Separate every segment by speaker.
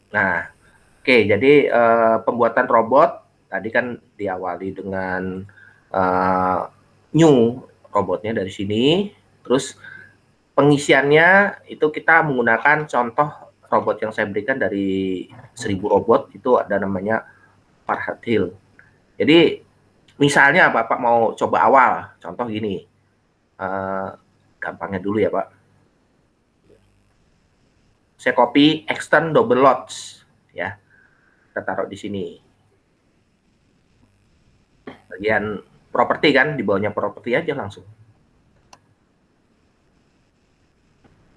Speaker 1: Nah, oke, jadi pembuatan robot tadi kan diawali dengan uh, new robotnya dari sini, terus pengisiannya itu kita menggunakan contoh robot yang saya berikan dari 1000 robot itu ada namanya Farhat Hill. Jadi misalnya Bapak mau coba awal, contoh gini, uh, gampangnya dulu ya Pak. Saya copy extern double lots ya, kita taruh di sini. Bagian properti kan, di bawahnya properti aja langsung.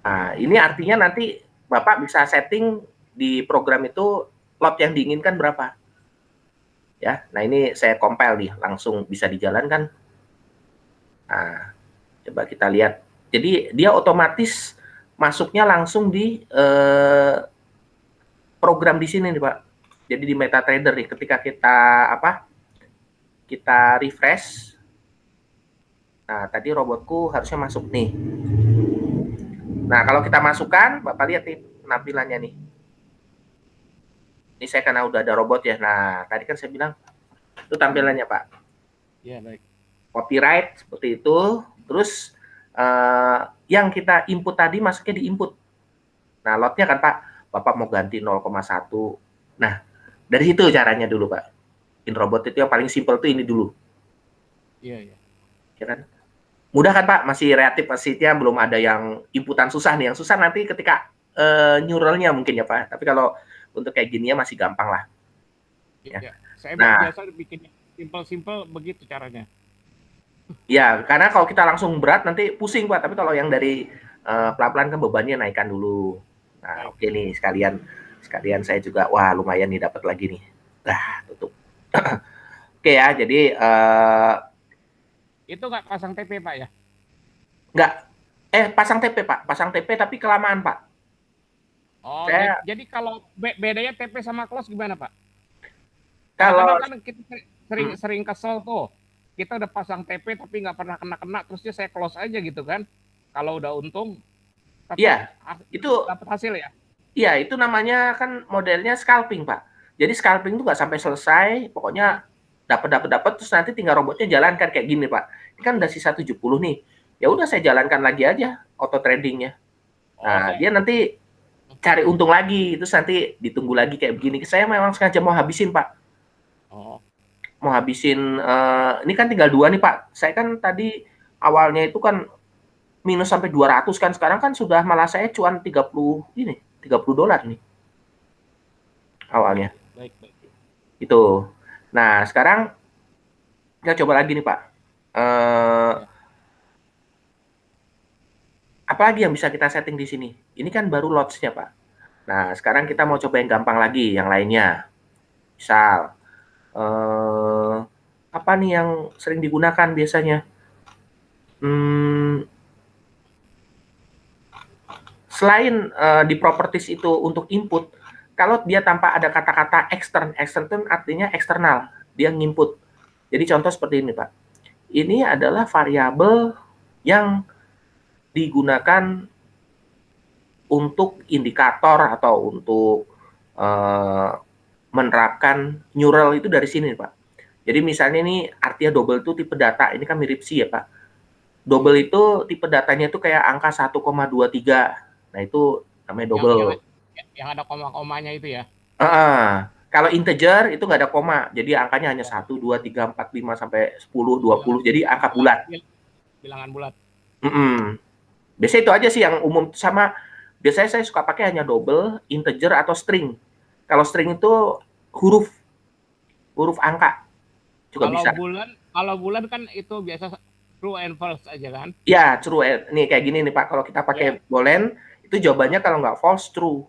Speaker 1: Nah, ini artinya nanti Bapak bisa setting di program itu lot yang diinginkan berapa. Ya, nah ini saya compile nih, langsung bisa dijalankan. Nah, coba kita lihat. Jadi dia otomatis masuknya langsung di program di sini nih Pak. Jadi di MetaTrader nih, ketika kita kita refresh. Nah, tadi robotku harusnya masuk nih. Nah, kalau kita masukkan, Bapak lihat nih penampilannya nih. Ini saya karena udah ada robot ya. Nah, tadi kan saya bilang itu tampilannya Pak.
Speaker 2: Ya, baik.
Speaker 1: Copyright seperti itu. Terus yang kita input tadi masuknya di input. Nah, lotnya kan Pak, Bapak mau ganti 0,1. Nah, dari situ caranya dulu Pak. In robot itu yang paling simpel tuh ini dulu.
Speaker 2: Iya, iya.
Speaker 1: Ya kan? Mudah kan Pak? Masih reaktif masihnya belum ada yang inputan susah nih. Yang susah nanti ketika neuralnya mungkin ya Pak. Tapi kalau untuk kayak gini ya masih gampang lah. Ya.
Speaker 2: Iya. Saya
Speaker 1: Nah,
Speaker 2: biasa bikin simpel-simpel begitu caranya.
Speaker 1: ya karena kalau kita langsung berat nanti pusing Pak. Tapi kalau yang dari pelan-pelan kan bebannya naikkan dulu. Nah,
Speaker 2: Baik.
Speaker 1: oke nih sekalian saya juga wah lumayan nih dapat lagi nih. Dah, tutup. Oke ya, jadi
Speaker 2: Itu nggak pasang TP, Pak, ya?
Speaker 1: nggak pasang TP Pak, pasang TP tapi kelamaan Pak.
Speaker 2: Oh,
Speaker 1: Saya
Speaker 2: jadi kalau bedanya TP sama close gimana, Pak?
Speaker 1: kalau
Speaker 2: Kadang-kadang kan kita sering
Speaker 1: hmm,
Speaker 2: sering kesel tuh. Kita udah pasang TP tapi nggak pernah kena-kena, terusnya saya close aja gitu kan. Kalau udah untung, tetap
Speaker 1: ya itu
Speaker 2: dapat hasil ya.
Speaker 1: ya itu namanya kan modelnya scalping Pak. Jadi scalping itu nggak sampai selesai, pokoknya dapat terus nanti tinggal robotnya jalankan kayak gini Pak. Ini kan udah sisa 70 nih. Ya udah saya jalankan lagi aja auto tradingnya.
Speaker 2: Oh,
Speaker 1: Nah, dia nanti cari untung lagi, terus nanti ditunggu lagi kayak begini. Saya memang sengaja mau habisin Pak.
Speaker 2: oh,
Speaker 1: Mau habisin ini kan tinggal dua nih Pak. Saya kan tadi awalnya itu kan minus sampai 200 kan, sekarang kan sudah malah saya cuan 30 ini, 30 dolar nih
Speaker 2: iya,
Speaker 1: awalnya.
Speaker 2: iya. Baik, baik.
Speaker 1: Itu. Nah, sekarang kita coba lagi nih Pak. Eh
Speaker 2: Ya.
Speaker 1: apa lagi yang bisa kita setting di sini? Ini kan baru lots-nya Pak. Nah, sekarang kita mau coba yang gampang lagi, yang lainnya. Misal apa nih yang sering digunakan biasanya? Hmm, selain di properties itu untuk input, kalau dia tanpa ada kata-kata extern, extern itu artinya eksternal, dia nginput. Jadi contoh seperti ini Pak. Ini adalah variabel yang digunakan untuk indikator atau untuk eh, menerapkan neural itu dari sini Pak. Jadi misalnya ini artinya double itu tipe data, ini kan mirip sih ya Pak.
Speaker 2: Iya.
Speaker 1: Double itu tipe datanya itu kayak angka 1,23. Nah itu namanya
Speaker 2: Yang yang
Speaker 1: double.
Speaker 2: yang ada koma-komanya itu ya.
Speaker 1: Kalau integer itu nggak ada koma, jadi angkanya hanya
Speaker 2: Ya.
Speaker 1: 1, 2, 3, 4, 5 sampai 10, 20,
Speaker 2: Bilangan
Speaker 1: jadi angka
Speaker 2: bilang,
Speaker 1: bulat.
Speaker 2: bilangan bulat.
Speaker 1: Biasanya itu aja sih yang umum sama. Biasanya saya suka pakai hanya double, integer atau string. Kalau string itu huruf huruf angka juga
Speaker 2: Kalau
Speaker 1: bisa.
Speaker 2: bulan, kalau bulan kan itu biasa true and false aja kan?
Speaker 1: Ya, true. Nih kayak gini nih Pak. Kalau kita
Speaker 2: Ya.
Speaker 1: pakai boolean itu jawabannya
Speaker 2: Ah,
Speaker 1: kalau nggak false true.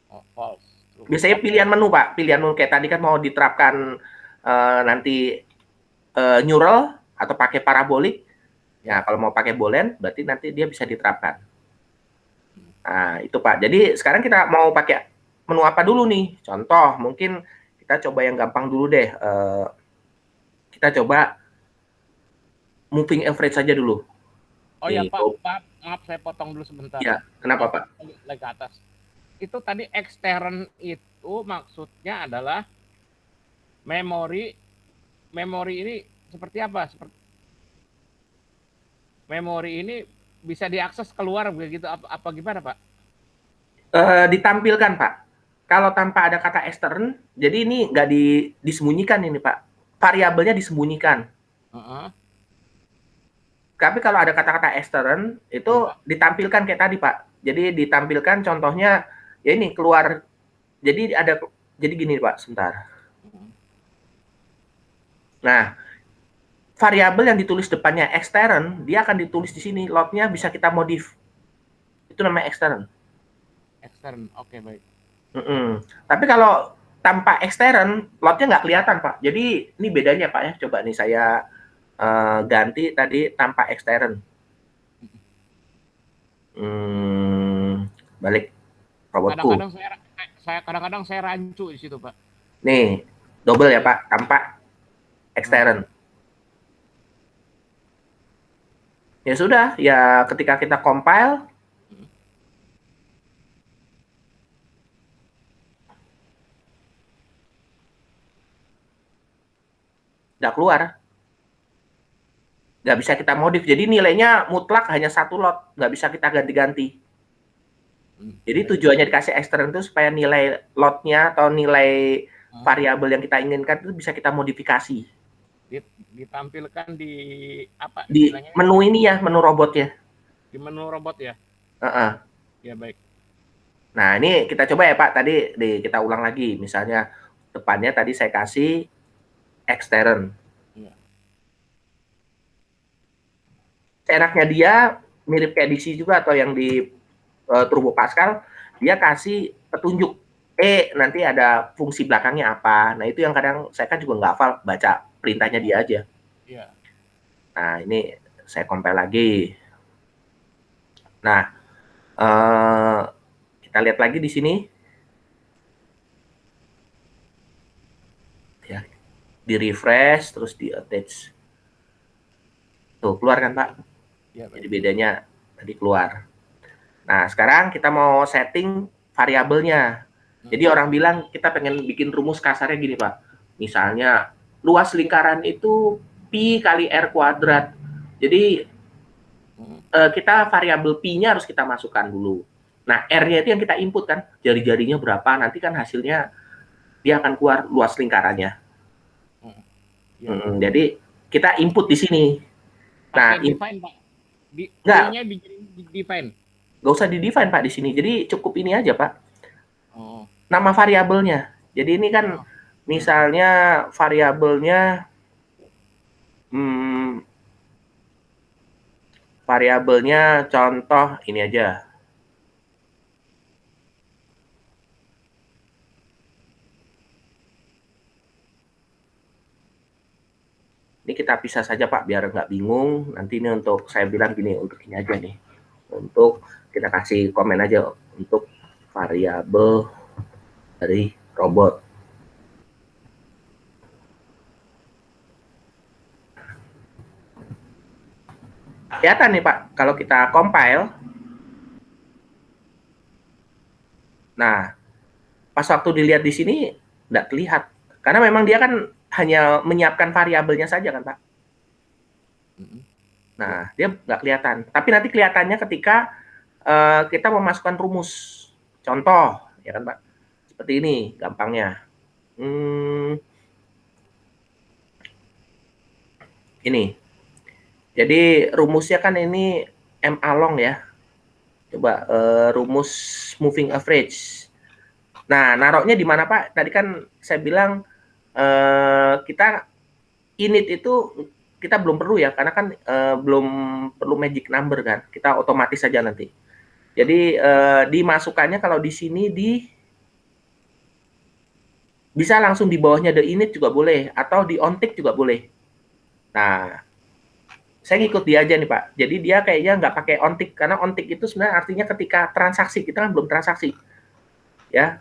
Speaker 2: oh, false. True.
Speaker 1: Biasanya
Speaker 2: Oke.
Speaker 1: pilihan menu Pak. Pilihan menu kayak tadi kan mau diterapkan nanti neural atau pakai parabolik. Ya,
Speaker 2: Ya.
Speaker 1: kalau mau pakai boolean berarti nanti dia bisa diterapkan. Nah, itu Pak. Jadi sekarang kita mau pakai menu apa dulu nih? Contoh, mungkin kita coba yang gampang dulu deh. Kita coba moving average saja dulu.
Speaker 2: Oh ya
Speaker 1: Nih,
Speaker 2: Pak, Pak, maaf saya potong dulu sebentar.
Speaker 1: ya, kenapa
Speaker 2: Maaf,
Speaker 1: Pak?
Speaker 2: lagi ke atas. itu tadi ekstern itu maksudnya adalah memori ini seperti apa? Memori ini bisa diakses keluar begitu apa gimana, Pak?
Speaker 1: Ditampilkan, Pak. Kalau tanpa ada kata extern, jadi ini nggak disembunyikan ini, Pak. Variabelnya disembunyikan.
Speaker 2: Heeh.
Speaker 1: Tapi kalau ada kata-kata extern, itu
Speaker 2: Iya.
Speaker 1: ditampilkan kayak tadi, Pak. Jadi ditampilkan contohnya, ya ini keluar. Jadi gini, Pak, sebentar. Nah, variabel yang ditulis depannya extern, dia akan ditulis di sini. Load-nya bisa kita modif. Itu namanya extern.
Speaker 2: Ekstern, oke baik.
Speaker 1: Tapi kalau tanpa extern, load-nya nggak kelihatan, Pak. Jadi ini bedanya, Pak ya. Coba nih saya ganti tadi tanpa extern. Balik robotku.
Speaker 2: Kadang-kadang saya rancu di situ, Pak.
Speaker 1: Nih, double ya, Pak, tanpa extern. Ya sudah, ya ketika kita compile, nggak keluar. Nggak bisa kita modif. Jadi nilainya mutlak hanya satu lot, nggak bisa kita ganti-ganti. Jadi tujuannya dikasih extern itu supaya nilai lotnya atau nilai variabel yang kita inginkan itu bisa kita modifikasi.
Speaker 2: Ditampilkan di apa?
Speaker 1: Di menu ini ya, menu robotnya.
Speaker 2: Di menu robot ya? Ya baik.
Speaker 1: Nah ini kita coba ya Pak, tadi kita ulang lagi. Misalnya depannya tadi saya kasih extern. Enaknya dia mirip kayak DC juga atau yang di Turbo Pascal, dia kasih petunjuk nanti ada fungsi belakangnya apa. Nah itu yang kadang saya kan juga nggak hafal, baca perintahnya dia aja.
Speaker 2: Iya.
Speaker 1: Nah ini saya compile lagi. Nah kita lihat lagi di sini. Ya, di refresh terus di attach. Tuh keluar kan Pak? Ya, jadi bedanya tadi keluar. Nah sekarang kita mau setting variabelnya. Jadi orang bilang kita pengen bikin rumus kasarnya gini Pak. Misalnya luas lingkaran itu pi kali r kuadrat. Jadi kita variabel pi-nya harus kita masukkan dulu. Nah r-nya itu yang kita input kan, jari-jarinya berapa, nanti kan hasilnya dia akan keluar luas lingkarannya. Jadi kita input di sini.
Speaker 2: Nah, define Pak. Pi-nya di define.
Speaker 1: Nggak usah di define Pak di sini. Jadi cukup ini aja Pak. Nama variabelnya. Jadi ini kan misalnya variabelnya contoh ini aja. Ini kita pisah saja Pak biar nggak bingung. Nanti ini untuk saya bilang gini, untuk ini aja nih. Untuk kita kasih komen aja untuk variabel dari robot. Kelihatan nih Pak, kalau kita compile. Nah, pas waktu dilihat di sini nggak terlihat. Karena memang dia kan hanya menyiapkan variabelnya saja kan Pak. Nah, dia nggak kelihatan. Tapi nanti kelihatannya ketika kita memasukkan rumus. Contoh, ya kan Pak. Seperti ini gampangnya. Ini. Jadi rumusnya kan ini M along ya. Coba rumus moving average. Nah, naruhnya di mana Pak? Tadi kan saya bilang kita init itu kita belum perlu ya, karena kan belum perlu magic number kan. Kita otomatis saja nanti. Jadi dimasukkannya kalau di sini bisa langsung di bawahnya the init juga boleh, atau di ontick juga boleh. Nah, saya ngikut dia aja nih Pak. Jadi dia kayaknya nggak pakai ontick, karena ontick itu sebenarnya artinya ketika transaksi, kita kan belum transaksi. Ya,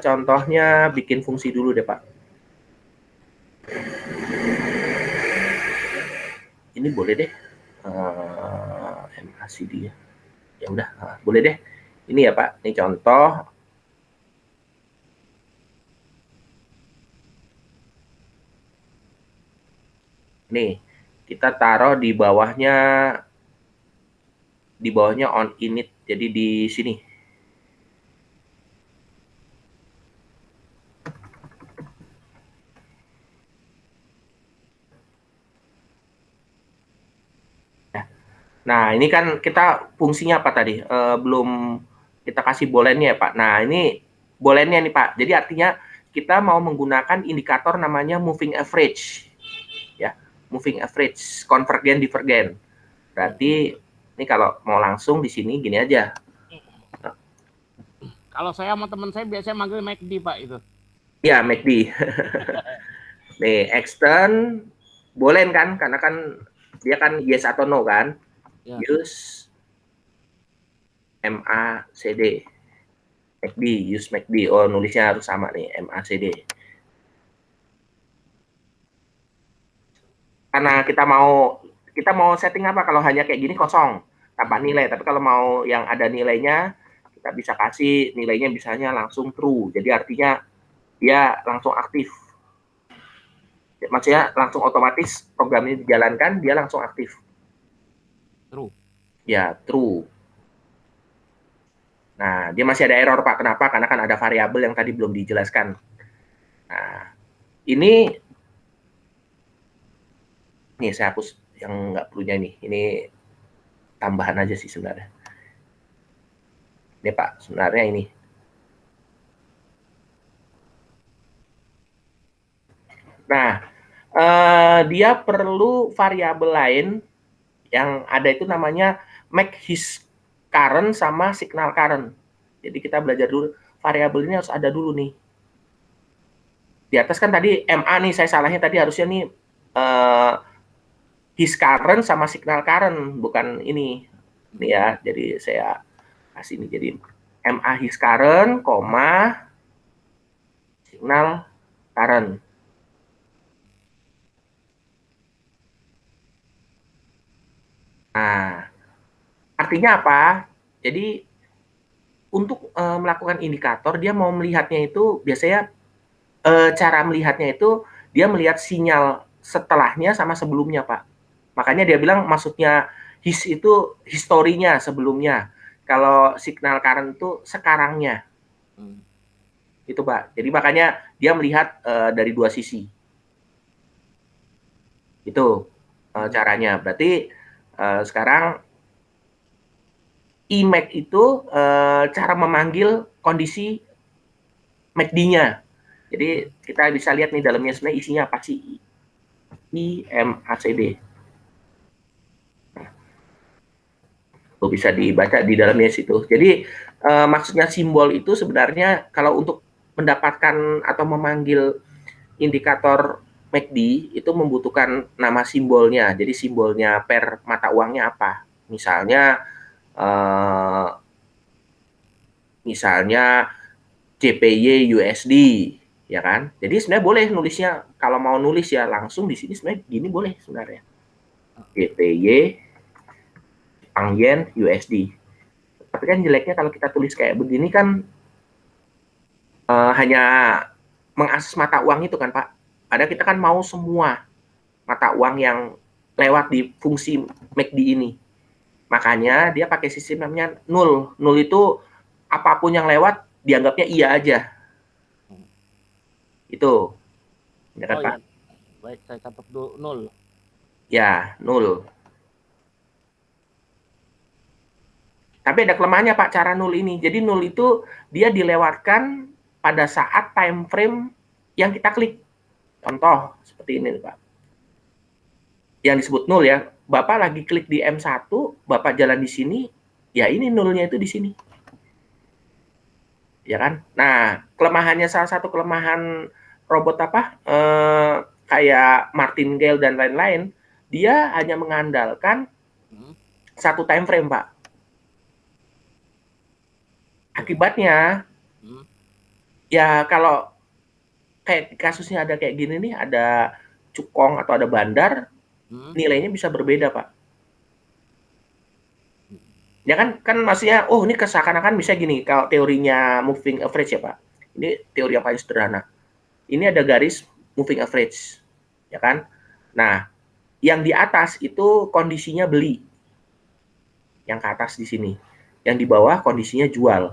Speaker 1: contohnya bikin fungsi dulu deh Pak. Ini boleh deh, MACD ya. Ya udah, boleh deh. Ini ya Pak, ini contoh. Nih, kita taruh di bawahnya on init. Jadi di sini. Nah, ini kan kita fungsinya apa tadi? Belum kita kasih bolennya ya, Pak. Nah, ini bolennya nih, Pak. Jadi artinya kita mau menggunakan indikator namanya moving average. Ya, moving average, konvergen, divergen. Berarti ini kalau mau langsung di sini gini aja.
Speaker 2: Kalau saya sama teman saya biasanya manggil McD, Pak, itu.
Speaker 1: Ya, MACD. Nih, extern bolen kan? Karena kan dia kan yes atau no kan?
Speaker 2: Ya.
Speaker 1: Use MACD. MACD, use MACD. Oh, nulisnya harus sama nih, MACD. Karena kita mau setting apa, kalau hanya kayak gini kosong tanpa nilai, tapi kalau mau yang ada nilainya kita bisa kasih nilainya misalnya langsung true, jadi artinya dia langsung aktif, maksudnya langsung otomatis program ini dijalankan, dia langsung aktif.
Speaker 2: True.
Speaker 1: Ya, true. Nah, dia masih ada error, Pak. Kenapa? Karena kan ada variabel yang tadi belum dijelaskan. Nah, ini saya hapus yang nggak perlunya nih. Ini tambahan aja sih sebenarnya. Ini, Pak, sebenarnya ini. Nah, dia perlu variabel lain yang ada itu namanya make his current sama signal current. Jadi kita belajar dulu, variabel ini harus ada dulu nih. Di atas kan tadi MA nih, saya salahnya tadi harusnya nih his current sama signal current, bukan ini. Nih ya, jadi saya kasih ini jadi MA his current, signal current. Nah, artinya apa? Jadi untuk melakukan indikator, dia mau melihatnya itu biasanya cara melihatnya itu dia melihat sinyal setelahnya sama sebelumnya, Pak. Makanya dia bilang maksudnya his itu historinya sebelumnya. Kalau signal current itu sekarangnya. Itu, Pak. Jadi makanya dia melihat dari dua sisi. Itu caranya. Berarti sekarang IMAC itu cara memanggil kondisi MACD-nya. Jadi kita bisa lihat nih dalamnya sebenarnya isinya apa sih? IMACD. Tuh bisa dibaca di dalamnya situ. Jadi maksudnya simbol itu sebenarnya kalau untuk mendapatkan atau memanggil indikator MACD itu membutuhkan nama simbolnya. Jadi simbolnya per mata uangnya apa? Misalnya JPY USD, ya kan? Jadi sebenarnya boleh nulisnya, kalau mau nulis ya langsung di sini sebenarnya gini boleh sebenarnya. JPY Jepang Yen USD. Tapi kan jeleknya kalau kita tulis kayak begini kan hanya mengakses mata uang itu kan, Pak. Padahal kita kan mau semua mata uang yang lewat di fungsi MACD ini. Makanya dia pakai sistem namanya null. Null itu apapun yang lewat dianggapnya iya aja. Itu. Ya kan, Pak?
Speaker 2: Ya. Baik, saya catat dulu 0.
Speaker 1: Ya, null. Tapi ada kelemahannya, Pak, cara null ini. Jadi null itu dia dilewatkan pada saat time frame yang kita klik. Contoh seperti ini, Pak. Yang disebut null ya. Bapak lagi klik di M1, Bapak jalan di sini, ya ini nullnya itu di sini. Ya kan? Nah, kelemahannya, salah satu kelemahan robot apa? Kayak martingale dan lain-lain, dia hanya mengandalkan satu time frame, Pak. Akibatnya, ya kalau kayak kasusnya ada kayak gini nih, ada cukong atau ada bandar, nilainya bisa berbeda, Pak. Ya kan maksudnya, oh ini seakan-akan bisa gini, kalau teorinya moving average ya, Pak. Ini teori yang paling sederhana. Ini ada garis moving average, ya kan? Nah, yang di atas itu kondisinya beli, yang ke atas di sini. Yang di bawah kondisinya jual.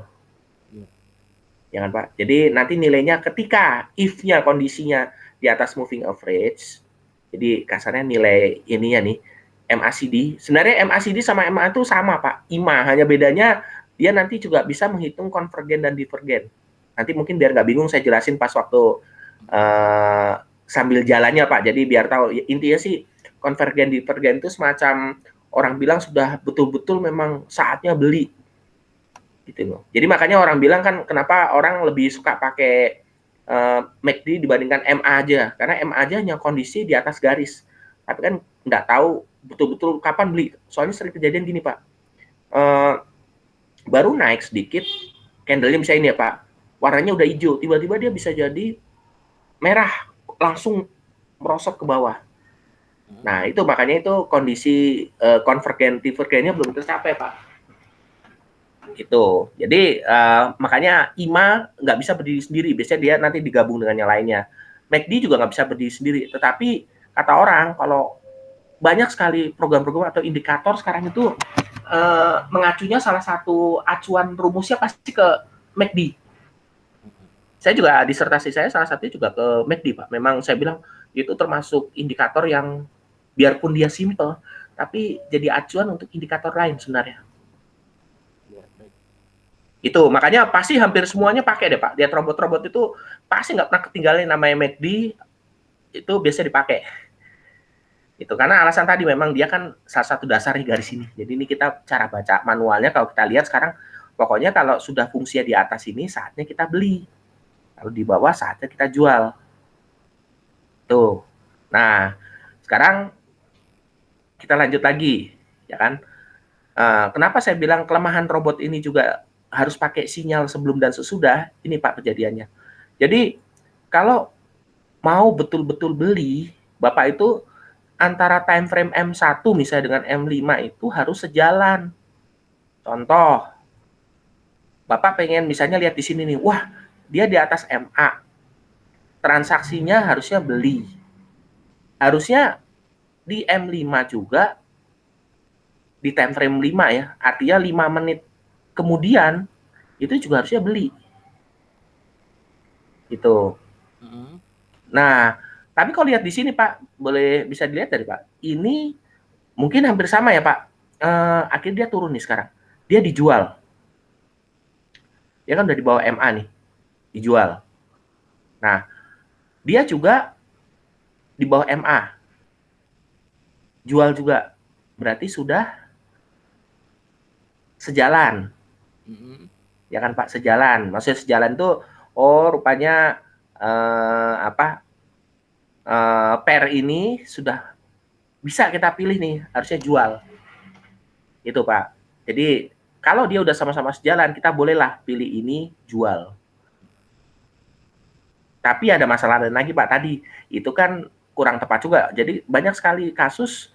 Speaker 1: Ya kan Pak? Jadi nanti nilainya ketika if-nya kondisinya di atas moving average, jadi kasarnya nilai ininya nih, MACD. Sebenarnya MACD sama MA itu sama Pak, IMA, hanya bedanya dia nanti juga bisa menghitung konvergen dan divergen. Nanti mungkin biar nggak bingung saya jelasin pas waktu sambil jalannya Pak, jadi biar tahu. Intinya sih konvergen divergen itu semacam orang bilang sudah betul-betul memang saatnya beli gitu loh. Jadi makanya orang bilang kan kenapa orang lebih suka pakai MACD dibandingkan MA aja, karena MA aja hanya kondisi di atas garis, tapi kan nggak tahu betul-betul kapan beli. Soalnya sering kejadian gini Pak, baru naik sedikit, candle-nya misalnya ini ya Pak, warnanya udah hijau, tiba-tiba dia bisa jadi merah, langsung merosot ke bawah. Nah itu makanya itu kondisi konvergen divergennya belum tercapai Pak. Gitu. Jadi makanya IMA nggak bisa berdiri sendiri. Biasanya dia nanti digabung dengan yang lainnya. MACD juga nggak bisa berdiri sendiri. Tetapi kata orang kalau banyak sekali program-program atau indikator sekarang itu mengacunya salah satu acuan rumusnya pasti ke MACD. Saya juga disertasi saya salah satunya juga ke MACD Pak. Memang saya bilang itu termasuk indikator yang biarpun dia simple, tapi jadi acuan untuk indikator lain sebenarnya. Itu makanya pasti hampir semuanya pakai deh Pak. Lihat robot-robot itu pasti nggak pernah ketinggalan namanya MACD, itu biasa dipakai. Itu karena alasan tadi memang dia kan salah satu dasar nih garis ini. Jadi ini kita cara baca manualnya kalau kita lihat sekarang, pokoknya kalau sudah fungsinya di atas ini saatnya kita beli. Kalau di bawah saatnya kita jual. Tuh. Nah, sekarang kita lanjut lagi, ya kan? Kenapa saya bilang kelemahan robot ini juga harus pakai sinyal sebelum dan sesudah? Ini Pak kejadiannya. Jadi kalau mau betul-betul beli, Bapak itu antara time frame M1 misalnya dengan M5 itu harus sejalan. Contoh, Bapak pengen misalnya lihat di sini nih, wah dia di atas MA, transaksinya harusnya beli. Harusnya di M5 juga, di time frame 5 ya, artinya 5 menit kemudian, itu juga harusnya beli. Gitu. Nah, tapi kalau lihat di sini Pak, boleh bisa dilihat dari Pak, ini mungkin hampir sama ya Pak, akhirnya dia turun nih sekarang, dia dijual, dia kan udah di bawah MA nih, dijual. Nah, dia juga di bawah MA, jual juga, berarti sudah sejalan, ya kan Pak, sejalan. Maksudnya sejalan tuh, oh rupanya pair ini sudah bisa kita pilih nih, harusnya jual. Itu Pak. Jadi kalau dia udah sama-sama sejalan, kita bolehlah pilih ini jual. Tapi ada masalah lain lagi Pak tadi, itu kan kurang tepat juga. Jadi banyak sekali kasus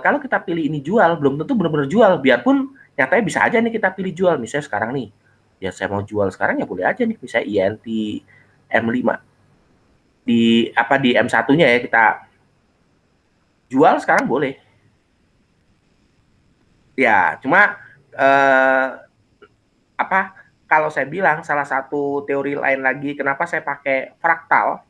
Speaker 1: kalau kita pilih ini jual, belum tentu benar-benar jual. Biarpun nyatanya bisa aja nih kita pilih jual. Misalnya sekarang nih, ya saya mau jual sekarang ya boleh aja nih. Misalnya INT M5 di M1-nya ya kita jual sekarang boleh. Ya, cuma kalau saya bilang salah satu teori lain lagi kenapa saya pakai fraktal.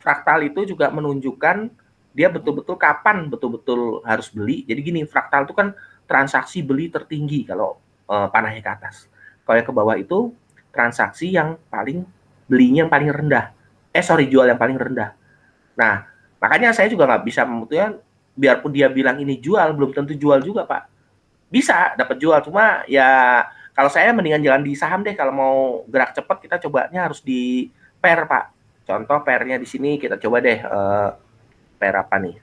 Speaker 1: Fraktal itu juga menunjukkan dia betul-betul kapan betul-betul harus beli. Jadi gini, fraktal itu kan transaksi beli tertinggi kalau panahnya ke atas. Kalau yang ke bawah itu transaksi yang paling belinya yang paling rendah. Jual yang paling rendah. Nah, makanya saya juga nggak bisa memutuskan, biarpun dia bilang ini jual, belum tentu jual juga, Pak. Bisa dapat jual, cuma ya kalau saya mendingan jalan di saham deh. Kalau mau gerak cepat, kita cobanya harus di pair, Pak. Contoh pairnya di sini kita coba deh pair apa nih?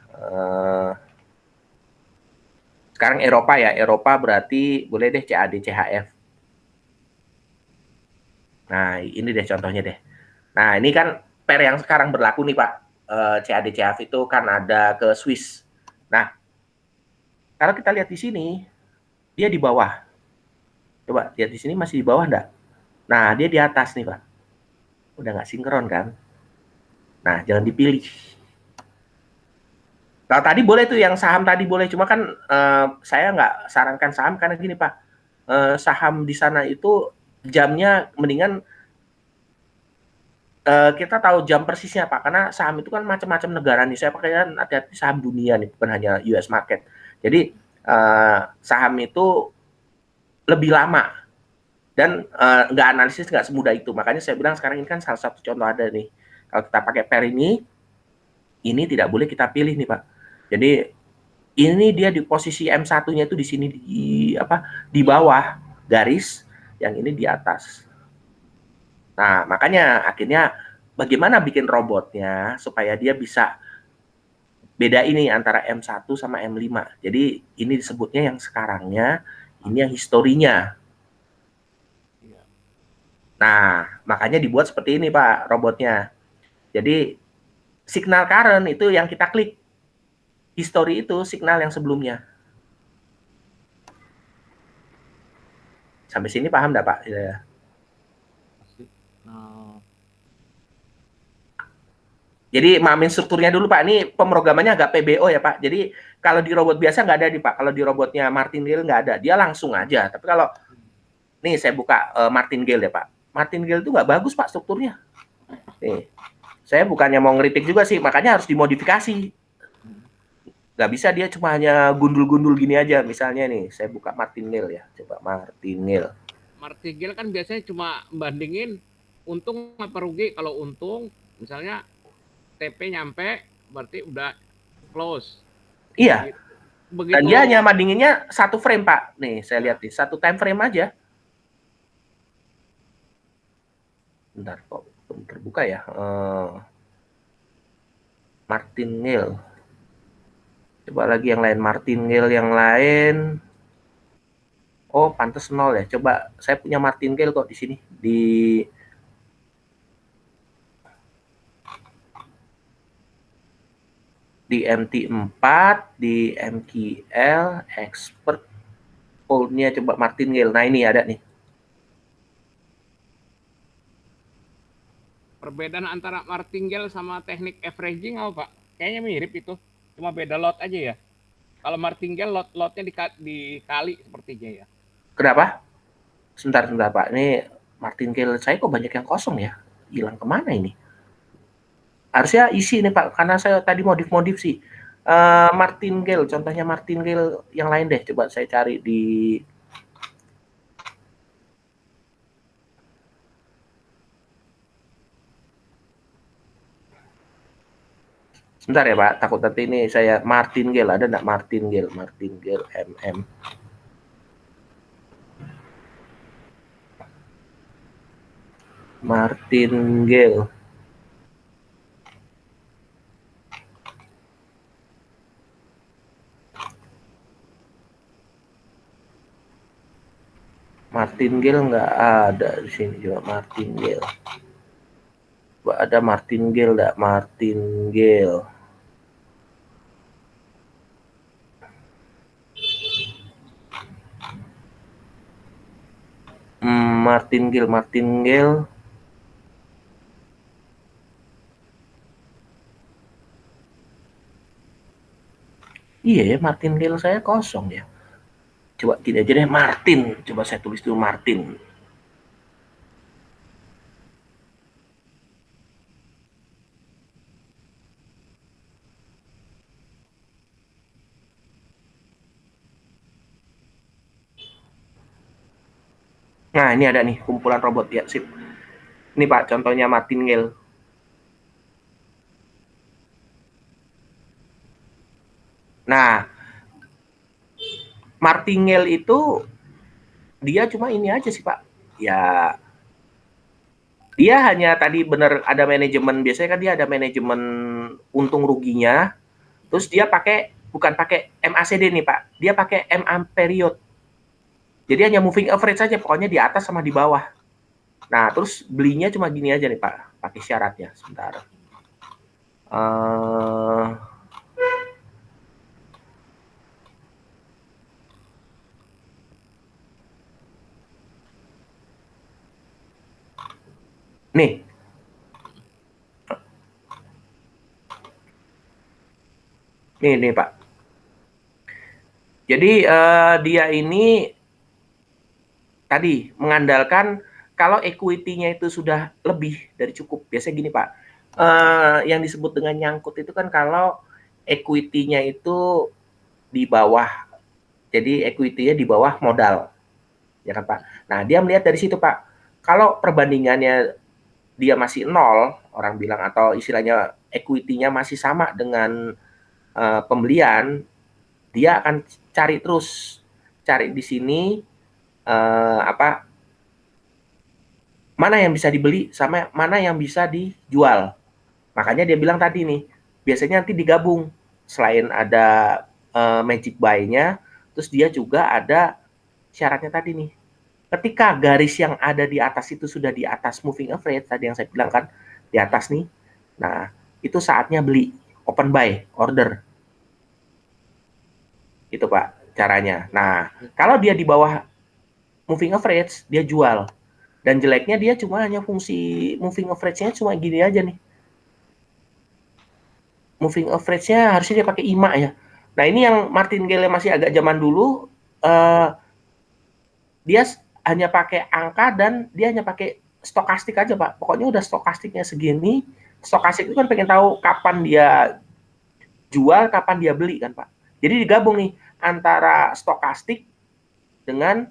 Speaker 1: Sekarang Eropa ya, Eropa berarti boleh deh CAD CHF. Nah, ini deh contohnya deh. Nah, ini kan pair yang sekarang berlaku nih, Pak. CAD CHF itu kan ada ke Swiss. Nah, kalau kita lihat di sini, dia di bawah. Coba lihat di sini masih di bawah enggak? Nah, dia di atas nih, Pak. Udah nggak sinkron kan? Nah, jangan dipilih. Kalau tadi boleh tuh yang saham tadi boleh, cuma kan saya nggak sarankan saham karena gini Pak, saham di sana itu jamnya mendingan kita tahu jam persisnya Pak, karena saham itu kan macam-macam negara nih. Saya pakai kan hati-hati saham dunia nih, bukan hanya US market. Jadi saham itu lebih lama dan nggak analisis nggak semudah itu. Makanya saya bilang sekarang ini kan salah satu contoh ada nih. Kalau kita pakai pair ini tidak boleh kita pilih nih Pak. Jadi ini dia di posisi M1-nya itu di sini di bawah garis, yang ini di atas. Nah, makanya akhirnya bagaimana bikin robotnya supaya dia bisa beda ini antara M1 sama M5. Jadi ini disebutnya yang sekarangnya, ini yang historinya. Nah, makanya dibuat seperti ini Pak robotnya. Jadi signal current itu yang kita klik. History itu signal yang sebelumnya. Sampai sini paham enggak Pak? Ya.
Speaker 2: Nah,
Speaker 1: Jadi mamin strukturnya dulu Pak. Ini pemrogramannya agak PBO ya Pak. Jadi kalau di robot biasa nggak ada nih Pak. Kalau di robotnya Martingale nggak ada. Dia langsung aja. Tapi kalau nih saya buka Martingale ya Pak. Martingale itu nggak bagus Pak strukturnya. Nih, saya bukannya mau ngeritik juga sih. Makanya harus dimodifikasi. Nggak bisa dia cuma hanya gundul-gundul gini aja. Misalnya nih, saya buka Martingale ya. Coba Martingale.
Speaker 2: Martingale kan biasanya cuma bandingin untung apa rugi. Kalau untung, misalnya TP nyampe, berarti udah close.
Speaker 1: Iya.
Speaker 2: Gitu.
Speaker 1: Dan
Speaker 2: Begitu.
Speaker 1: dia hanya bandinginnya satu frame Pak. Nih, saya lihat nih. Satu time frame aja. Bentar kok belum terbuka ya. Martingale. Coba lagi yang lain. Martingale yang lain. Oh, pantas 0 ya. Coba saya punya Martingale kok di sini. Di MT4, di MQL, expert, old-nya coba Martingale. Nah, ini ada nih.
Speaker 2: Perbedaan antara martingale sama teknik averaging apa Pak? Kayaknya mirip itu, cuma beda lot aja ya. Kalau martingale lotnya dikali sepertinya ya.
Speaker 1: Kenapa? Sebentar Pak. Ini Martingale saya kok banyak yang kosong ya. Hilang kemana ini? Harusnya isi nih Pak, karena saya tadi modif-modif sih. Martingale, contohnya Martingale yang lain deh. Coba saya cari di sebentar ya Pak, takut nanti ini saya Martingale, ada nggak Martingale MM. Martingale. Martingale nggak ada di sini juga Martingale. Coba ada Martingale nggak? Martingale. Martingale. Iya ya, Martingale saya kosong ya. Coba tidak aja deh Martin. Coba saya tulis dulu Martin. Nah, ini ada nih kumpulan robot ya, sip. Ini Pak, contohnya Martingale. Nah, Martingale itu dia cuma ini aja sih Pak. Ya, dia hanya tadi benar ada manajemen, biasanya kan dia ada manajemen untung ruginya. Terus dia bukan pakai MACD nih Pak, dia pakai MA period. Jadi hanya moving average saja, pokoknya di atas sama di bawah. Nah, terus belinya cuma gini aja nih Pak, pakai syaratnya. Sebentar. Nih, Nih Pak. Jadi dia ini tadi mengandalkan kalau equity-nya itu sudah lebih dari cukup. Biasanya gini Pak, yang disebut dengan nyangkut itu kan kalau equity-nya itu di bawah, jadi equity-nya di bawah modal, ya kan Pak. Nah dia melihat dari situ Pak, kalau perbandingannya dia masih nol, orang bilang, atau istilahnya equity-nya masih sama dengan pembelian, dia akan cari terus, cari di sini mana yang bisa dibeli sama mana yang bisa dijual. Makanya dia bilang tadi nih, biasanya nanti digabung. Selain ada magic buy-nya, terus dia juga ada syaratnya tadi nih. Ketika garis yang ada di atas itu sudah di atas moving average, tadi yang saya bilang kan, di atas nih. Nah, itu saatnya beli, open buy, order. Itu Pak, caranya. Nah, kalau dia di bawah moving average, dia jual. Dan jeleknya dia cuma hanya fungsi moving average-nya cuma gini aja nih. Moving average-nya harusnya dia pakai IMA ya. Nah ini yang martingale masih agak zaman dulu, dia hanya pakai angka dan dia hanya pakai stokastik aja Pak. Pokoknya udah stokastiknya segini, stokastik itu kan pengen tahu kapan dia jual, kapan dia beli kan Pak. Jadi digabung nih antara stokastik dengan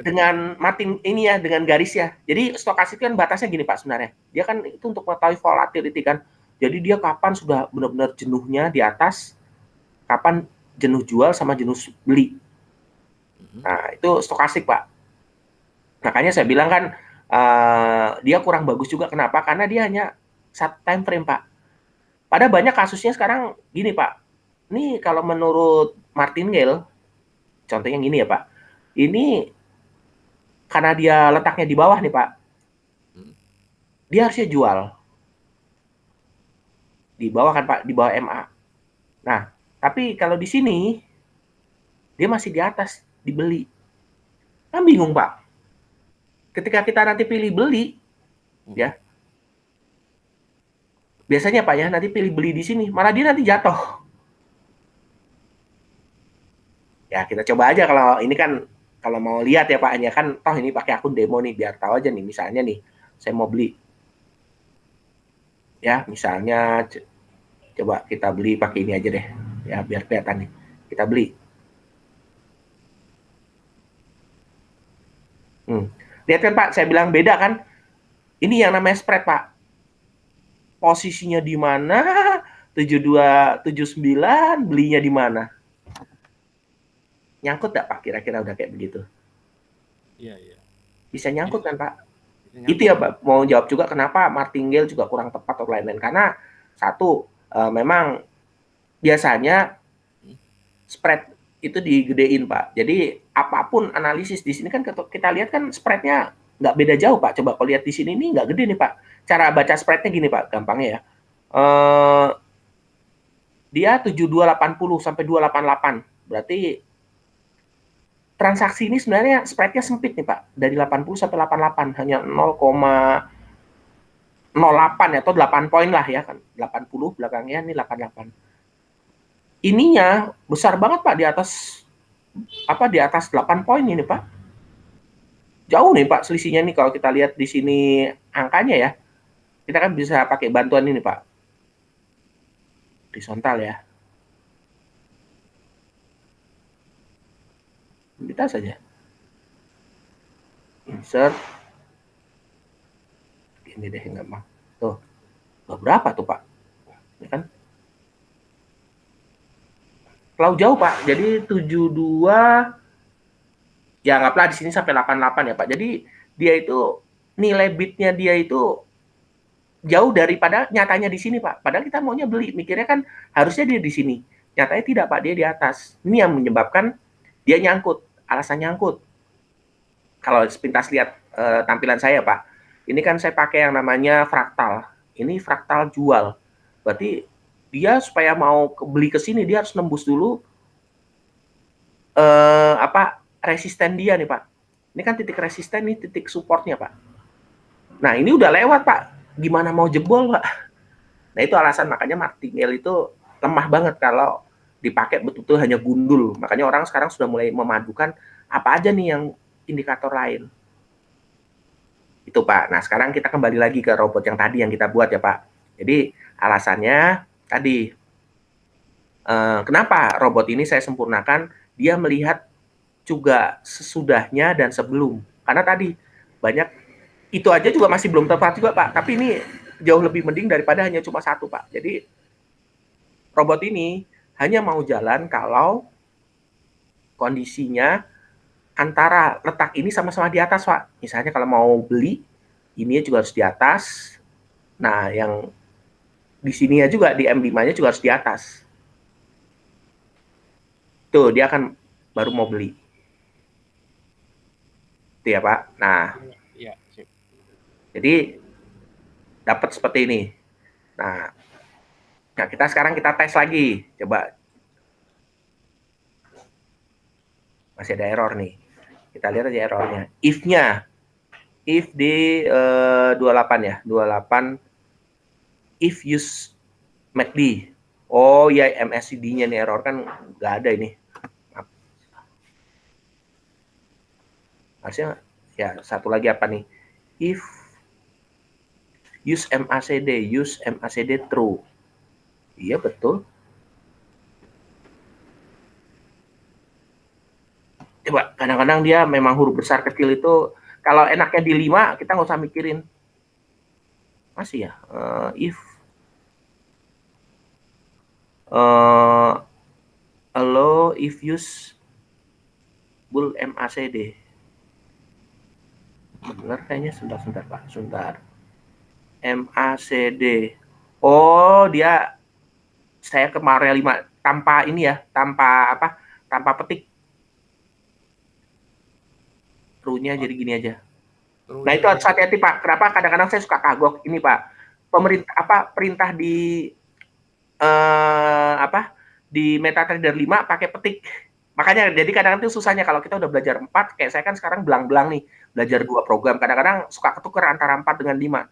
Speaker 1: dengan martin ini ya, dengan garis ya. Jadi stokastik kan batasnya gini Pak sebenarnya. Dia kan itu untuk mengetahui volatility kan. Jadi dia kapan sudah benar-benar jenuhnya di atas, kapan jenuh jual sama jenuh beli. Nah, itu stokastik Pak. Makanya saya bilang kan dia kurang bagus juga. Kenapa? Karena dia hanya satu time frame Pak. Pada banyak kasusnya sekarang gini Pak. Ini kalau menurut martingale, contohnya gini ya Pak. Ini karena dia letaknya di bawah nih Pak, dia harusnya jual di bawah kan Pak, di bawah MA. Nah, tapi kalau di sini dia masih di atas, dibeli. Kan bingung Pak. Ketika kita nanti pilih beli, ya biasanya Pak ya nanti pilih beli di sini, malah dia nanti jatuh. Ya kita coba aja kalau ini kan, kalau mau lihat ya Pak, hanya kan toh ini pakai akun demo nih, biar tahu aja nih. Misalnya nih, saya mau beli, ya misalnya coba kita beli pakai ini aja deh, ya biar kelihatan nih. Kita beli. Lihat kan Pak, saya bilang beda kan. Ini yang namanya spread Pak. Posisinya di mana? 72, 79, belinya di mana? Nyangkut nggak Pak? Kira-kira udah kayak begitu.
Speaker 2: Iya, iya.
Speaker 1: Bisa nyangkut kan Pak? Itu ya Pak, mau jawab juga kenapa martingale juga kurang tepat atau lain-lain. Karena satu, memang biasanya spread itu digedein Pak. Jadi apapun analisis di sini kan kita lihat kan spreadnya nggak beda jauh Pak. Coba kalau lihat di sini ini nggak gede nih Pak. Cara baca spreadnya gini Pak, gampangnya ya. Dia 7280 sampai 288. Berarti transaksi ini sebenarnya spreadnya sempit nih Pak. Dari 80 sampai 88 hanya 0,08 atau 8 poin lah ya kan. 80 belakangnya ini 88. Ininya besar banget Pak, di atas 8 poin ini Pak. Jauh nih Pak selisihnya nih kalau kita lihat di sini angkanya ya. Kita kan bisa pakai bantuan ini Pak. Horizontal ya. Kita saja. Insert. Ini deh yang gampang. Tuh. Berapa tuh Pak? Ya kan? Terlalu jauh Pak. Jadi 72, ya anggaplah di sini sampai 88 ya Pak. Jadi dia itu nilai bitnya dia itu jauh daripada nyatanya di sini Pak. Padahal kita maunya beli, mikirnya kan harusnya dia di sini. Nyatanya tidak Pak, dia di atas. Ini yang menyebabkan dia nyangkut. Alasan nyangkut. Kalau sepintas lihat tampilan saya Pak, ini kan saya pakai yang namanya fraktal. Ini fraktal jual. Berarti dia supaya mau beli ke sini dia harus nembus dulu resisten dia nih Pak. Ini kan titik resisten, nih titik supportnya Pak. Nah ini udah lewat Pak. Gimana mau jebol Pak? Nah Nah, itu alasan makanya martingale itu lemah banget kalau dipakai betul-betul hanya gundul. Makanya orang sekarang sudah mulai memadukan apa aja nih yang indikator lain. Itu Pak. Nah, sekarang kita kembali lagi ke robot yang tadi yang kita buat ya Pak. Jadi alasannya tadi, kenapa robot ini saya sempurnakan, dia melihat juga sesudahnya dan sebelum. Karena tadi banyak, itu aja juga masih belum tepat juga Pak. Tapi ini jauh lebih mending daripada hanya cuma satu Pak. Jadi robot ini hanya mau jalan kalau kondisinya antara letak ini sama-sama di atas Pak. Misalnya kalau mau beli, ini juga harus di atas. Nah, yang di sini juga di M5-nya juga harus di atas. Tuh, dia akan baru mau beli. Itu ya, Pak. Nah,
Speaker 2: Iya, sip.
Speaker 1: jadi dapat seperti ini. Nah, kita sekarang kita tes lagi. Coba. Masih ada error nih. Kita lihat aja errornya. If-nya. If di 28 ya. 28 if use MACD. Oh ya, MACD-nya nih error kan nggak ada ini. Harusnya ya satu lagi apa nih? If use MACD true. Iya betul. Coba kadang-kadang dia memang huruf besar kecil itu kalau enaknya di 5 kita nggak usah mikirin. Masih ya. If allow if use bull MACD. Benar kayaknya, sebentar Pak, sebentar. MACD. Oh, dia saya kemarin 5 tanpa ini ya, tanpa apa? Tanpa petik. True-nya jadi gini aja. Nah, itu harus hati-hati Pak. Kenapa kadang-kadang saya suka kagok ini Pak. Pemerintah perintah di di MetaTrader 5 pakai petik. Makanya jadi kadang-kadang itu susahnya kalau kita udah belajar 4, kayak saya kan sekarang belang-belang nih, belajar 2 program. Kadang-kadang suka ketukar antara 4 dengan 5.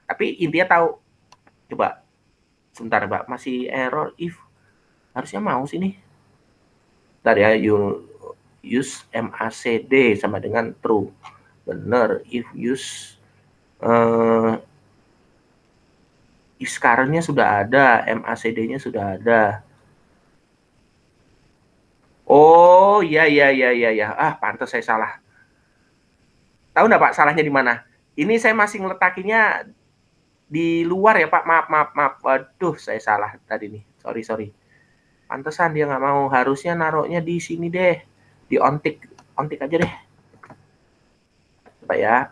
Speaker 1: Tapi intinya tahu. Coba sebentar Pak, masih error if. Harusnya mau sini. Bentar ya, you use MACD sama dengan true. Bener, if use if sekarangnya sudah ada, MACD-nya sudah ada. Oh, iya. Pantas saya salah. Tahu nggak Pak salahnya di mana? Ini saya masih ngeletakinya di luar ya Pak. Maaf. Waduh, saya salah tadi nih. Sorry. Pantesan dia nggak mau. Harusnya naruhnya di sini deh. Di ontik aja deh. Pak ya.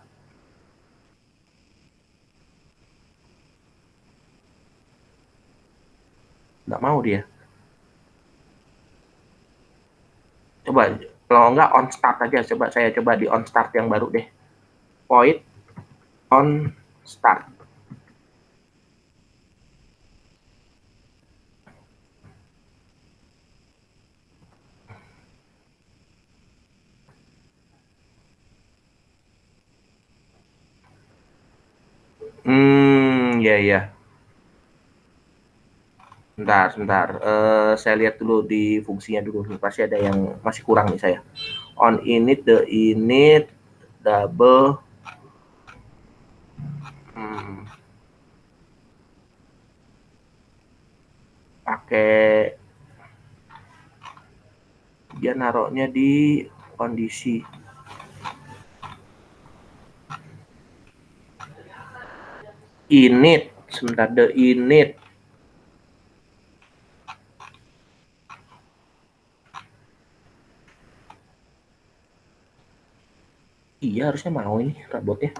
Speaker 1: Nggak mau dia. Coba, kalau nggak on start aja. Coba saya coba di on start yang baru deh. Point on start. Ya. Sebentar. Saya lihat dulu di fungsinya dulu. Pasti ada yang masih kurang nih saya. On init, the init, double. Pakai dia naruhnya di kondisi init. Sebentar, the init. Iya, harusnya mau ini robotnya.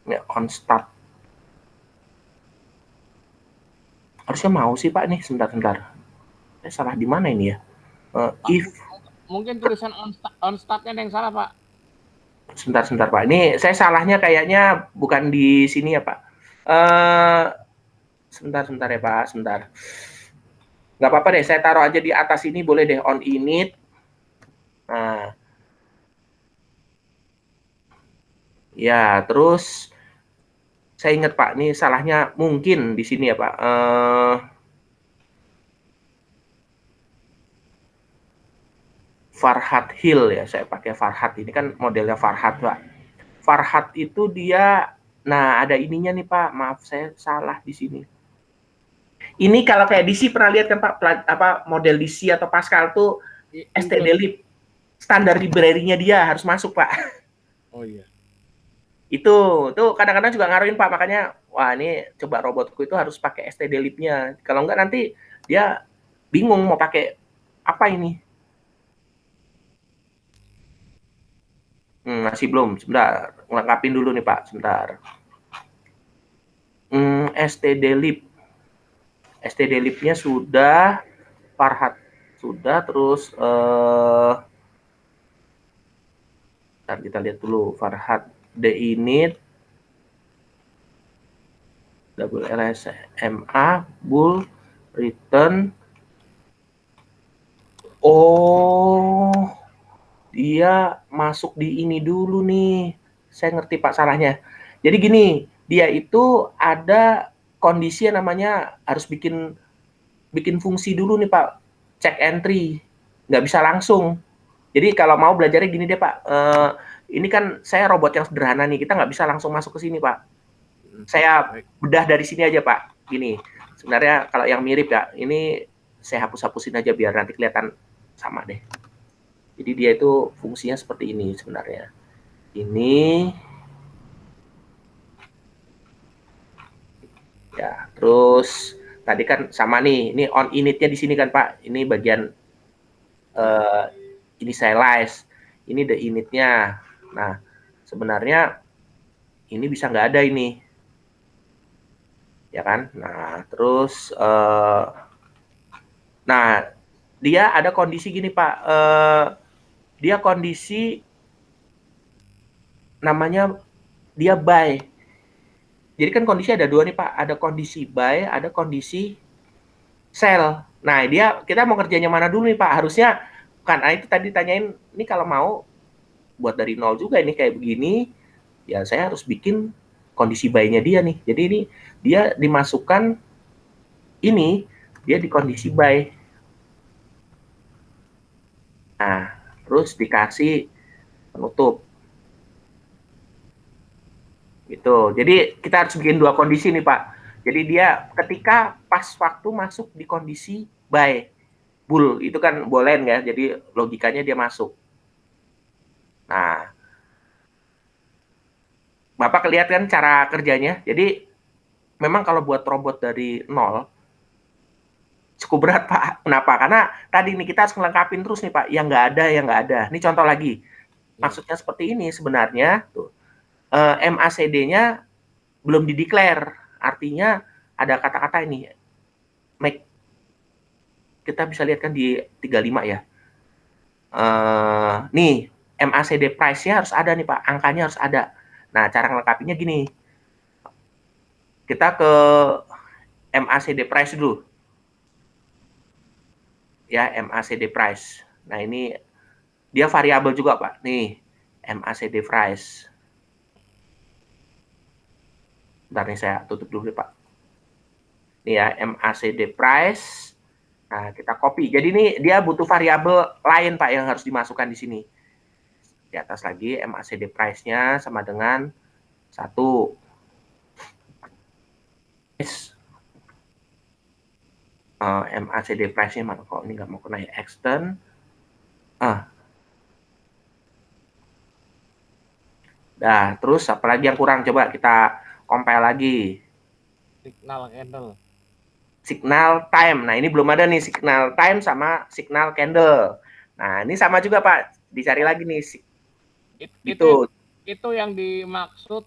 Speaker 1: Ya, on start. Harusnya mau sih Pak nih, sebentar. Salah di mana ini ya? If
Speaker 2: mungkin tulisan on start-nya yang salah Pak.
Speaker 1: Sebentar Pak. Ini saya salahnya kayaknya bukan di sini ya Pak. Sebentar ya Pak, sebentar. Nggak apa-apa deh, saya taruh aja di atas ini, boleh deh, on init. Nah, ya terus saya ingat Pak, ini salahnya mungkin di sini ya Pak. Farhad Hill ya, saya pakai Farhad. Ini kan modelnya Farhad Pak. Farhad itu dia, nah ada ininya nih Pak, maaf saya salah di sini. Ini kalau kayak DC pernah lihat kan Pak, apa model DC atau Pascal tuh stdlib standar library-nya dia harus masuk Pak.
Speaker 2: Oh iya.
Speaker 1: Itu kadang-kadang juga ngaruhin Pak, makanya wah ini coba robotku itu harus pakai stdlib-nya. Kalau enggak nanti dia bingung mau pakai apa ini. Masih belum, sebentar. Ngelengkapin dulu nih Pak, sebentar. stdlib. stdlib-nya sudah, Farhad sudah, terus kita lihat dulu Farhad dinit double LSMA bull return. Oh, dia masuk di ini dulu nih. Saya ngerti Pak salahnya. Jadi gini, dia itu ada kondisi yang namanya harus bikin fungsi dulu nih Pak. Check entry. Nggak bisa langsung. Jadi kalau mau belajarnya gini deh Pak. Ini kan saya robot yang sederhana nih. Kita nggak bisa langsung masuk ke sini Pak. Saya bedah dari sini aja Pak. Gini, sebenarnya kalau yang mirip ya, ini saya hapus-hapusin aja biar nanti kelihatan sama deh. Jadi dia itu fungsinya seperti ini sebenarnya. Ini ya, terus tadi kan sama nih, ini on initnya di sini kan Pak. Ini bagian initialize. Ini the initnya. Nah, sebenarnya ini bisa nggak ada ini. Ya kan? Nah, terus nah, dia ada kondisi gini Pak. Dia kondisi namanya dia buy. Jadi kan kondisi ada dua nih Pak, ada kondisi buy, ada kondisi sell. Nah dia kita mau kerjanya mana dulu nih Pak? Harusnya kan itu tadi tanyain, ini kalau mau buat dari nol juga ini kayak begini, ya saya harus bikin kondisi buy-nya dia nih. Jadi ini dia dimasukkan ini, dia di kondisi buy. Nah terus dikasih penutup. Gitu. Jadi kita harus bikin dua kondisi nih Pak. Jadi dia ketika pas waktu masuk di kondisi buy, bull itu kan bolen ya. Jadi logikanya dia masuk. Nah, Bapak lihat kan cara kerjanya. Jadi memang kalau buat robot dari nol cukup berat Pak. Kenapa? Karena tadi nih kita harus ngelengkapin terus nih Pak. Yang nggak ada, yang nggak ada. Ini contoh lagi. Maksudnya seperti ini sebenarnya. Tuh, MACD-nya belum dideclare. Artinya ada kata-kata ini. Make, kita bisa lihat kan di 35 ya. Nih, MACD price-nya harus ada nih Pak. Angkanya harus ada. Nah, cara ngelengkapinya gini. Kita ke MACD price dulu. Ya, MACD price. Nah, ini dia variabel juga Pak. Nih, MACD price. Bentar nih saya tutup dulu Pak. Nih ya, MACD price. Nah, kita copy. Jadi ini dia butuh variabel lain Pak yang harus dimasukkan di sini. Di atas lagi MACD price-nya sama dengan 1. MACD price-nya mana kok ini nggak mau kena ya, extend. Nah, terus apalagi yang kurang, coba kita compile lagi.
Speaker 2: Signal candle.
Speaker 1: Signal time. Nah, ini belum ada nih signal time sama signal candle. Nah, ini sama juga Pak. Dicari lagi nih.
Speaker 2: Itu yang dimaksud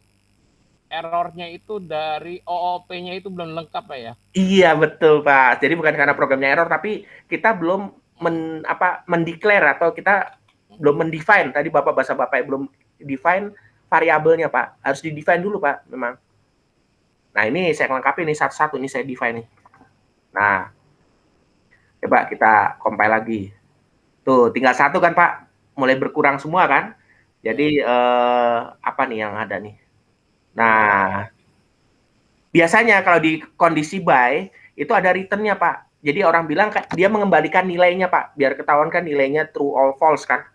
Speaker 2: errornya itu dari OOP-nya itu belum lengkap Pak ya?
Speaker 1: Iya, betul Pak. Jadi bukan karena programnya error, tapi kita belum mendeclare atau kita belum mendefine. Tadi Bapak bahasa Bapak belum define variabelnya Pak. Harus di-define dulu Pak, memang. Nah, ini saya lengkapi nih satu-satu, ini saya define nih. Nah, coba kita compile lagi. Tuh, tinggal satu kan Pak. Mulai berkurang semua kan. Jadi, apa nih yang ada nih? Nah, Biasanya kalau di kondisi buy itu ada return-nya, Pak. Jadi orang bilang dia mengembalikan nilainya, Pak, biar ketahuan kan nilainya true or false kan.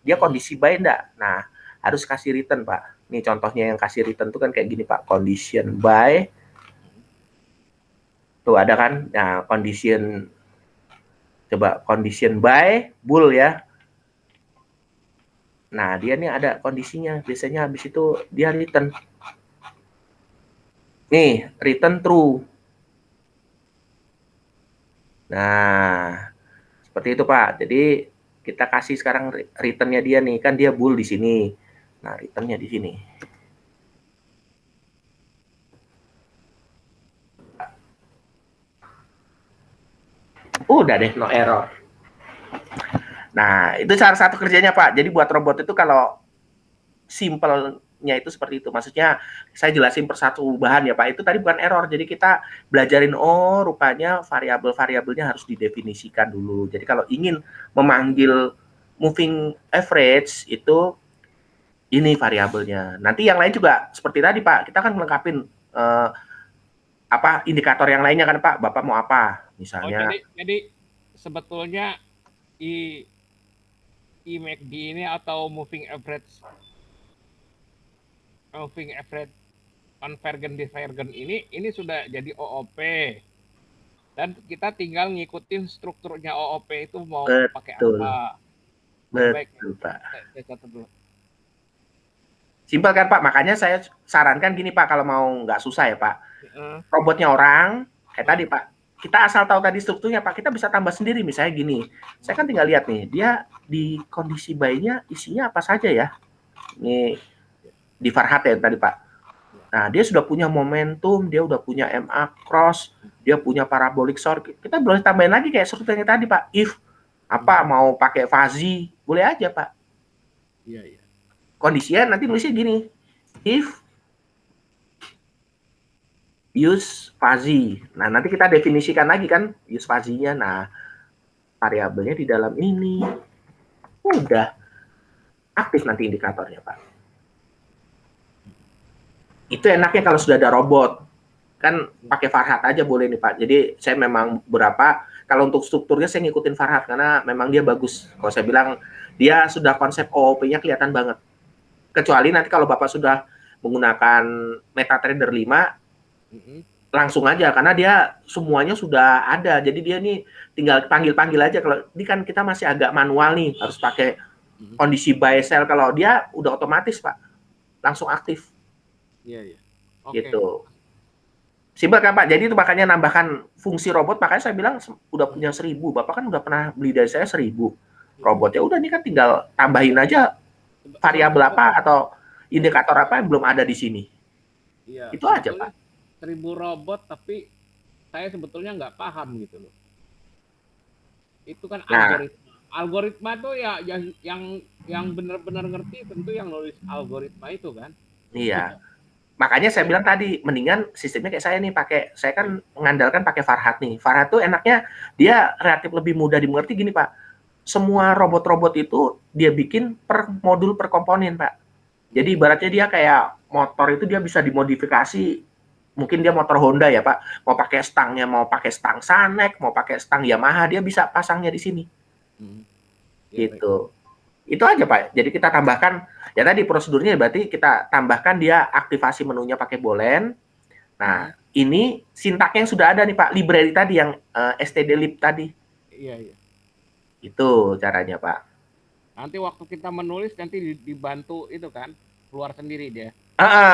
Speaker 1: Dia kondisi buy enggak. Nah, harus kasih return, Pak. Ini contohnya yang kasih return tuh kan kayak gini, Pak. Condition buy. Tuh ada kan? Nah, condition buy bull ya. Nah, dia nih ada kondisinya. Biasanya habis itu dia return. Nih, return true. Nah, seperti itu, Pak. Jadi kita kasih sekarang return-nya dia nih. Kan dia bull di sini. Nah, return-nya di sini. Udah deh, no error. Nah, itu salah satu kerjanya, Pak. Jadi buat robot itu kalau simpelnya itu seperti itu. Maksudnya saya jelasin persatu bahan ya, Pak. Itu tadi bukan error. Jadi kita belajarin, oh rupanya variabel-variabelnya harus didefinisikan dulu. Jadi kalau ingin memanggil moving average itu ini variabelnya. Nanti yang lain juga seperti tadi, Pak. Kita kan melengkapin indikator yang lainnya kan, Pak. Bapak mau apa?
Speaker 2: Oh,
Speaker 1: Misalnya
Speaker 2: jadi sebetulnya MACD ini atau moving average convergent divergent ini sudah jadi OOP. Dan kita tinggal ngikutin strukturnya OOP itu mau pakai apa.
Speaker 1: Betul, Pak.
Speaker 2: Saya catat dulu.
Speaker 1: Simpel kan, Pak? Makanya saya sarankan gini, Pak, kalau mau nggak susah ya, Pak. Robotnya orang, kayak tadi, Pak. Kita asal tahu tadi strukturnya, Pak. Kita bisa tambah sendiri, misalnya gini. Saya kan tinggal lihat nih, dia di kondisi buy-nya isinya apa saja ya. Ini di Farhat ya tadi, Pak. Nah, dia sudah punya momentum, dia udah punya MA cross, dia punya parabolic short. Kita boleh tambahin lagi kayak strukturnya tadi, Pak. If mau pakai fuzzy, boleh aja, Pak.
Speaker 2: Iya.
Speaker 1: Kondisinya nanti nulisnya gini. If use fuzzy. Nah, nanti kita definisikan lagi kan use fuzzy-nya. Nah, variabelnya di dalam ini. Udah aktif nanti indikatornya, Pak. Itu enaknya kalau sudah ada robot. Kan pakai Farhat aja boleh nih, Pak. Jadi saya memang kalau untuk strukturnya saya ngikutin Farhat karena memang dia bagus. Kalau saya bilang dia sudah konsep OOP-nya kelihatan banget. Kecuali nanti kalau Bapak sudah menggunakan MetaTrader 5, langsung aja karena dia semuanya sudah ada. Jadi dia nih tinggal panggil-panggil aja. Kalau ini kan kita masih agak manual nih, harus pakai kondisi buy sell. Kalau dia udah otomatis, Pak. Langsung aktif.
Speaker 2: Iya.
Speaker 1: Gitu. Simpel kan, Pak? Jadi itu makanya nambahkan fungsi robot, makanya saya bilang udah punya 1000. Bapak kan udah pernah beli dari saya 1000 robot. Ya udah, ini kan tinggal tambahin aja variabel apa atau indikator apa yang belum ada di sini.
Speaker 2: Iya,
Speaker 1: itu aja, Pak.
Speaker 2: 1000 robot, tapi saya sebetulnya nggak paham gitu loh. Itu kan algoritma tuh ya yang benar-benar ngerti tentu yang nulis algoritma itu kan.
Speaker 1: Iya. Makanya saya bilang tadi, mendingan sistemnya kayak saya nih, saya kan mengandalkan pakai Farhat nih. Farhat tuh enaknya, dia relatif lebih mudah dimengerti gini, Pak. Semua robot-robot itu dia bikin per modul, per komponen, Pak. Jadi ibaratnya dia kayak motor itu dia bisa dimodifikasi. Mungkin dia motor Honda ya, Pak. Mau pakai stangnya, mau pakai stang Sanek, mau pakai stang Yamaha, dia bisa pasangnya di sini. Gitu. Itu aja, Pak. Jadi kita tambahkan, ya tadi prosedurnya berarti kita tambahkan dia aktivasi menunya pakai boolean. Nah, ini sintaknya yang sudah ada nih, Pak. Library tadi yang stdlib tadi.
Speaker 2: Iya.
Speaker 1: Itu caranya, Pak.
Speaker 2: Nanti waktu kita menulis nanti dibantu itu kan, keluar sendiri dia.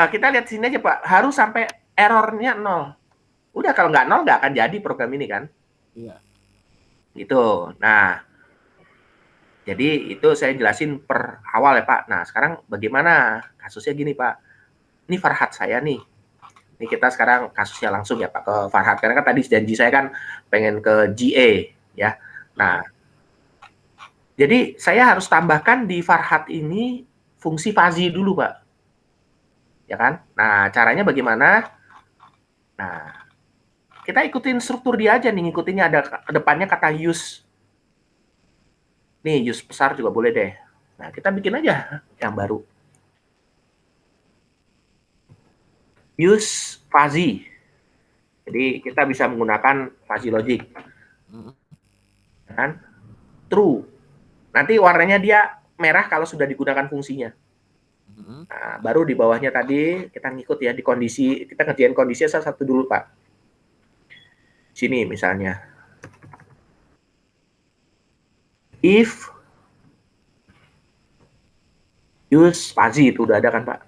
Speaker 1: Kita lihat sini aja, Pak. Harus sampai errornya 0. Udah, kalau nggak 0 nggak akan jadi program ini kan.
Speaker 2: Iya.
Speaker 1: Gitu. Nah, jadi itu saya jelasin per awal ya, Pak. Nah, sekarang bagaimana kasusnya gini, Pak. Ini Farhat saya nih. Ini kita sekarang kasusnya langsung ya, Pak, ke Farhat. Karena kan tadi janji saya kan pengen ke GA ya. Nah, jadi saya harus tambahkan di Farhat ini fungsi fuzzy dulu, Pak. Ya kan? Nah, caranya bagaimana? Nah, kita ikutin struktur dia aja nih, ngikutinnya ada depannya kata use. Nih, use besar juga boleh deh. Nah, kita bikin aja yang baru. Use fuzzy. Jadi kita bisa menggunakan fuzzy logic,
Speaker 2: Mm-mm.
Speaker 1: kan? True. Nanti warnanya dia merah kalau sudah digunakan fungsinya.
Speaker 2: Mm-mm.
Speaker 1: Nah, baru di bawahnya tadi kita ngikut ya di kondisi, kita ngerjain kondisi salah satu dulu Pak. Sini misalnya, if use fuzzy itu udah ada kan Pak?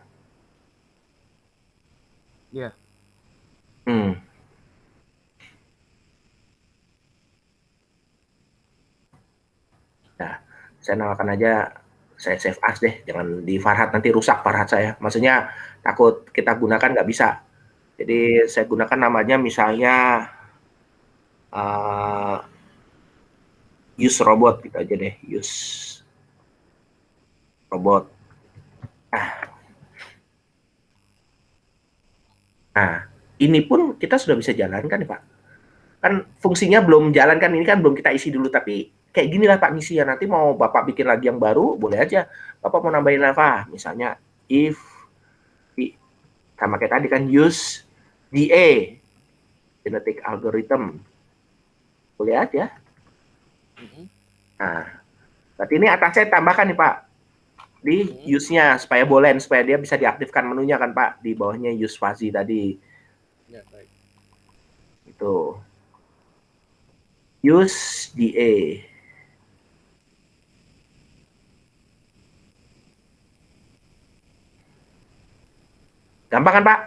Speaker 2: Iya.
Speaker 1: Hmm. Nah, saya namakan aja, saya save as deh, jangan di Farhat, nanti rusak Farhat saya. Maksudnya takut kita gunakan nggak bisa. Jadi
Speaker 2: Mm-mm.
Speaker 1: saya gunakan namanya misalnya uh, use robot gitu aja deh, use robot. Nah, ini pun kita sudah bisa jalankan ya Pak. Kan fungsinya belum jalan kan, ini kan belum kita isi dulu, tapi kayak gini lah Pak misi ya. Nanti mau Bapak bikin lagi yang baru, boleh aja. Bapak mau nambahin apa? Misalnya if sama kayak tadi kan use DA, genetic algorithm, boleh aja.
Speaker 2: Mm-mm.
Speaker 1: Nah, berarti ini atasnya tambahkan nih Pak, di
Speaker 2: Mm-mm.
Speaker 1: use-nya supaya boleh, supaya dia bisa diaktifkan menunya kan Pak, di bawahnya use fuzzy tadi.
Speaker 2: Ya, baik.
Speaker 1: Itu use DA. Gampang kan Pak?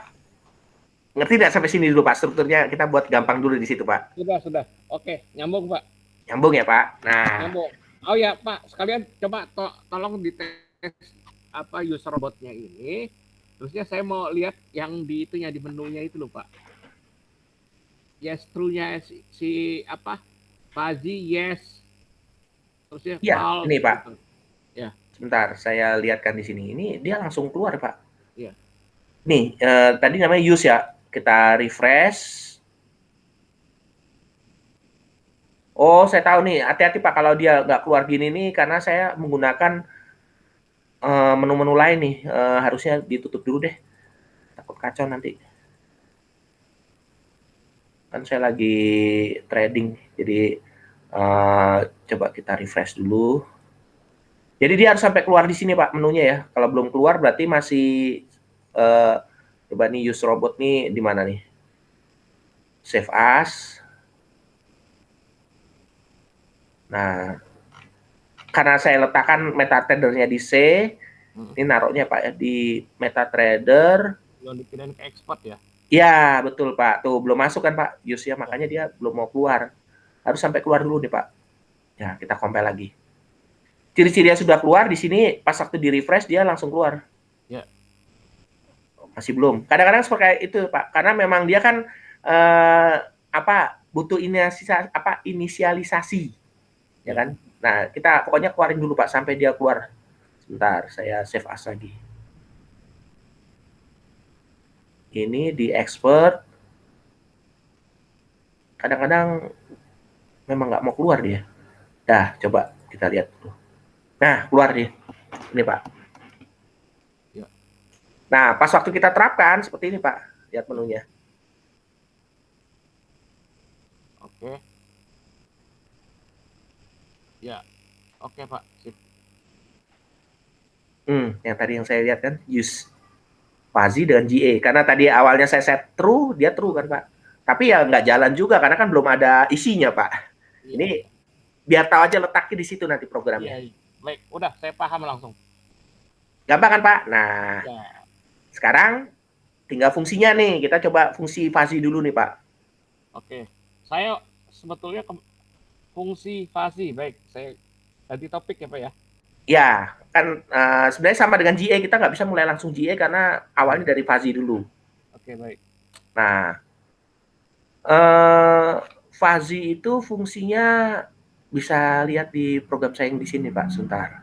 Speaker 1: Ngerti nggak sampai sini dulu Pak? Strukturnya kita buat gampang dulu di situ Pak.
Speaker 2: Sudah. Oke, nyambung, Pak.
Speaker 1: Nyambung ya Pak? Nah,
Speaker 2: Nyambung. Oh ya, Pak, sekalian coba tolong dites apa user robotnya ini. Terusnya saya mau lihat yang di itunya di menunya itu loh, Pak. Yes, true-nya si apa? Fuzzy yes, terusnya
Speaker 1: iya
Speaker 2: false
Speaker 1: ini Pak.
Speaker 2: gitu. Ya,
Speaker 1: Sebentar, saya lihatkan di sini. Ini dia langsung keluar Pak.
Speaker 2: ya.
Speaker 1: Nih, tadi namanya use ya. Kita refresh. Oh, saya tahu nih. Hati-hati Pak kalau dia nggak keluar gini nih, karena saya menggunakan menu-menu lain nih. Harusnya ditutup dulu deh. Takut kacau nanti. Kan saya lagi trading. Jadi coba kita refresh dulu. Jadi dia harus sampai keluar di sini Pak menunya ya. Kalau belum keluar berarti masih uh, coba nih use robot nih di mana nih? Save as. Nah, karena saya letakkan MetaTrader-nya di C, ini naruhnya Pak ya di MetaTrader.
Speaker 2: Yang dipindahin ke export ya.
Speaker 1: Ya, betul Pak. Tuh belum masuk kan Pak use ya,
Speaker 2: Ya.
Speaker 1: makanya dia belum mau keluar. Harus sampai keluar dulu nih Pak. Ya, kita compile lagi. Ciri-cirinya sudah keluar di sini, pas waktu di refresh dia langsung keluar.
Speaker 2: Ya.
Speaker 1: Masih belum. Kadang-kadang seperti itu Pak, karena memang dia kan butuh inisialisasi, ya kan. Nah, kita pokoknya keluarin dulu Pak sampai dia keluar. Sebentar, saya save as lagi. Ini di expert. Kadang-kadang memang nggak mau keluar dia. Dah, coba kita lihat dulu. Nah, keluar dia. Ini Pak.
Speaker 2: Ya.
Speaker 1: Nah, pas waktu kita terapkan seperti ini Pak. Lihat menunya.
Speaker 2: Oke. Ya. Oke, Pak. Sip.
Speaker 1: Yang tadi yang saya lihat kan use fuzzy dengan GA. Karena tadi awalnya saya set true, dia true kan Pak. Tapi ya nggak jalan juga karena kan belum ada isinya Pak.
Speaker 2: Iya,
Speaker 1: Ini
Speaker 2: iya.
Speaker 1: biar tahu aja letaknya di situ nanti programnya.
Speaker 2: Iya. Baik, udah saya paham langsung.
Speaker 1: Gampang kan Pak? Nah,
Speaker 2: Ya.
Speaker 1: sekarang tinggal fungsinya nih. Kita coba fungsi fuzzy dulu nih Pak.
Speaker 2: Oke. Saya sebetulnya fungsi fuzzy. Baik, saya ganti topik ya, Pak ya.
Speaker 1: Ya, kan sebenarnya sama dengan GA. Kita nggak bisa mulai langsung GA karena awalnya dari fuzzy dulu.
Speaker 2: Oke, baik.
Speaker 1: Nah, fuzzy itu fungsinya bisa lihat di program saya yang di sini Pak, sebentar.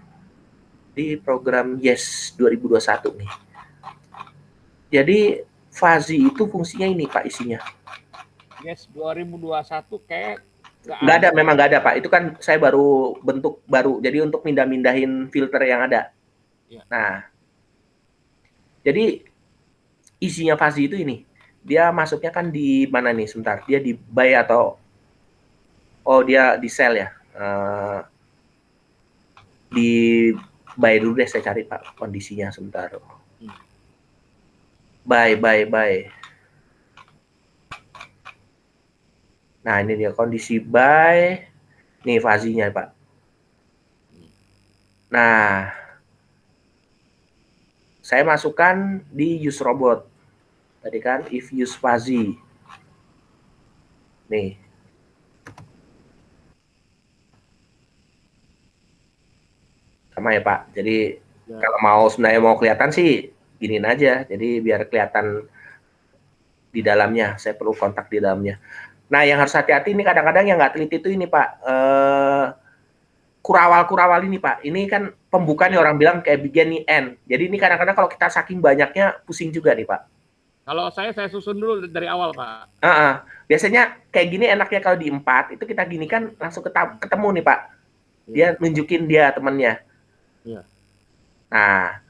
Speaker 1: Di program Yes 2021 nih. Jadi fuzzy itu fungsinya ini Pak isinya.
Speaker 2: Yes, 2021 kayak
Speaker 1: Nggak ada, memang nggak ada Pak. Itu kan saya baru bentuk baru. Jadi untuk mindahin filter yang ada.
Speaker 2: Ya.
Speaker 1: Nah, jadi isinya fuzzy itu ini. dia masuknya kan di mana nih? Sebentar, dia di buy atau dia di sell ya? Di buy dulu deh, saya cari Pak kondisinya sebentar. Buy. Nah, ini dia kondisi buy. Nih fazinya Pak. Nah, saya masukkan di use robot. Tadi kan if use fazi. Nih. Sama ya Pak. Jadi kalau mau sebenarnya mau kelihatan sih giniin aja. Jadi biar kelihatan di dalamnya. Saya perlu kontak di dalamnya. Nah, yang harus hati-hati ini kadang-kadang yang nggak teliti itu ini Pak. Kurawal-kurawal ini Pak. Ini kan pembukaan nih orang bilang kayak begin nih end. Jadi ini kadang-kadang kalau kita saking banyaknya pusing juga nih Pak.
Speaker 2: Kalau saya susun dulu dari awal Pak.
Speaker 1: Biasanya kayak gini enaknya kalau di 4 itu kita gini kan langsung ketemu nih Pak. Dia nunjukin dia temennya. Nah,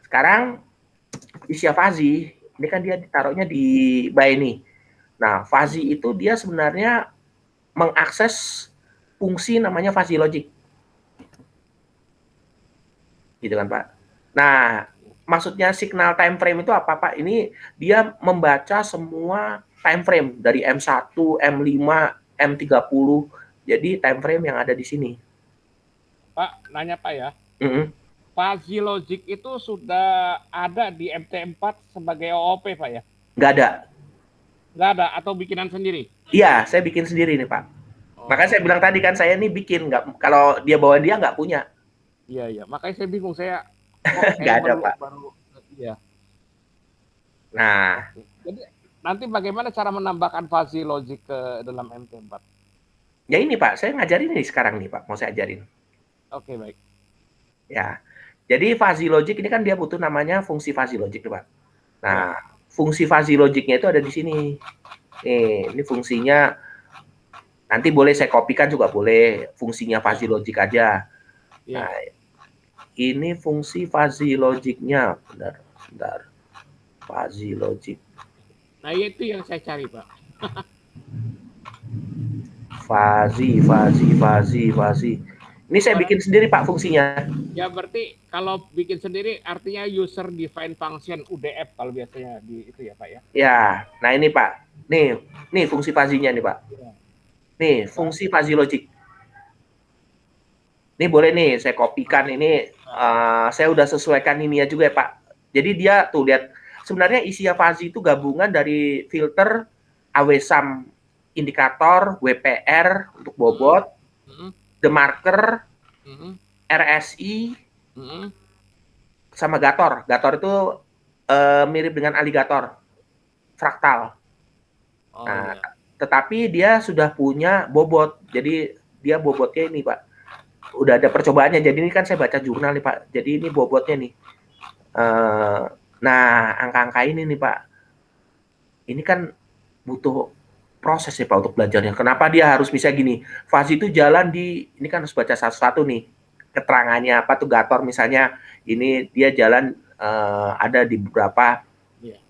Speaker 1: sekarang Isya Fazi, ini kan dia ditaruhnya di buy nih. Nah, Fazi itu dia sebenarnya mengakses fungsi namanya Fazi Logic. Gitu kan, Pak. Nah, maksudnya signal time frame itu apa, Pak? Ini dia membaca semua time frame dari M1, M5, M30. Jadi time frame yang ada di sini.
Speaker 2: Pak, nanya Pak ya. Fazi Logic itu sudah ada di MT4 sebagai OOP Pak ya?
Speaker 1: Nggak ada.
Speaker 2: Nggak ada atau bikinan sendiri?
Speaker 1: Iya, saya bikin sendiri nih Pak. Makanya saya bilang tadi kan saya nih bikin, nggak, kalau dia bawa dia nggak punya.
Speaker 2: Iya. Makanya saya bingung, saya
Speaker 1: nggak ada Pak.
Speaker 2: Iya.
Speaker 1: Nah,
Speaker 2: jadi nanti bagaimana cara menambahkan Fazi Logic ke dalam MT4?
Speaker 1: Ya ini Pak, saya ngajarin ini sekarang nih Pak, mau saya ajarin.
Speaker 2: Oke, baik.
Speaker 1: Ya, jadi Fazi Logic ini kan dia butuh namanya fungsi Fazi Logic nih Pak. Nah, fungsi Fazi Logicnya itu ada di sini. Nih, ini fungsinya. Nanti boleh saya kopikan juga boleh, fungsinya Fazi Logic aja. Nah, ini fungsi Fazi Logicnya, bentar. Fazi Logic.
Speaker 2: Nah, itu yang saya cari Pak.
Speaker 1: Fazi. Ini saya bikin sendiri Pak fungsinya.
Speaker 2: Ya berarti kalau bikin sendiri artinya user define function UDF kalau biasanya di itu ya Pak ya.
Speaker 1: Ya, nah ini Pak. Nih fungsi fazinya nih Pak. Nih fungsi Fazi Logic. Ini boleh nih saya kopikan ini. Saya udah sesuaikan ini ya juga ya Pak. Jadi dia tuh lihat sebenarnya isi Fazi itu gabungan dari filter AWSAM indikator, WPR untuk bobot, The Marker, RSI, sama Gator. Gator itu mirip dengan aligator, fraktal. Nah, tetapi dia sudah punya bobot. Jadi dia bobotnya ini Pak. Udah ada percobaannya. Jadi ini kan saya baca jurnal nih Pak. Jadi ini bobotnya nih. Nah, angka-angka ini nih Pak. Ini kan butuh proses ya Pak untuk belajarnya. Kenapa dia harus bisa gini? Fazi itu jalan di, ini kan harus baca satu-satu nih. Keterangannya apa tuh Gator misalnya. Ini dia jalan ada di beberapa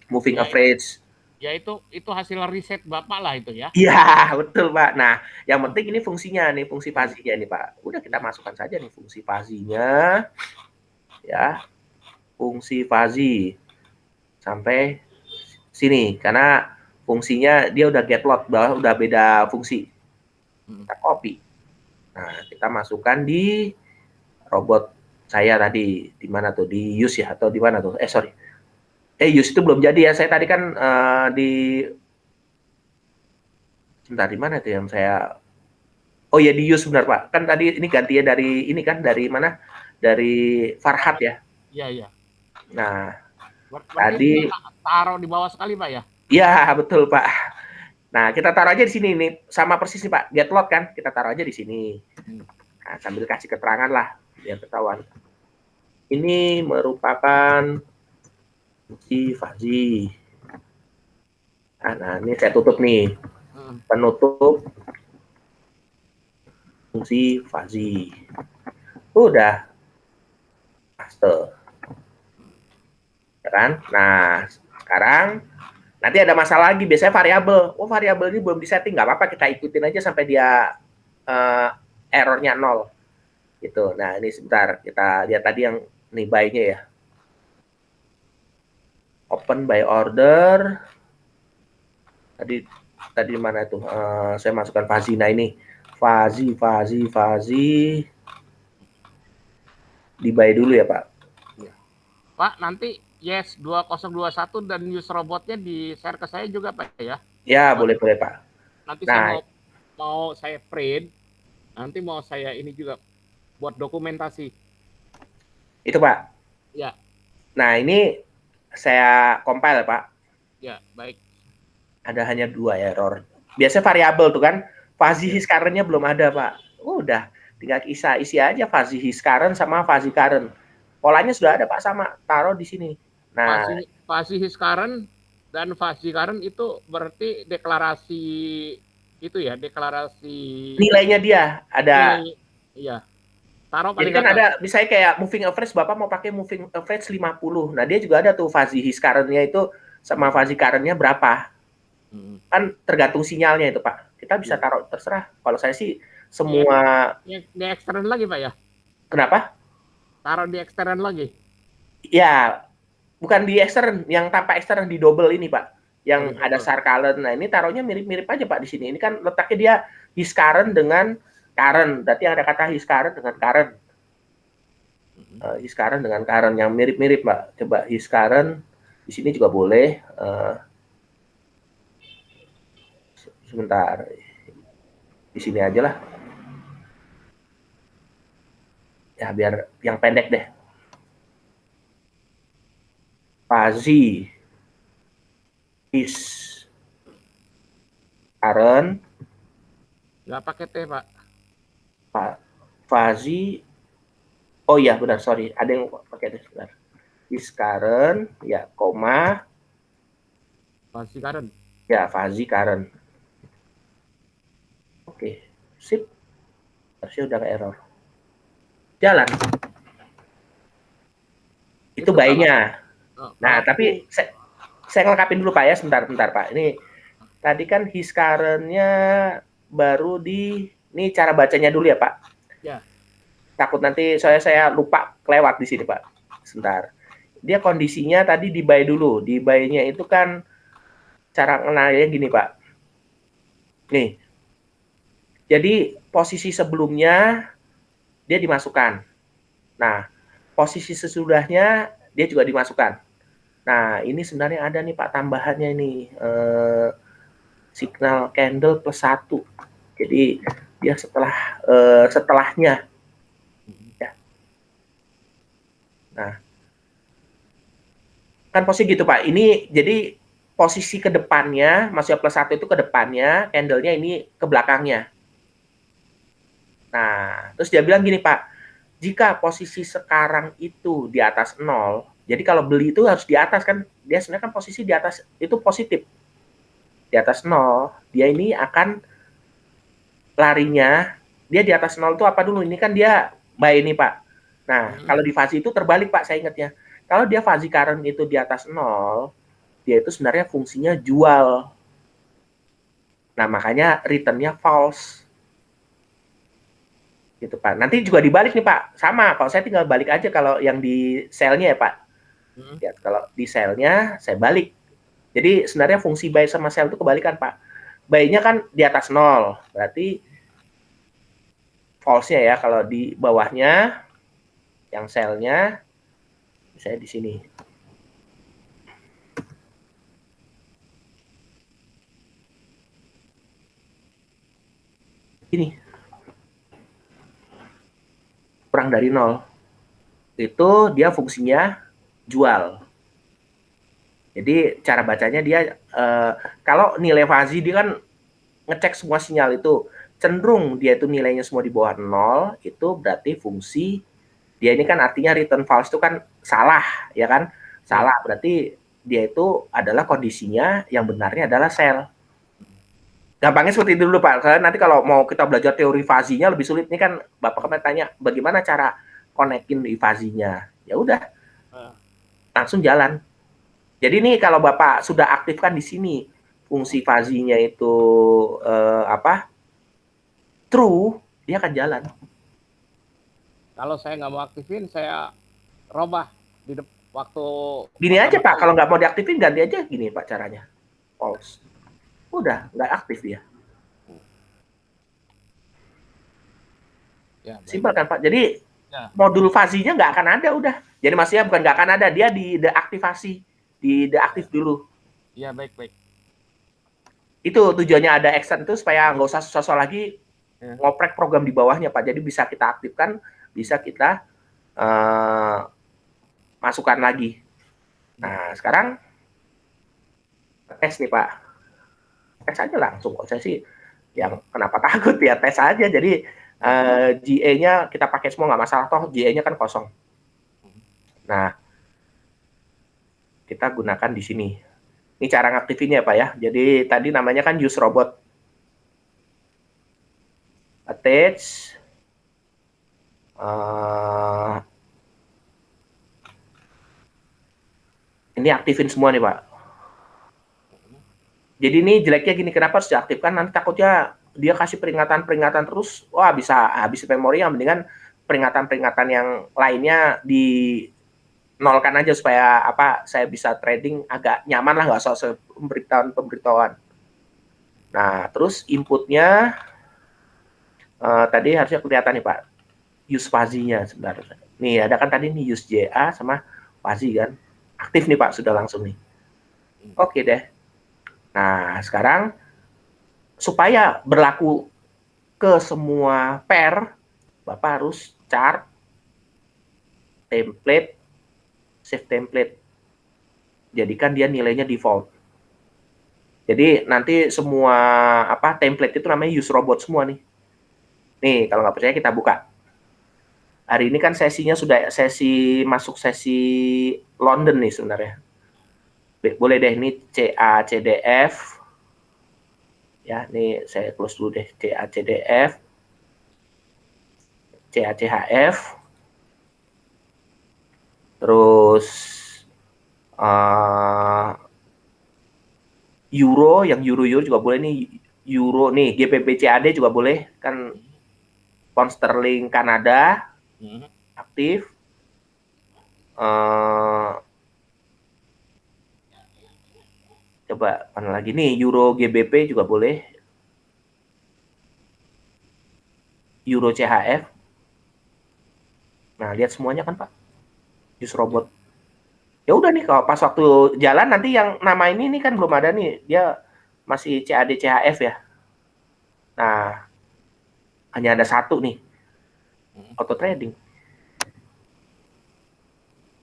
Speaker 1: moving average.
Speaker 2: Ya itu hasil riset Bapak lah itu ya.
Speaker 1: Iya, betul Pak. Nah, yang penting ini fungsinya nih, fungsi fazinya nih Pak. Udah kita masukkan saja nih fungsi fazinya. Ya. Fungsi fazi. Sampai sini karena fungsinya dia udah get lot, udah beda fungsi. Kita copy. Nah, kita masukkan di robot saya tadi. Di mana tuh? Di use ya atau di mana tuh? Sorry. Use itu belum jadi ya. Saya tadi kan sebentar, di mana tuh yang saya ya di use benar Pak. Kan tadi ini gantinya dari ini kan dari mana? Dari Farhat ya.
Speaker 2: Iya.
Speaker 1: Nah,
Speaker 2: tadi taruh di bawah sekali Pak ya.
Speaker 1: Iya, betul Pak. Nah, kita taruh aja di sini nih, sama persis nih Pak. Get lot kan, kita taruh aja di sini. Nah, sambil kasih keterangan lah biar ketahuan. Ini merupakan fungsi fazi. Nah, ini saya tutup nih. Penutup fungsi fazi. Udah. Master. Kan? Nah, sekarang Nanti ada masalah lagi, biasanya variabel. Oh, variabel ini belum disetting, nggak apa-apa, kita ikutin aja sampai dia errornya 0. Gitu. Nah, ini sebentar, kita lihat tadi yang nih buy-nya ya. Open by order. Tadi mana itu? Saya masukkan Fazi. Nah, ini Fazi. Di buy dulu ya, Pak.
Speaker 2: Pak, nanti Yes 2021 dan News Robotnya di-share ke saya juga, Pak ya.
Speaker 1: Ya,
Speaker 2: Pak,
Speaker 1: boleh Pak.
Speaker 2: nanti saya mau saya print, nanti mau saya ini juga buat dokumentasi.
Speaker 1: Itu, Pak.
Speaker 2: Ya.
Speaker 1: Nah, ini saya compile, Pak.
Speaker 2: Ya, baik.
Speaker 1: Ada hanya 2 error. Biasanya variabel tuh kan, Fazi his current-nya belum ada, Pak. Udah, tinggal isi aja Fazi his current sama Fazi current. Polanya sudah ada, Pak, sama. Taruh di sini. Nah,
Speaker 2: Fazi his current dan Fazi current itu berarti deklarasi itu ya, deklarasi
Speaker 1: nilainya dia ada.
Speaker 2: Iya. Taruh
Speaker 1: Jadi kan ada misalnya kayak moving average, Bapak mau pakai moving average 50. Nah, dia juga ada tuh Fazi his current-nya itu sama Fazi current-nya berapa. Kan tergantung sinyalnya itu, Pak. Kita bisa taruh terserah. Kalau saya sih semua
Speaker 2: di ekstern lagi, Pak ya.
Speaker 1: Kenapa?
Speaker 2: Taruh di ekstern lagi.
Speaker 1: Ya, bukan di ekstern, yang tanpa ekstern di double ini, Pak. Yang ada SAR current. Nah, ini taruhnya mirip-mirip aja, Pak, di sini. Ini kan letaknya dia his current dengan current. Berarti ada kata his current dengan current. His current dengan current yang mirip-mirip, Pak. Coba his current di sini juga boleh. Sebentar. Di sini aja lah. Ya, biar yang pendek deh. Fazi his current.
Speaker 2: Nggak pakai T, Pak.
Speaker 1: Fazi. Oh iya, benar, sorry. Ada yang pakai T, sebentar. His current, ya, koma.
Speaker 2: Fazi current.
Speaker 1: Ya, Fazi current. Oke, sip. Harusnya udah ke error. Jalan. Itu buy-nya. Nah, tapi saya ngelengkapin dulu, Pak ya. Sebentar, Pak. Ini tadi kan his current-nya baru ini cara bacanya dulu ya, Pak.
Speaker 2: Ya.
Speaker 1: Takut nanti saya lupa kelewat di sini, Pak. Sebentar. Dia kondisinya tadi di buy dulu. Di buy-nya itu kan cara ngenalnya gini, Pak. Nih. Jadi posisi sebelumnya dia dimasukkan. Nah, posisi sesudahnya dia juga dimasukkan. Nah, ini sebenarnya ada nih, Pak, tambahannya ini. Signal candle plus 1. Jadi dia setelahnya. Ya. Nah, kan posisi gitu, Pak. Ini jadi posisi ke depannya, maksudnya plus 1 itu ke depannya, candle-nya ini ke belakangnya. Nah, terus dia bilang gini, Pak, jika posisi sekarang itu di atas 0, jadi kalau beli itu harus di atas kan, dia sebenarnya kan posisi di atas itu positif. Di atas 0, dia ini akan larinya, dia di atas 0 itu apa dulu? Ini kan dia buy ini, Pak. Nah, kalau di Fazi itu terbalik, Pak, saya ingatnya. Kalau dia Fazi current itu di atas 0, dia itu sebenarnya fungsinya jual. Nah, makanya return-nya false. Gitu, Pak. Nanti juga dibalik nih, Pak. Sama, kalau saya tinggal balik aja kalau yang di sell-nya ya, Pak. Ya, kalau di sell-nya saya balik. Jadi sebenarnya fungsi buy sama sell itu kebalikan, Pak. Buy-nya kan di atas 0. Berarti false-nya ya. Kalau di bawahnya yang sell-nya misalnya di sini. Ini. Kurang dari 0. Itu dia fungsinya jual. Jadi cara bacanya dia kalau nilai Fazi dia kan ngecek semua sinyal itu cenderung dia itu nilainya semua di bawah 0, itu berarti fungsi dia ini kan artinya return false itu kan salah, ya kan? Salah, berarti dia itu adalah kondisinya yang benarnya adalah sell. Gampangnya seperti itu dulu, Pak. Karena nanti kalau mau kita belajar teori Fazinya lebih sulit. Ini kan Bapak kemarin tanya bagaimana cara konekin di Fazinya. Ya udah. Langsung jalan. Jadi nih kalau Bapak sudah aktifkan di sini fungsi fuzzy-nya itu true, dia akan jalan.
Speaker 2: Kalau saya nggak mau aktifin, saya robah di waktu
Speaker 1: Gini aja Pak, kalau nggak mau diaktifin ganti aja gini Pak caranya. False. Udah, nggak aktif dia.
Speaker 2: Ya,
Speaker 1: simpel kan Pak. Jadi ya, modul fuzzy-nya nggak akan ada udah. Jadi maksudnya bukan nggak akan ada, dia di deaktivasi, di deaktif dulu.
Speaker 2: Iya, baik.
Speaker 1: Itu tujuannya ada extend itu supaya nggak usah susah-susah lagi ngoprek program di bawahnya Pak. Jadi bisa kita aktifkan, bisa kita masukkan lagi. Nah, sekarang tes nih Pak. Tes aja langsung. Kok saya sih yang kenapa takut ya, tes aja. Jadi GA-nya kita pakai semua nggak masalah, toh GA-nya kan kosong. Nah, kita gunakan di sini. Ini cara ngaktifinnya Pak ya. Jadi tadi namanya kan use robot. Attach. Ini aktifin semua nih Pak. Jadi ini jeleknya gini, kenapa harus diaktifkan? Nanti takutnya dia kasih peringatan-peringatan terus, wah bisa habis memori, yang mendingan peringatan-peringatan yang lainnya di nolkan aja supaya saya bisa trading agak nyaman lah, nggak soal pemberitahuan. Nah, terus inputnya tadi harusnya kelihatan nih Pak, use fuzzy-nya sebenarnya. Nih ada kan tadi nih use JA sama fuzzy kan, aktif nih Pak, sudah langsung nih. Oke deh. Nah, sekarang supaya berlaku ke semua pair, Bapak harus chart, template, save template. Jadikan dia nilainya default. Jadi nanti semua template itu namanya use robot semua nih. Nih, kalau nggak percaya kita buka. Hari ini kan sesinya sudah masuk sesi London nih sebenarnya. Boleh deh, ini CACDF. Ya, nih saya close dulu deh, CACDF. CACHF. Terus Euro, yang Euro juga boleh nih. Euro nih, GBP-CAD juga boleh. Kan pound sterling Kanada aktif. Coba mana lagi nih, Euro GBP juga boleh. Euro CHF. Nah, lihat semuanya kan Pak. Use robot. Ya udah nih, kalau pas waktu jalan nanti yang nama ini nih kan belum ada nih. Dia masih CAD CHF ya. Nah, hanya ada satu nih. Auto trading.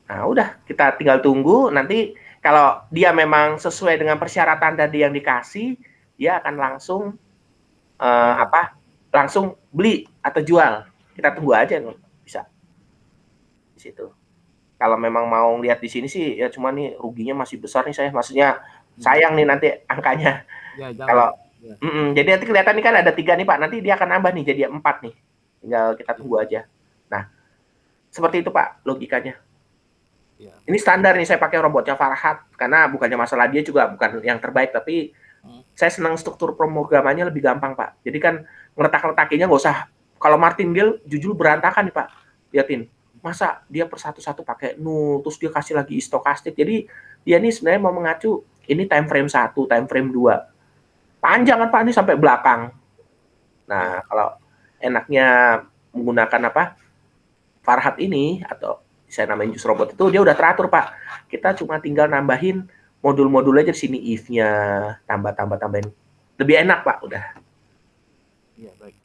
Speaker 1: Nah, udah, kita tinggal tunggu. Nanti kalau dia memang sesuai dengan persyaratan tadi yang dikasih, dia akan langsung langsung beli atau jual. Kita tunggu aja, bisa di situ. Kalau memang mau lihat di sini sih, ya cuma nih ruginya masih besar nih saya. Maksudnya sayang nih nanti angkanya. Ya, kalau jadi nanti kelihatan nih kan ada 3 nih Pak. Nanti dia akan nambah nih jadi 4 nih. Tinggal kita tunggu aja. Nah, seperti itu Pak logikanya. Ini standar nih, saya pakai robotnya Farhat karena bukannya masalah, dia juga bukan yang terbaik, tapi saya senang struktur pemrogramannya lebih gampang Pak. Jadi kan ngeletak-letakinya nggak usah. Kalau martingale jujur berantakan nih Pak. Liatin, masa dia per satu-satu pakai nul, terus dia kasih lagi stokastik. Jadi dia ini sebenarnya mau mengacu ini time frame 1, time frame 2. Panjang kan Pak, ini sampai belakang. Nah, kalau enaknya menggunakan Farhat ini, atau saya namain use robot, itu dia udah teratur Pak. Kita cuma tinggal nambahin modul-modul aja di sini, if-nya, tambahin. Lebih enak Pak, udah. Iya, baik.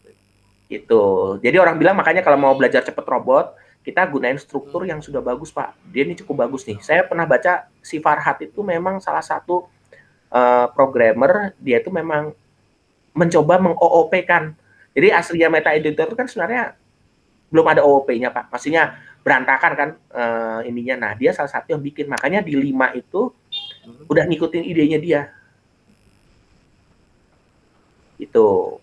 Speaker 1: Gitu. Jadi orang bilang makanya kalau mau belajar cepet robot, kita gunain struktur yang sudah bagus Pak. Dia ini cukup bagus nih. Saya pernah baca si Farhat itu memang salah satu programmer, dia itu memang mencoba meng-OOP-kan. Jadi aslinya Meta Editor itu kan sebenarnya belum ada OOP-nya Pak. Maksudnya berantakan kan ininya. Nah, dia salah satu yang bikin. Makanya di 5 itu udah ngikutin idenya dia. Itu.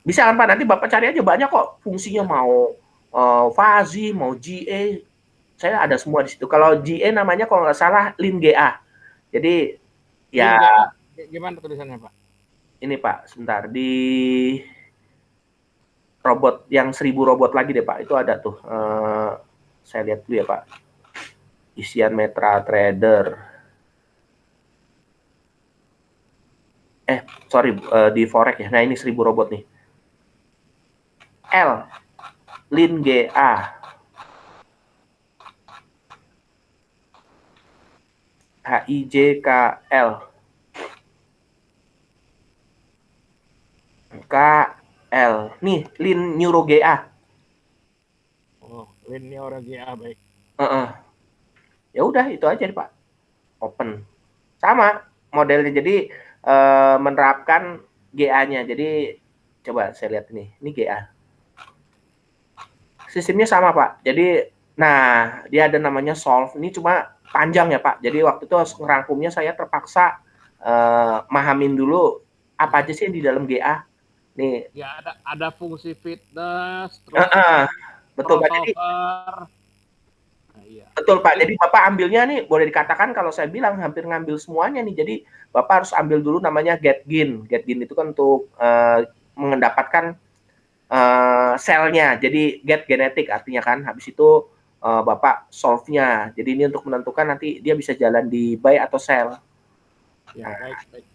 Speaker 1: Bisa kan Pak, nanti Bapak cari aja banyak kok fungsinya, mau fuzzy, mau GA, Saya ada semua di situ. Kalau GA namanya kalau nggak salah LinGA. Jadi ya
Speaker 2: Link GA. Gimana tulisannya, Pak?
Speaker 1: ini Pak, sebentar di robot yang 1000 robot lagi deh Pak. Itu ada tuh. Saya lihat dulu ya Pak. Isian Metra Trader. Sorry, di Forex ya. Nah ini 1000 robot nih. L, LinGA. HIJKL. KL. Nih, Lin Neuro GA.
Speaker 2: Oh, Lin Neuro GA, baik.
Speaker 1: Ya udah itu aja Pak. Open. Sama modelnya. Jadi menerapkan GA-nya. Jadi coba saya lihat nih. Ini GA. Sistemnya sama Pak. Jadi nah, dia ada namanya solve. Ini cuma panjang ya Pak. Jadi waktu itu ngerangkumnya saya terpaksa mahamin dulu apa aja sih yang di dalam GA. Nih.
Speaker 2: Ya ada fungsi fitness, terus
Speaker 1: Betul Pak. Jadi
Speaker 2: crossover. Nah, iya.
Speaker 1: betul Pak. Jadi Bapak ambilnya nih boleh dikatakan kalau saya bilang hampir ngambil semuanya nih. Jadi Bapak harus ambil dulu namanya GetGin. GetGin itu kan untuk mendapatkan selnya. Jadi get genetik artinya kan. Habis itu Bapak solve-nya. Jadi ini untuk menentukan nanti dia bisa jalan di buy atau sell.
Speaker 2: Ya, baik, baik.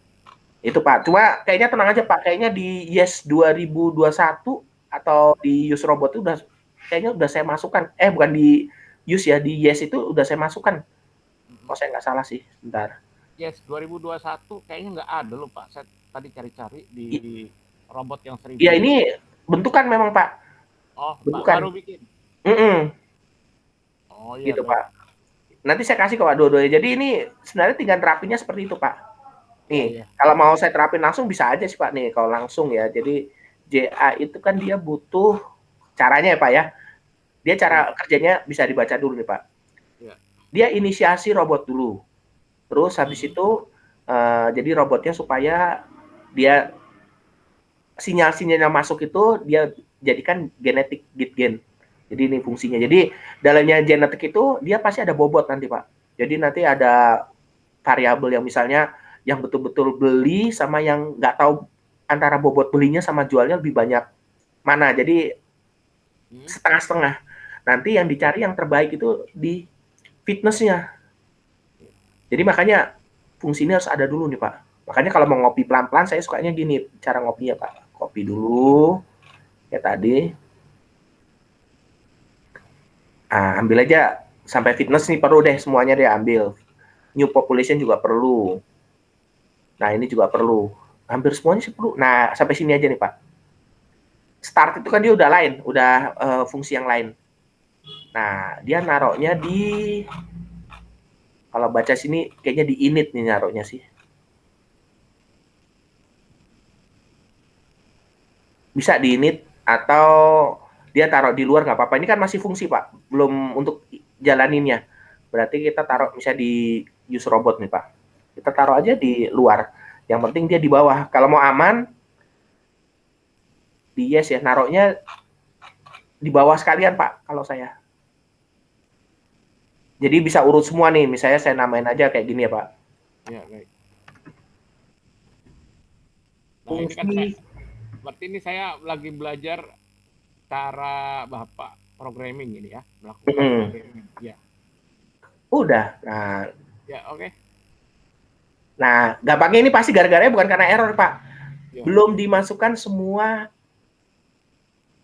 Speaker 1: Itu Pak. Cuma kayaknya tenang aja Pak. Kayaknya di Yes 2021 atau di Use Robot itu kayaknya udah saya masukkan. Bukan di Use ya, di Yes itu udah saya masukkan. Kalau saya nggak salah sih, bentar.
Speaker 2: Yes, 2021 kayaknya nggak ada loh Pak. Saya tadi cari-cari di robot yang 1000.
Speaker 1: Iya ini bentukan memang Pak.
Speaker 2: Oh,
Speaker 1: bentukan.
Speaker 2: Pak baru bikin. Oh iya.
Speaker 1: Gitu Pak. Nanti saya kasih ke Pak dua-duanya. Jadi ini sebenarnya tinggal terapinya seperti itu Pak. Nih, kalau mau saya terapin langsung bisa aja sih Pak nih, kalau langsung ya. Jadi JA itu kan dia butuh caranya ya Pak ya. Dia cara kerjanya bisa dibaca dulu nih Pak. Dia inisiasi robot dulu. Terus habis itu jadi robotnya supaya dia sinyal-sinyal yang masuk itu dia jadikan genetik git gen. Jadi ini fungsinya. Jadi dalamnya genetik itu dia pasti ada bobot nanti Pak. Jadi nanti ada variabel yang misalnya yang betul-betul beli sama yang nggak tahu antara bobot belinya sama jualnya lebih banyak mana. Jadi setengah-setengah. Nanti yang dicari yang terbaik itu di fitnessnya. Jadi makanya fungsi ini harus ada dulu nih Pak. Makanya kalau mau ngopi pelan-pelan saya sukanya gini cara ngopinya Pak. Kopi dulu kayak tadi. Ambil aja sampai fitness nih perlu deh semuanya deh ambil. New population juga perlu. Nah ini juga perlu. Hampir semuanya sih perlu. Nah sampai sini aja nih Pak. Start itu kan dia udah lain, udah fungsi yang lain. Nah dia naruhnya di, kalau baca sini kayaknya di init nih naruhnya sih. Bisa di init atau dia taruh di luar nggak apa-apa. Ini kan masih fungsi Pak, belum untuk jalaninnya. Berarti kita taruh misalnya di use robot nih Pak. Kita taruh aja di luar. Yang penting dia di bawah. Kalau mau aman, di yes ya, naruhnya di bawah sekalian Pak, kalau saya. Jadi bisa urut semua nih, misalnya saya namain aja kayak gini ya Pak.
Speaker 2: Ya, baik. Nah, ini kan berarti ini saya lagi belajar cara Bapak programming ini ya, melakukan programming. Ya.
Speaker 1: Udah. Nah,
Speaker 2: ya oke.
Speaker 1: Nah, gampangnya ini pasti gara-garanya bukan karena error, Pak.
Speaker 2: Ya.
Speaker 1: Belum dimasukkan semua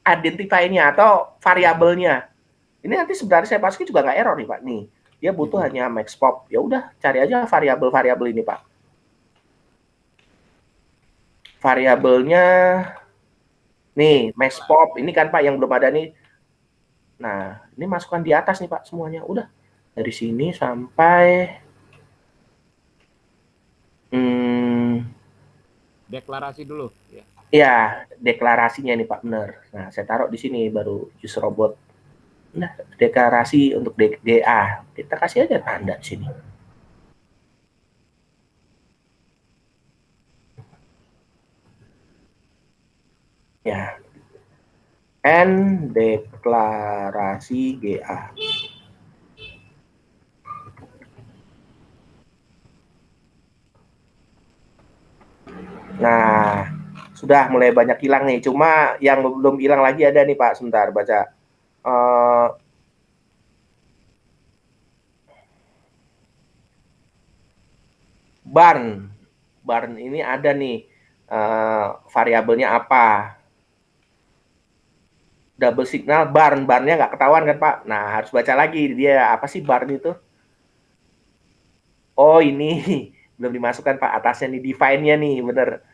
Speaker 1: identify-nya atau variabelnya. Ini nanti sebenarnya saya pasti juga nggak error nih, Pak. Nih, dia butuh hanya max pop. Ya udah, cari aja variabel-variabel ini, Pak. Variabelnya nih, max pop. Ini kan, Pak, yang belum ada nih. Nah, ini masukkan di atas nih, Pak, semuanya. Udah. Dari sini sampai
Speaker 2: deklarasi dulu.
Speaker 1: Ya, deklarasinya nih Pak, benar. Nah, saya taruh di sini baru use robot. Nah, deklarasi untuk DA. Kita kasih aja tanda di sini. Ya. N deklarasi GA. Nah, sudah mulai banyak hilang nih. Cuma yang belum hilang lagi ada nih Pak. Sebentar, baca. Barn. Barn ini ada nih. Variabelnya apa? Double signal barn. Barnnya nggak ketahuan kan Pak? Nah, harus baca lagi. Dia apa sih barn itu? Oh, ini belum dimasukkan Pak. Atasnya nih define-nya nih, bener.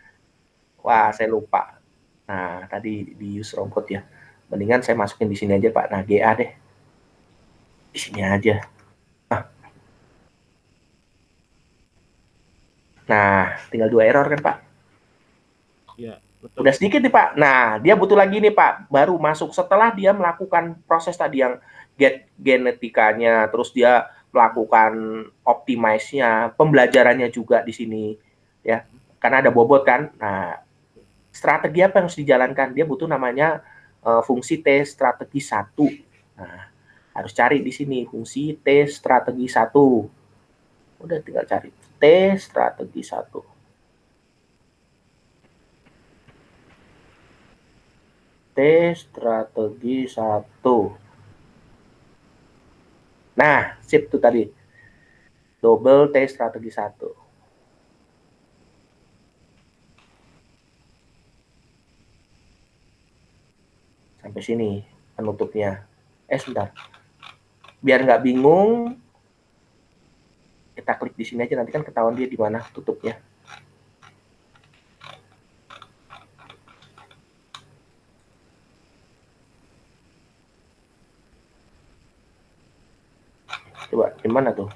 Speaker 1: Wah, saya lupa. Nah, tadi di use robot ya. Mendingan saya masukin di sini aja Pak. Nah, GA deh. Di sini aja. Nah, tinggal 2 error kan Pak.
Speaker 2: Ya, betul.
Speaker 1: Udah sedikit nih Pak. Nah, dia butuh lagi nih Pak. Baru masuk setelah dia melakukan proses tadi yang get genetikanya, terus dia melakukan optimize-nya, pembelajarannya juga di sini ya. Karena ada bobot kan. Nah, strategi apa yang harus dijalankan? Dia butuh namanya fungsi T strategi 1. Nah, harus cari di sini fungsi T strategi 1. Udah tinggal cari T strategi 1. T strategi 1. Nah, sip tuh tadi. Double T strategi 1. Sampai sini penutupnya. Sebentar. Biar nggak bingung, kita klik di sini aja, nanti kan ketahuan dia di mana tutupnya. Coba di mana tuh?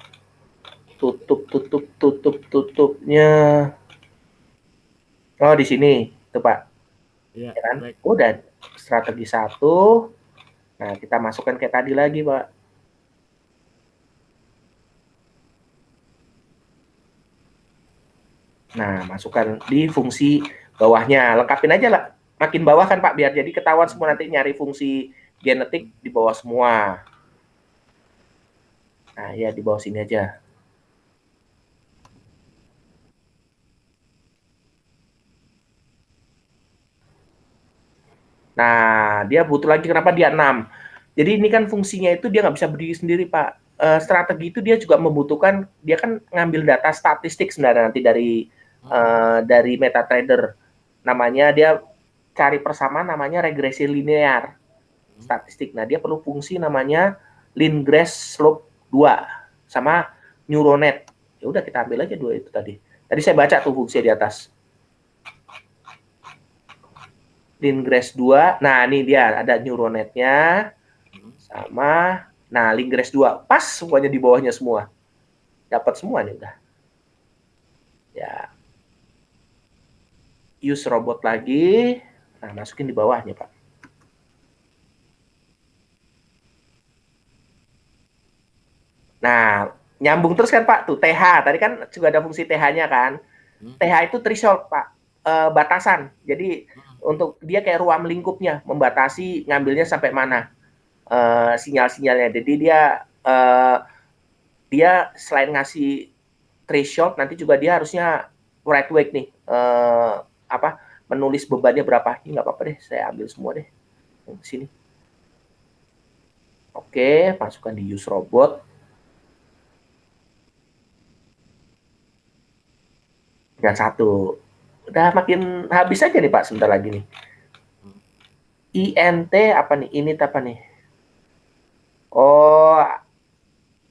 Speaker 1: Tutupnya. Oh, di sini. Tuh, Pak.
Speaker 2: Ya,
Speaker 1: Ya kan?
Speaker 2: baik.
Speaker 1: Udah strategi 1. Nah, kita masukkan kayak tadi lagi, Pak. Nah, masukkan di fungsi bawahnya. Lengkapin aja lah. Makin bawah kan, Pak, biar jadi ketahuan semua nanti nyari fungsi genetik di bawah semua. Nah, ya di bawah sini aja. Nah, dia butuh lagi kenapa dia 6. Jadi ini kan fungsinya itu dia nggak bisa berdiri sendiri, Pak. Strategi itu dia juga membutuhkan, dia kan ngambil data statistik sebenarnya nanti dari MetaTrader. Namanya dia cari persamaan namanya regresi linear statistik. Nah, dia perlu fungsi namanya Lindgren slope 2 sama neuronet. Ya udah kita ambil aja 2 itu tadi. Tadi saya baca tuh fungsi di atas. Lindgren 2. Nah, ini dia ada neuronetnya sama Lindgren 2. Pas semuanya di bawahnya semua. Dapat semua nih udah. Ya. Use robot lagi. Nah, masukin di bawahnya, Pak. Nah, nyambung terus kan, Pak. Tuh TH. Tadi kan juga ada fungsi TH-nya kan. TH itu threshold, Pak. Batasan. Jadi untuk dia kayak ruang lingkupnya, membatasi ngambilnya sampai mana sinyal-sinyalnya. Jadi dia selain ngasih threshold, nanti juga dia harusnya right weight nih, menulis bebannya berapa. Ini nggak apa-apa deh, saya ambil semua deh di sini. Oke, masukkan di use robot. Dan 1. Udah makin habis aja nih Pak, sebentar lagi nih. INT apa nih? Init apa nih? Oh,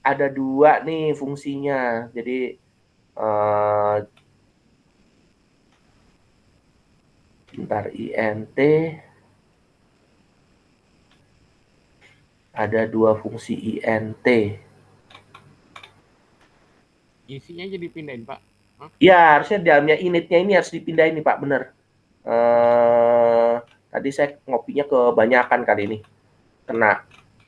Speaker 1: ada 2 nih fungsinya. Jadi bentar, INT ada 2 fungsi INT.
Speaker 2: Isinya aja dipindahin, Pak.
Speaker 1: Ya, harusnya dalamnya initnya ini harus dipindahin nih Pak, bener. Tadi saya ngopinya kebanyakan kali ini.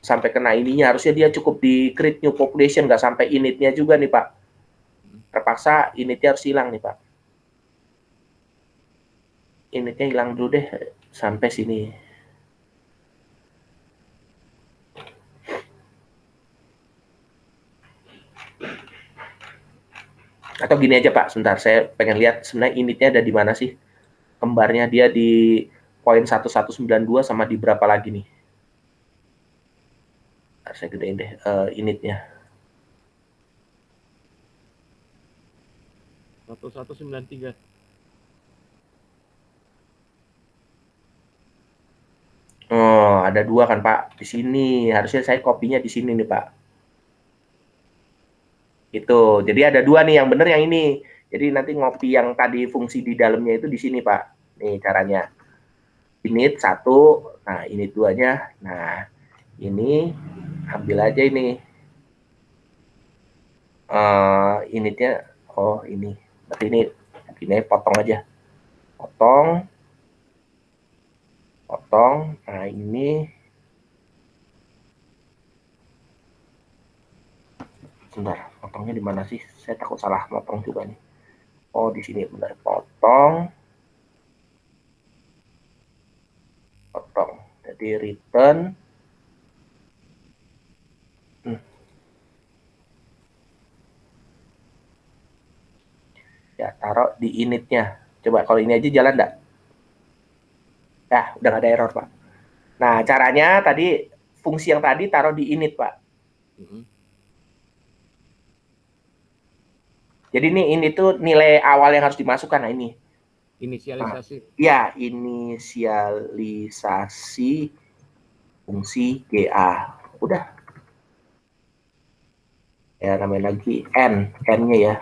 Speaker 1: Sampai kena ininya, harusnya dia cukup di create new population, nggak sampai initnya juga nih Pak. Terpaksa initnya harus hilang nih Pak. Initnya hilang dulu deh, sampai sini. Atau gini aja Pak, sebentar saya pengen lihat sebenarnya initnya ada di mana sih? Kembarnya dia di poin 1192 sama di berapa lagi nih? Ntar saya gedein deh initnya.
Speaker 2: 1193.
Speaker 1: Oh, ada 2 kan Pak di sini. Harusnya saya kopinya di sini nih Pak. Itu. Jadi ada 2 nih, yang bener yang ini. Jadi nanti ngopi yang tadi fungsi di dalamnya itu di sini Pak. Nih caranya. Init 1, nah init 2-nya. Nah, ini ambil aja ini. Initnya, oh ini. Berarti ini potong aja. Potong. Nah ini. Sebentar, potongnya di mana sih? Saya takut salah potong juga nih. Oh, di sini benar. Potong. Jadi return. Ya, taruh di initnya. Coba kalau ini aja jalan enggak? Ya, udah nggak ada error, Pak. Nah, caranya tadi fungsi yang tadi taruh di init, Pak. Jadi ini tuh nilai awal yang harus dimasukkan. Nah, ini.
Speaker 2: Inisialisasi.
Speaker 1: Ya, inisialisasi fungsi GA. Udah. Ya, namanya lagi N-nya ya.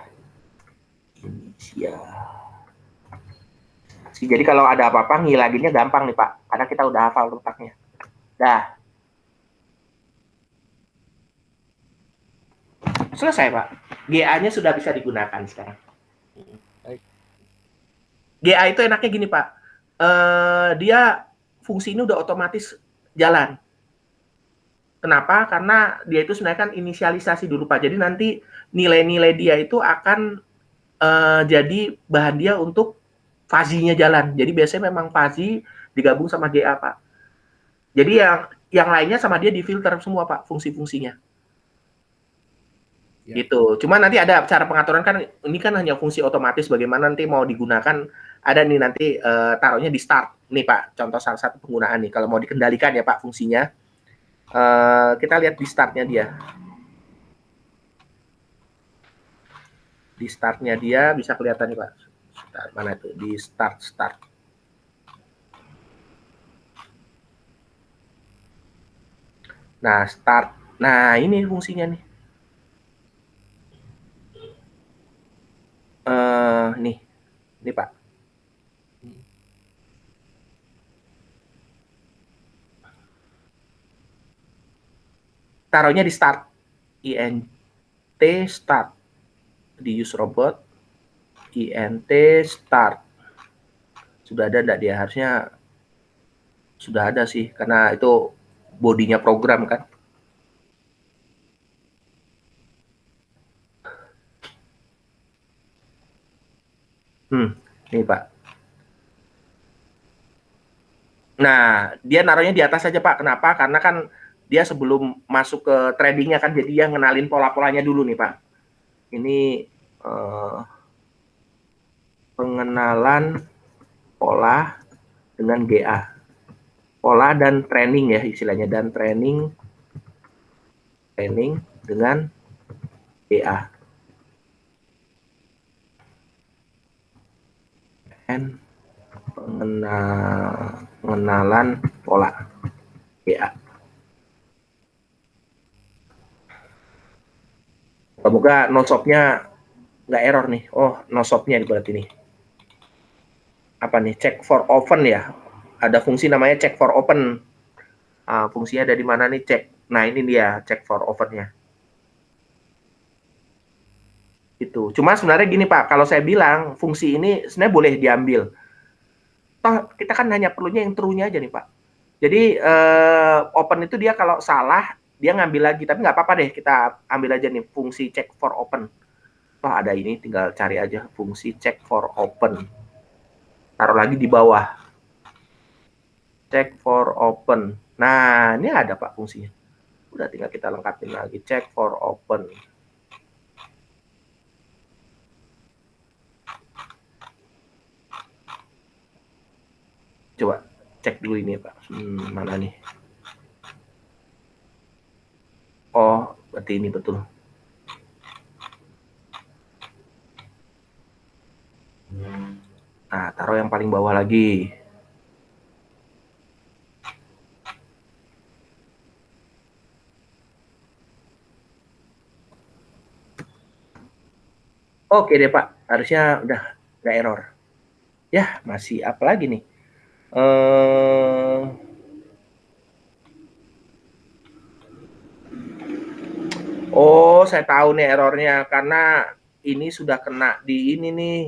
Speaker 1: Inisialisasi. Jadi kalau ada apa-apa ngilaginnya gampang nih, Pak. Karena kita udah hafal letaknya. Dah. Selesai, Pak. GA-nya sudah bisa digunakan sekarang.
Speaker 2: Baik.
Speaker 1: GA itu enaknya gini, Pak. Dia fungsi ini udah otomatis jalan. Kenapa? Karena dia itu sebenarnya kan inisialisasi dulu, Pak. Jadi nanti nilai-nilai dia itu akan jadi bahan dia untuk fuzzy-nya jalan. Jadi biasanya memang fuzzy digabung sama GA, Pak. Jadi yang lainnya sama dia difilter semua, Pak, fungsi-fungsinya. Ya. Gitu. Cuma nanti ada cara pengaturan kan, ini kan hanya fungsi otomatis, bagaimana nanti mau digunakan, ada nih nanti taruhnya di start. Nih Pak, contoh salah satu penggunaan nih, kalau mau dikendalikan ya Pak fungsinya, kita lihat di startnya dia. Di startnya dia bisa kelihatan nih Pak. Start, mana itu? Di start. Nah, start. Nah, ini fungsinya nih. Nih Pak. Taruhnya di start. int start. Di use robot. int start. Sudah ada enggak dia? Harusnya sudah ada sih, karena itu bodinya program kan. Nih Pak. Nah, dia naruhnya di atas aja Pak. Kenapa? Karena kan dia sebelum masuk ke tradingnya kan, jadi dia ngenalin pola-polanya dulu nih Pak. Ini pengenalan pola dengan GA. Pola dan training ya istilahnya, dan training dengan GA. And pengenalan pola GA. Semoga no-shop-nya nggak error nih. Oh, no-shop-nya berarti nih. Apa nih? Check for open ya. Ada fungsi namanya check for open. Fungsinya ada di mana nih? Cek. Nah, ini dia check for open-nya. Itu. Cuma sebenarnya gini Pak, kalau saya bilang fungsi ini sebenarnya boleh diambil. Toh kita kan hanya perlunya yang true-nya aja nih Pak. Jadi open itu dia kalau salah dia ngambil lagi, tapi nggak apa-apa deh, kita ambil aja nih fungsi check for open. Toh ada ini, tinggal cari aja fungsi check for open. Taruh lagi di bawah. Check for open. Nah, ini ada Pak fungsinya. Udah tinggal kita lengkapin lagi check for open. cek dulu ini Pak. Mana nih? Oh, berarti ini betul. Nah, taruh yang paling bawah lagi. Oke deh Pak, harusnya udah nggak error. Ya, masih apa lagi nih? Oh, saya tahu nih errornya karena ini sudah kena di ini nih.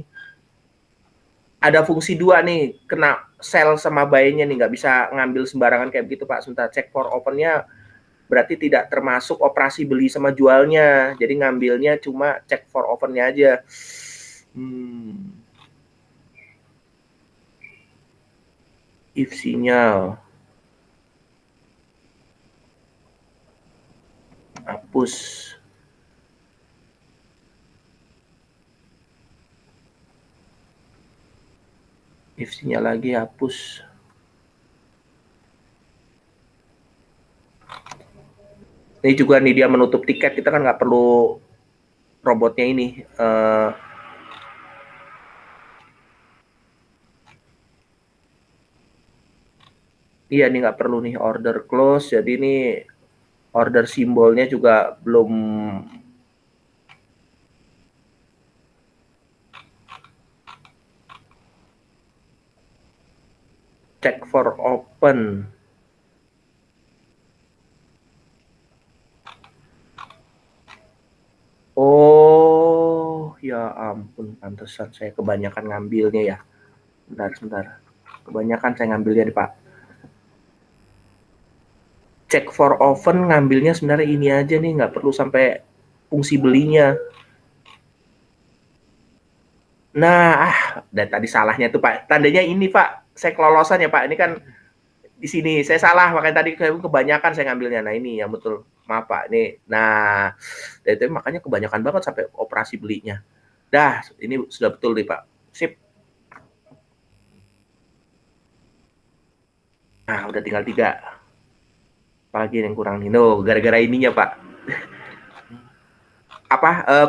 Speaker 1: Ada fungsi 2 nih, kena sel sama buy-nya nih, nggak bisa ngambil sembarangan kayak begitu Pak. Sebentar, check for open-nya berarti tidak termasuk operasi beli sama jualnya. Jadi ngambilnya cuma check for open-nya aja. If sinyal. Hapus. If sinyal lagi hapus. Ini juga nih dia menutup tiket, kita kan nggak perlu robotnya ini. Iya nih nggak perlu nih order close, jadi ini order simbolnya juga belum check for open. Oh, ya ampun, pantesan saya kebanyakan ngambilnya ya. Sebentar. Kebanyakan saya ngambilnya nih Pak. Check for open ngambilnya sebenarnya ini aja nih, nggak perlu sampai fungsi belinya. Nah, dan tadi salahnya tuh Pak. Tandanya ini Pak, saya kelolosan ya Pak. Ini kan di sini saya salah, makanya tadi kebanyakan saya ngambilnya. Nah ini ya betul, maaf Pak. Ini, nah, itu makanya kebanyakan banget sampai operasi belinya. Dah, ini sudah betul nih Pak. Sip. Nah, udah tinggal 3. Apalagi yang kurang nih? No, gara-gara ininya Pak.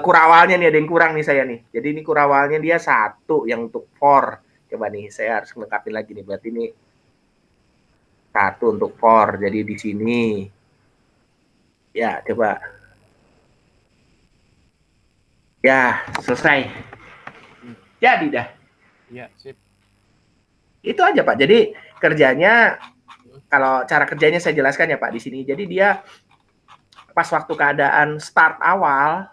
Speaker 1: Kurawalnya nih ada yang kurang nih saya nih. Jadi ini kurawalnya dia 1 yang untuk for. Coba nih saya harus lengkapin lagi nih. Berarti ini 1 untuk for. Jadi di sini. Ya, coba. Ya, selesai. Jadi dah.
Speaker 2: Ya, sip.
Speaker 1: Itu aja Pak. Jadi kerjanya, kalau cara kerjanya saya jelaskan ya Pak di sini. Jadi dia pas waktu keadaan start awal,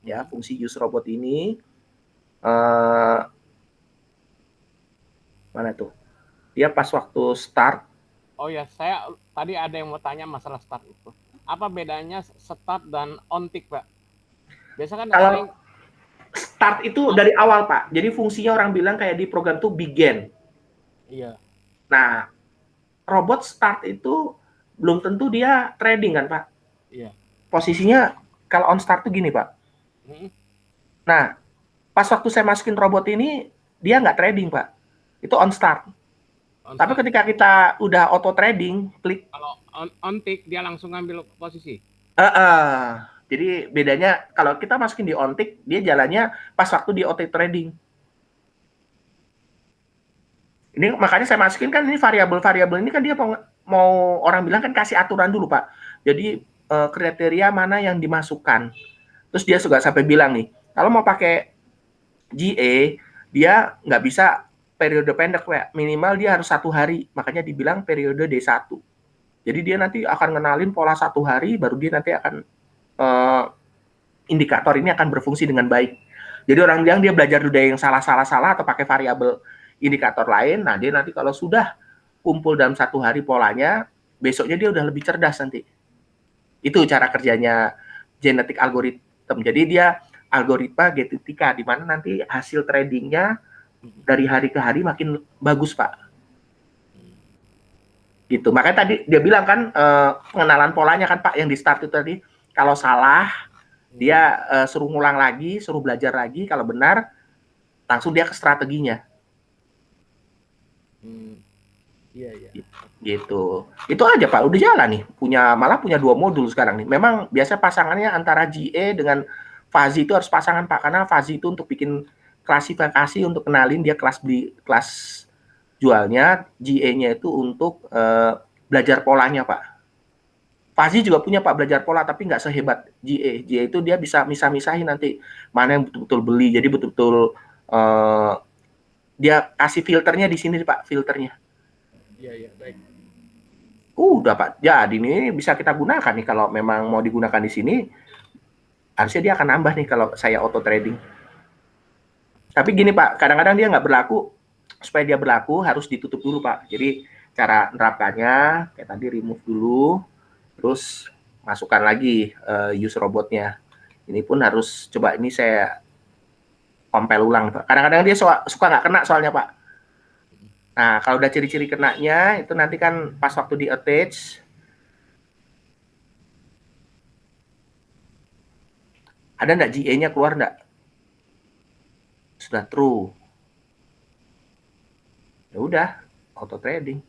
Speaker 1: ya fungsi use robot ini, mana tuh? Dia pas waktu start.
Speaker 2: Oh ya, saya tadi ada yang mau tanya masalah start itu. Apa bedanya start dan on tick, Pak? Biasa kan
Speaker 1: Kalau
Speaker 2: sering
Speaker 1: start itu dari awal Pak. Jadi fungsinya orang bilang kayak di program tuh begin.
Speaker 2: Iya.
Speaker 1: Nah, robot start itu belum tentu dia trading kan Pak.
Speaker 2: Iya.
Speaker 1: Posisinya kalau on start tuh gini Pak. Nah, pas waktu saya masukin robot ini, dia nggak trading Pak. Itu on start. Tapi ketika kita udah auto trading, klik.
Speaker 2: Kalau on tick dia langsung ngambil posisi.
Speaker 1: Jadi bedanya kalau kita masukin di on tick, dia jalannya pas waktu di auto trading. Ini makanya saya masukin kan ini variabel ini kan dia mau orang bilang kan kasih aturan dulu Pak. Jadi kriteria mana yang dimasukkan. Terus dia juga sampai bilang nih, kalau mau pakai GA, dia nggak bisa periode pendek, Pak. Minimal dia harus 1 hari. Makanya dibilang periode D1. Jadi dia nanti akan ngenalin pola 1 hari, baru dia nanti akan indikator ini akan berfungsi dengan baik. Jadi orang bilang dia belajar dari yang salah atau pakai variabel indikator lain. Nah, dia nanti kalau sudah kumpul dalam 1 hari polanya, besoknya dia udah lebih cerdas nanti. Itu cara kerjanya genetic algorithm. Jadi dia algoritma genetika, di mana nanti hasil tradingnya dari hari ke hari makin bagus Pak. Gitu. Makanya tadi dia bilang kan pengenalan polanya kan Pak yang di start itu tadi. Kalau salah dia suruh ngulang lagi, suruh belajar lagi. Kalau benar langsung dia ke strateginya.
Speaker 2: Iya, iya.
Speaker 1: Gitu. Itu aja Pak, udah jalan nih. Malah punya 2 modul sekarang nih. Memang biasa pasangannya antara GA dengan Fuzzy itu harus pasangan Pak, karena Fuzzy itu untuk bikin klasifikasi untuk kenalin dia kelas jualnya, GA-nya itu untuk belajar polanya Pak. Fuzzy juga punya Pak belajar pola tapi nggak sehebat GA. GA itu dia bisa misah-misahin nanti mana yang betul-betul beli. Jadi betul-betul dia kasih filternya di sini Pak, filternya.
Speaker 2: Iya, iya, baik.
Speaker 1: Udah Pak, jadi ini bisa kita gunakan nih kalau memang mau digunakan di sini, harusnya dia akan nambah nih kalau saya auto trading. Tapi gini Pak, kadang-kadang dia nggak berlaku, supaya dia berlaku harus ditutup dulu Pak. Jadi cara nerapkannya, kayak tadi remove dulu, terus masukkan lagi use robotnya. Ini pun harus, coba ini saya compile ulang Pak. Kadang-kadang dia suka nggak kena soalnya Pak. Nah, kalau udah ciri-ciri kenanya, itu nanti kan pas waktu di attach, ada nggak GA-nya keluar nggak? Sudah true. Ya udah, auto trading.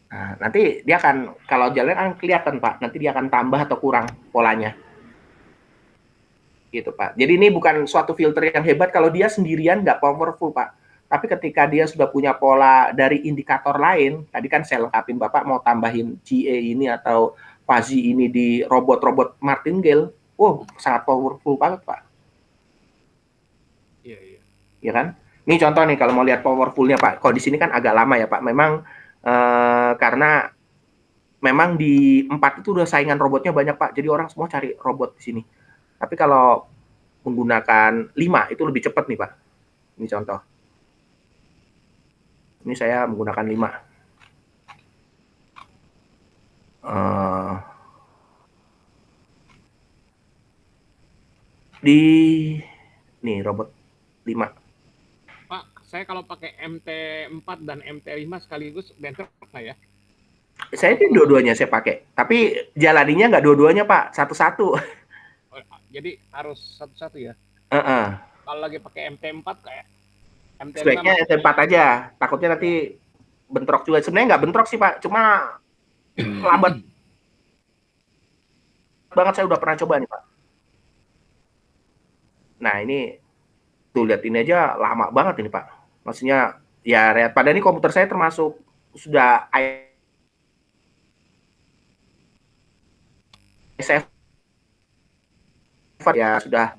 Speaker 1: Nah, nanti dia akan, kalau jalan kan kelihatan Pak, nanti dia akan tambah atau kurang polanya. Gitu Pak. Jadi ini bukan suatu filter yang hebat kalau dia sendirian nggak powerful Pak. Tapi ketika dia sudah punya pola dari indikator lain, tadi kan saya lengkapin Bapak mau tambahin GA ini atau Fuzzy ini di robot-robot martingale, sangat powerful banget Pak.
Speaker 2: Iya, iya.
Speaker 1: Ya kan? Ini contoh nih kalau mau lihat powerfulnya Pak. Kalau di sini kan agak lama ya Pak. Memang karena memang di 4 itu udah saingan robotnya banyak Pak. Jadi orang semua cari robot di sini. Tapi kalau menggunakan 5 itu lebih cepat nih Pak. Ini contoh. Ini saya menggunakan 5. Di nih robot 5.
Speaker 2: Pak, saya kalau pakai MT4 dan MT5 sekaligus bentrok nggak ya?
Speaker 1: Saya
Speaker 2: Atau
Speaker 1: itu
Speaker 2: kalau
Speaker 1: dua-duanya saya pakai. Tapi jalaninya nggak dua-duanya Pak, satu-satu.
Speaker 2: jadi harus satu-satu ya. Kalau lagi pakai MT4 kayak MT5
Speaker 1: Sebaiknya
Speaker 2: masih
Speaker 1: S4 aja. Takutnya
Speaker 2: ya.
Speaker 1: nanti bentrok juga. Sebenarnya nggak bentrok sih Pak, cuma lambat banget, saya udah pernah coba nih Pak. Nah ini tuh lihat ini aja lama banget ini Pak. Maksudnya ya pada ini komputer saya termasuk sudah SF ya sudah.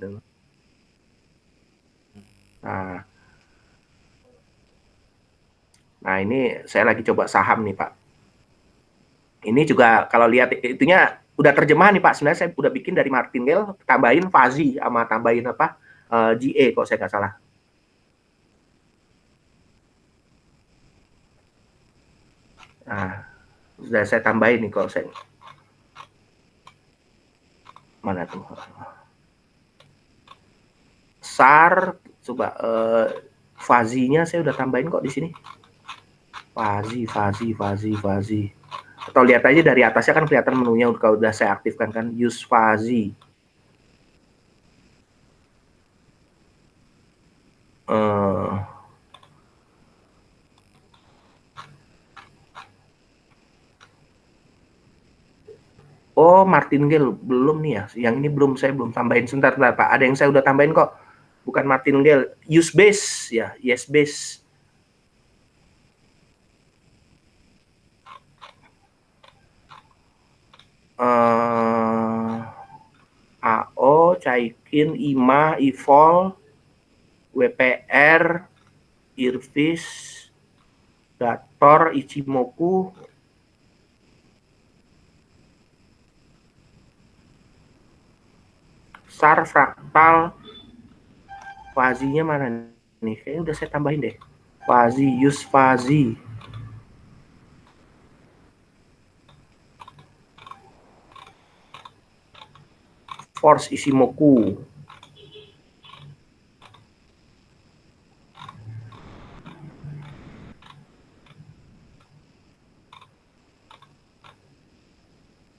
Speaker 1: Nah, nah ini saya lagi coba saham nih Pak. Ini juga kalau lihat itunya udah terjemahan nih Pak. Sebenarnya saya udah bikin dari martingale, tambahin Fuzzy sama tambahin apa GA kalau saya nggak salah. Nah, sudah saya tambahin nih kalau saya. Mana tuh? SAR, coba Fuzzy-nya saya udah tambahin kok di sini. Fuzzy. Atau lihat aja dari atasnya kan kelihatan menunya kalau udah saya aktifkan kan, use Fuzzy. Oh, martingale belum nih ya. Yang ini belum, saya belum tambahin. Sebentar Pak. Ada yang saya udah tambahin kok. Bukan martingale, use base ya, yes base. AO, Caikin, IMA, IVOL, WPR, Irvis, Dator, Ichimoku, SAR, Fraktal, Fuzzy-nya mana nih? Kayaknya udah saya tambahin deh. Fuzzy, use Fuzzy. Force Ishimoku.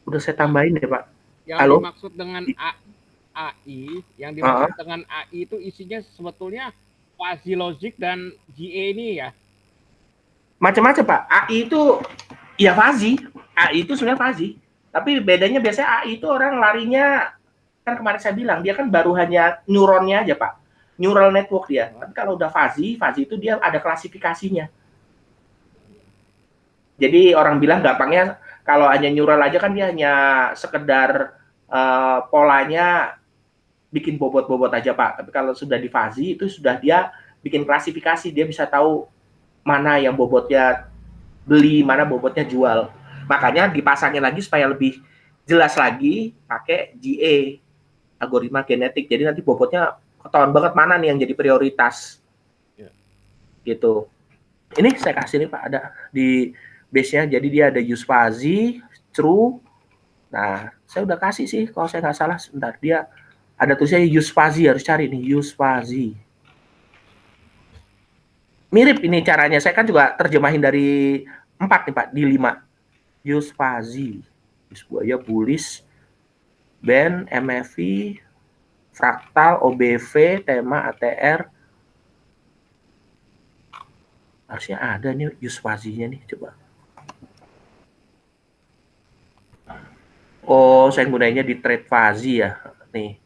Speaker 1: Udah saya tambahin deh Pak.
Speaker 2: Yang
Speaker 1: Halo?
Speaker 2: dimaksud dengan AI, yang dimaksud dengan AI itu isinya sebetulnya fuzzy logic dan GA ini ya.
Speaker 1: Macam-macam Pak. AI itu ya fuzzy. AI itu sebenarnya fuzzy. Tapi bedanya biasanya AI itu orang larinya, kan kemarin saya bilang dia kan baru hanya neuronnya aja Pak. Neural network dia. Tapi kalau udah fuzzy itu dia ada klasifikasinya. Jadi orang bilang gampangnya kalau hanya neural aja kan dia hanya sekedar polanya bikin bobot-bobot aja Pak. Tapi kalau sudah di fuzzy itu sudah dia bikin klasifikasi, dia bisa tahu mana yang bobotnya beli, mana bobotnya jual. Makanya dipasangin lagi supaya lebih jelas lagi pakai GA, algoritma genetik. Jadi nanti bobotnya ketahuan banget mana nih yang jadi prioritas. Gitu. Ini saya kasih nih Pak, ada di base-nya. Jadi dia ada use fuzzy, true. Nah, saya udah kasih sih kalau saya nggak salah. Sebentar, dia ada tulisannya use fuzzy, harus cari nih use fuzzy. Mirip ini caranya. Saya kan juga terjemahin dari 4 nih Pak, di 5. Use fuzzy, use buaya, bullish, band, MFI, fraktal, OBV, tema, ATR. Harusnya ada nih use fuzzy-nya nih, coba. Oh, saya gunainnya di trade fuzzy ya. Nih.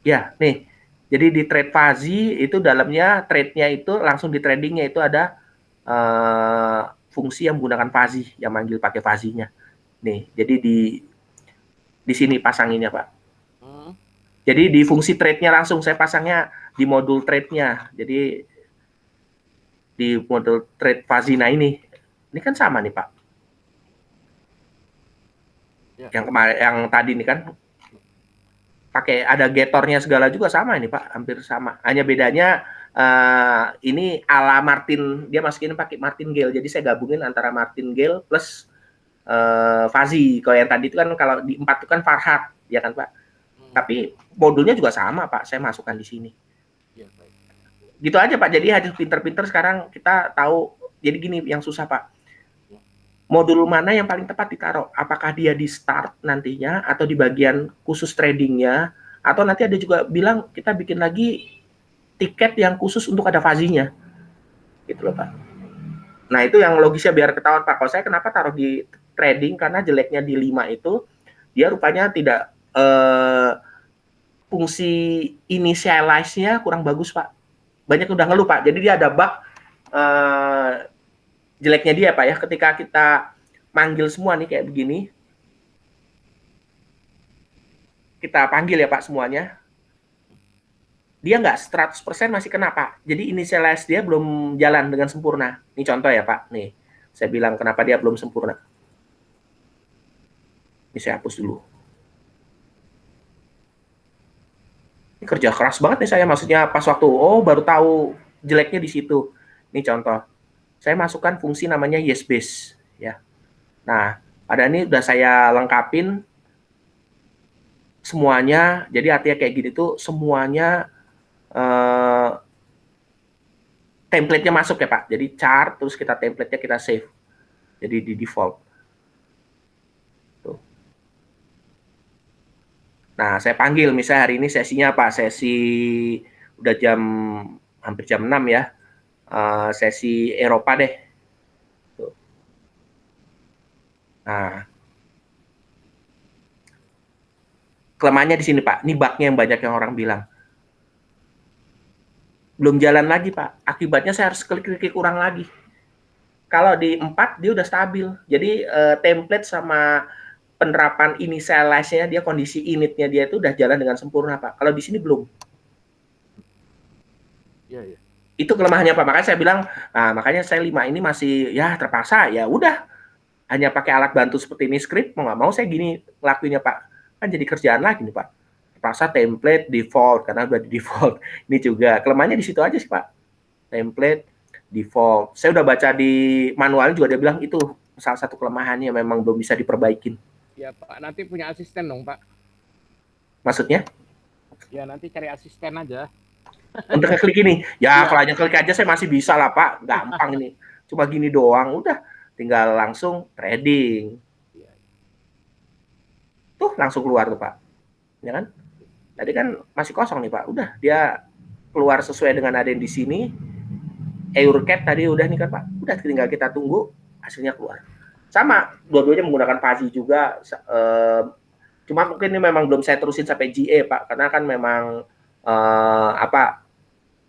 Speaker 1: Ya, nih. Jadi di trade fuzzy itu dalamnya trade-nya itu langsung di tradingnya itu ada fungsi yang menggunakan fuzzy, yang manggil pakai fuzzy-nya. Nih, jadi di sini pasanginnya, Pak. Jadi di fungsi trade-nya langsung saya pasangnya di modul trade-nya. Jadi di modul trade fuzzy. Nah ini kan sama nih Pak. Yang kemarin, yang tadi nih kan pakai ada getornya segala juga sama ini Pak, hampir sama. Hanya bedanya ini ala Martin, dia masukin pakai martingale. Jadi saya gabungin antara martingale plus fuzzy. Kalau yang tadi itu kan kalau di 4 itu kan Farhat, ya kan Pak. Tapi modulnya juga sama Pak, saya masukkan di sini. Gitu aja Pak. Jadi harus pinter-pinter sekarang kita tahu. Jadi gini yang susah Pak. Modul mana yang paling tepat ditaruh? Apakah dia di start nantinya atau di bagian khusus tradingnya, atau nanti ada juga bilang kita bikin lagi tiket yang khusus untuk ada fazinya. Gitu loh Pak. Nah itu yang logisnya biar ketahuan Pak. Kalau saya kenapa taruh di trading, karena jeleknya di 5 itu dia rupanya tidak fungsi initialize-nya kurang bagus Pak. Banyak udah ngeluh Pak. Jadi dia ada bug jeleknya dia Pak ya, ketika kita manggil semua nih kayak begini, kita panggil ya Pak semuanya, dia nggak 100% masih kena Pak. Jadi initialize dia belum jalan dengan sempurna. Ini contoh ya Pak, nih saya bilang kenapa dia belum sempurna. Ini saya hapus dulu. Ini kerja keras banget nih saya, maksudnya pas waktu, baru tahu jeleknya di situ. Ini contoh. Saya masukkan fungsi namanya yesBase ya. Nah, pada ini udah saya lengkapin semuanya. Jadi artinya kayak gini tuh semuanya template-nya masuk ya Pak. Jadi chart terus kita template-nya kita save. Jadi di default. Tuh. Nah, saya panggil misalnya hari ini sesinya apa? Sesi udah hampir jam 6 ya. Sesi Eropa deh. Tuh. Nah, kelemahannya di sini Pak. Ini bug-nya yang banyak yang orang bilang. Belum jalan lagi Pak. Akibatnya saya harus klik-klik kurang lagi. Kalau di 4 dia udah stabil. Jadi template sama penerapan initialize-nya dia, kondisi init-nya dia itu udah jalan dengan sempurna Pak. Kalau di sini belum.
Speaker 2: Iya.
Speaker 1: Itu kelemahannya Pak. Makanya saya bilang, nah, makanya saya 5 ini masih ya terpaksa ya udah hanya pakai alat bantu seperti ini script, mau nggak mau saya gini lakuinnya Pak. Kan jadi kerjaan lagi nih Pak. Terpaksa template default karena udah di default. Ini juga kelemahannya di situ aja sih Pak. Template default. Saya udah baca di manual juga dia bilang itu salah satu kelemahannya, memang belum bisa diperbaikin.
Speaker 2: Ya Pak, nanti punya asisten dong Pak.
Speaker 1: Maksudnya?
Speaker 2: Ya nanti cari asisten aja.
Speaker 1: Untuk klik ini, ya kalau hanya klik aja saya masih bisa lah Pak, gampang ini. Cuma gini doang, udah tinggal langsung trading. Tuh langsung keluar tuh Pak. Ya kan? Tadi kan masih kosong nih Pak. Udah dia keluar sesuai dengan ada yang di sini. EURCAD tadi udah nih kan Pak, udah tinggal kita tunggu hasilnya keluar. Sama, dua-duanya menggunakan Fuzzy juga. Cuma mungkin ini memang belum saya terusin sampai GA Pak, karena kan memang apa